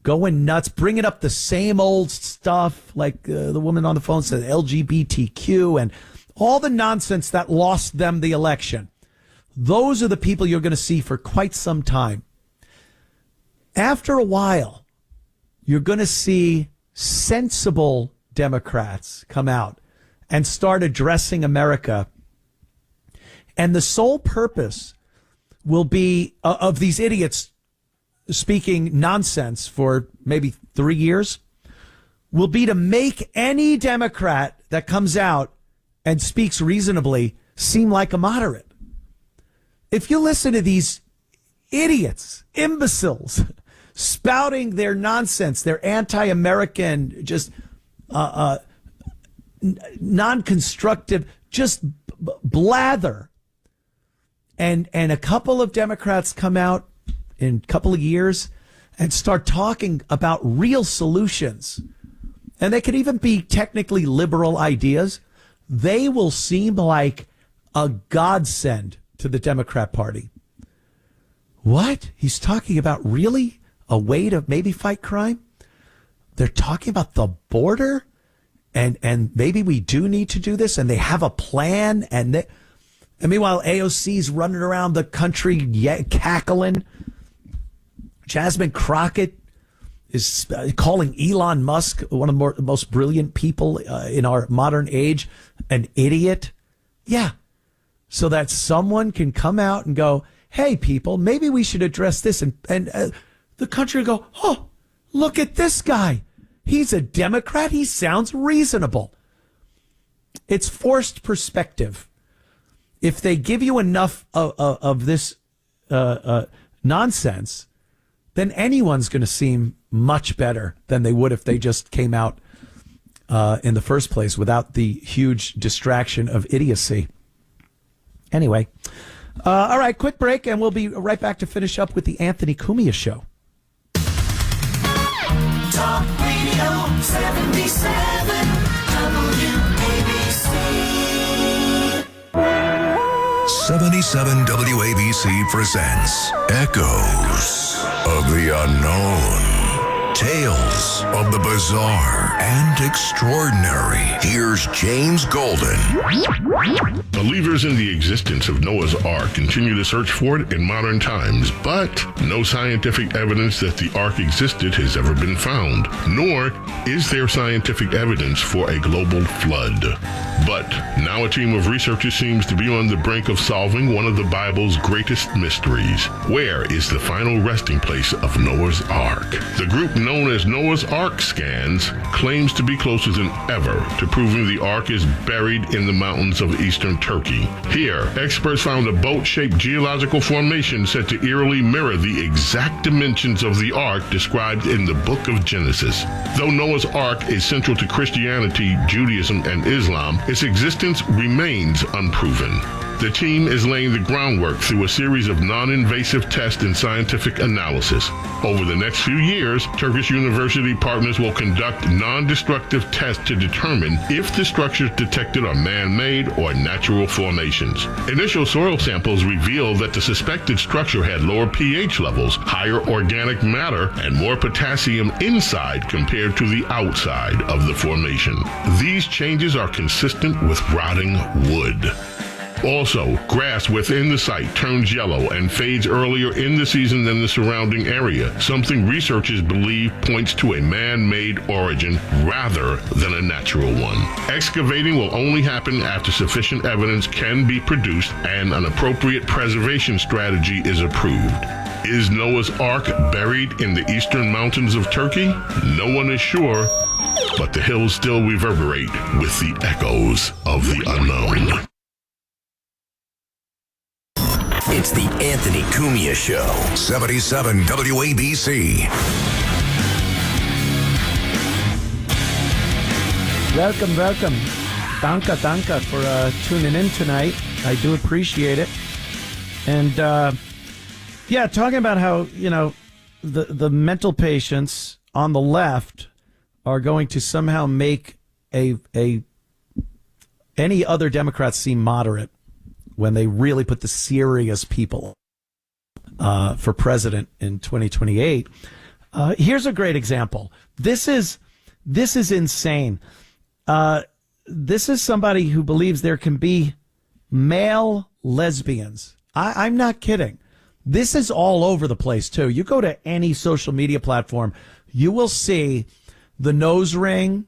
Speaker 1: going nuts, bringing up the same old stuff like the woman on the phone said, LGBTQ and all the nonsense that lost them the election. Those are the people you're going to see for quite some time. After a while, you're going to see sensible Democrats come out and start addressing America. And the sole purpose will be of these idiots speaking nonsense for maybe 3 years will be to make any Democrat that comes out and speaks reasonably seem like a moderate. If you listen to these idiots, imbeciles, spouting their nonsense, their anti-American, just non-constructive, just blather, and a couple of Democrats come out in a couple of years and start talking about real solutions, and they could even be technically liberal ideas, they will seem like a godsend to the Democrat Party. What? He's talking about really a way to maybe fight crime? They're talking about the border and maybe we do need to do this, and they have a plan, and meanwhile AOC's running around the country cackling. Jasmine Crockett is calling Elon Musk, one of the most brilliant people in our modern age, an idiot. Yeah. So that someone can come out and go, hey, people, maybe we should address this. And the country will go, oh, look at this guy. He's a Democrat. He sounds reasonable. It's forced perspective. If they give you enough of this nonsense, then anyone's going to seem much better than they would if they just came out in the first place without the huge distraction of idiocy. Anyway, all right, quick break, and we'll be right back to finish up with the Anthony Cumia Show.
Speaker 4: Talk Radio 77 WABC.
Speaker 5: 77 WABC presents Echoes of the Unknown. Tales of the bizarre and extraordinary. Here's James Golden.
Speaker 21: Believers in the existence of Noah's Ark continue to search for it in modern times, but no scientific evidence that the Ark existed has ever been found, nor is there scientific evidence for a global flood. But now a team of researchers seems to be on the brink of solving one of the Bible's greatest mysteries. Where is the final resting place of Noah's Ark? The group known as Noah's Ark Scans claims to be closer than ever to proving the Ark is buried in the mountains of eastern Turkey. Here, experts found a boat-shaped geological formation said to eerily mirror the exact dimensions of the Ark described in the book of Genesis. Though Noah's Ark is central to Christianity, Judaism, and Islam, its existence remains unproven. The team is laying the groundwork through a series of non-invasive tests and scientific analysis. Over the next few years, Turkish university partners will conduct non-destructive tests to determine if the structures detected are man-made or natural formations. Initial soil samples reveal that the suspected structure had lower pH levels, higher organic matter, and more potassium inside compared to the outside of the formation. These changes are consistent with rotting wood. Also, grass within the site turns yellow and fades earlier in the season than the surrounding area, something researchers believe points to a man-made origin rather than a natural one. Excavating will only happen after sufficient evidence can be produced and an appropriate preservation strategy is approved. Is Noah's Ark buried in the eastern mountains of Turkey? No one is sure, but the hills still reverberate with the echoes of the unknown.
Speaker 3: It's the Anthony Cumia Show.
Speaker 5: 77 WABC.
Speaker 1: Welcome. Danke for tuning in tonight. I do appreciate it. And, talking about how, the mental patients on the left are going to somehow make any other Democrats seem moderate when they really put the serious people for president in 2028. Here's a great example. This is insane. This is somebody who believes there can be male lesbians. I'm not kidding. This is all over the place, too. You go to any social media platform, you will see the nose ring,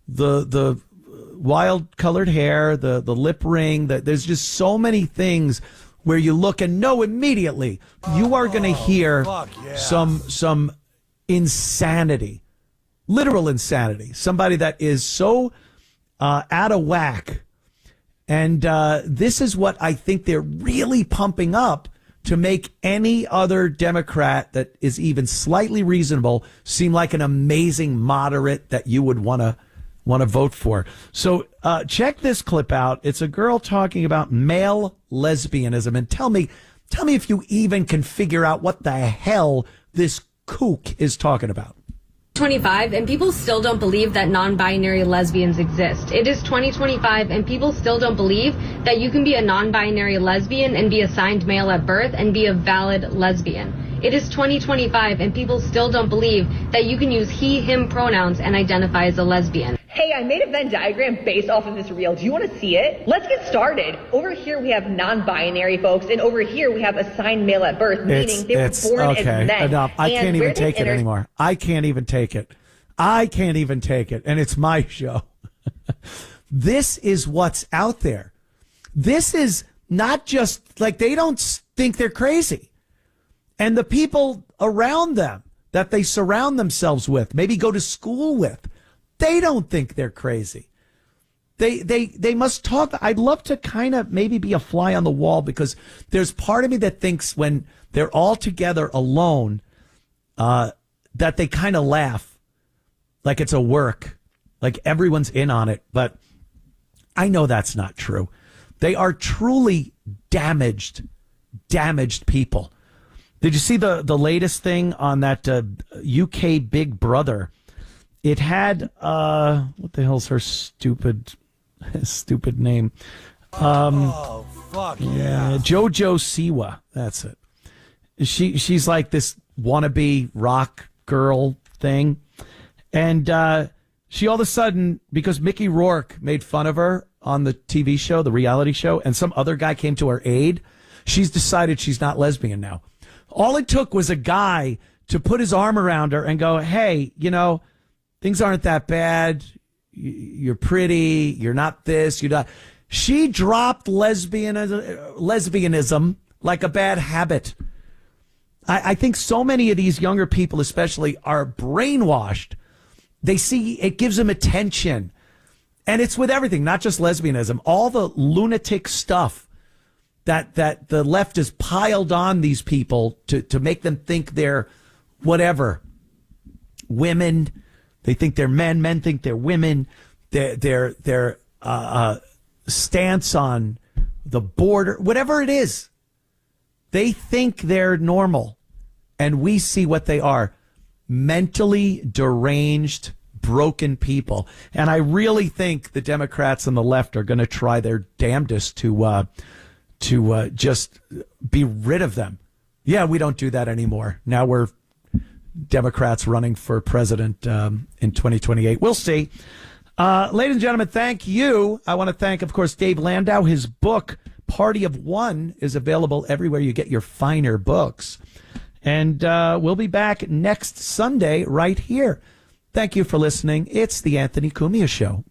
Speaker 1: the wild colored hair, the lip ring. There's just so many things where you look and know immediately you are going to hear some insanity, literal insanity. Somebody that is so out of whack. And this is what I think they're really pumping up to make any other Democrat that is even slightly reasonable seem like an amazing moderate that you would want to vote for. So check this clip out. It's a girl talking about male lesbianism. And tell me if you even can figure out what the hell this kook is talking about.
Speaker 7: 2025 and people still don't believe that non-binary lesbians exist. It is 2025 and people still don't believe that you can be a non-binary lesbian and be assigned male at birth and be a valid lesbian. It is 2025 and people still don't believe that you can use he, him pronouns and identify as a lesbian.
Speaker 8: Hey, I made a Venn diagram based off of this reel. Do you want to see it? Let's get started. Over here we have non-binary folks, and over here we have assigned male at birth, meaning they were born as men.
Speaker 1: Enough. I can't even take it anymore. I can't even take it. And it's my show. This is what's out there. This is not just like they don't think they're crazy. And the people around them that they surround themselves with, maybe go to school with, they don't think they're crazy. They must talk. I'd love to kind of maybe be a fly on the wall because there's part of me that thinks when they're all together alone, that they kind of laugh like it's a work, like everyone's in on it. But I know that's not true. They are truly damaged people. Did you see the latest thing on that UK Big Brother? It had what the hell's her stupid name?
Speaker 9: Jojo
Speaker 1: Siwa. That's it. She's like this wannabe rock girl thing, and she all of a sudden, because Mickey Rourke made fun of her on the TV show, the reality show, and some other guy came to her aid, she's decided she's not lesbian now. All it took was a guy to put his arm around her and go, "Hey, things aren't that bad. You're pretty. You're not this. You're not." She dropped lesbianism like a bad habit. I think so many of these younger people, especially, are brainwashed. They see it gives them attention. And it's with everything, not just lesbianism. All the lunatic stuff that the left has piled on these people to make them think they're whatever. Women. They think they're men. Men think they're women. Their stance on the border, whatever it is, they think they're normal, and we see what they are: mentally deranged, broken people. And I really think the Democrats on the left are going to try their damnedest to just be rid of them. Yeah, we don't do that anymore. Now we're Democrats running for president in 2028. We'll see. Ladies and gentlemen, thank you. I want to thank, of course, Dave Landau. His book, Party of One, is available everywhere you get your finer books. And we'll be back next Sunday right here. Thank you for listening. It's the Anthony Cumia Show.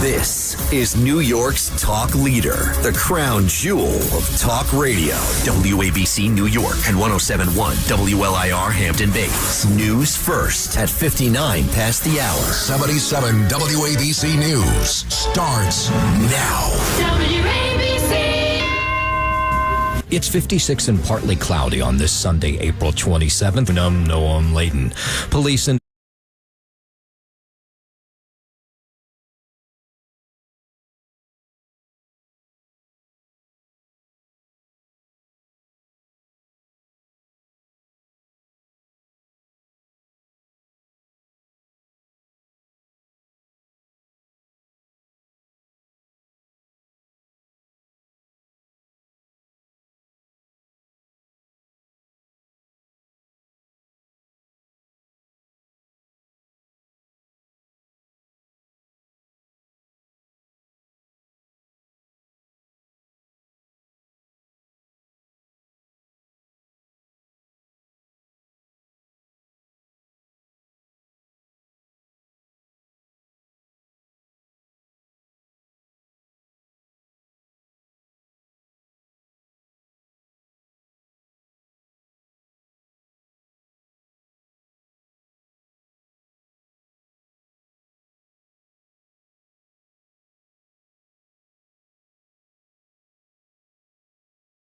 Speaker 3: This is New York's talk leader, the crown jewel of talk radio. WABC New York and 107.1 WLIR Hampton Bays. News first at 59 past the hour.
Speaker 5: 77 WABC News starts now.
Speaker 6: WABC. It's 56 and partly cloudy on this Sunday, April 27th. Noam Layden. Police and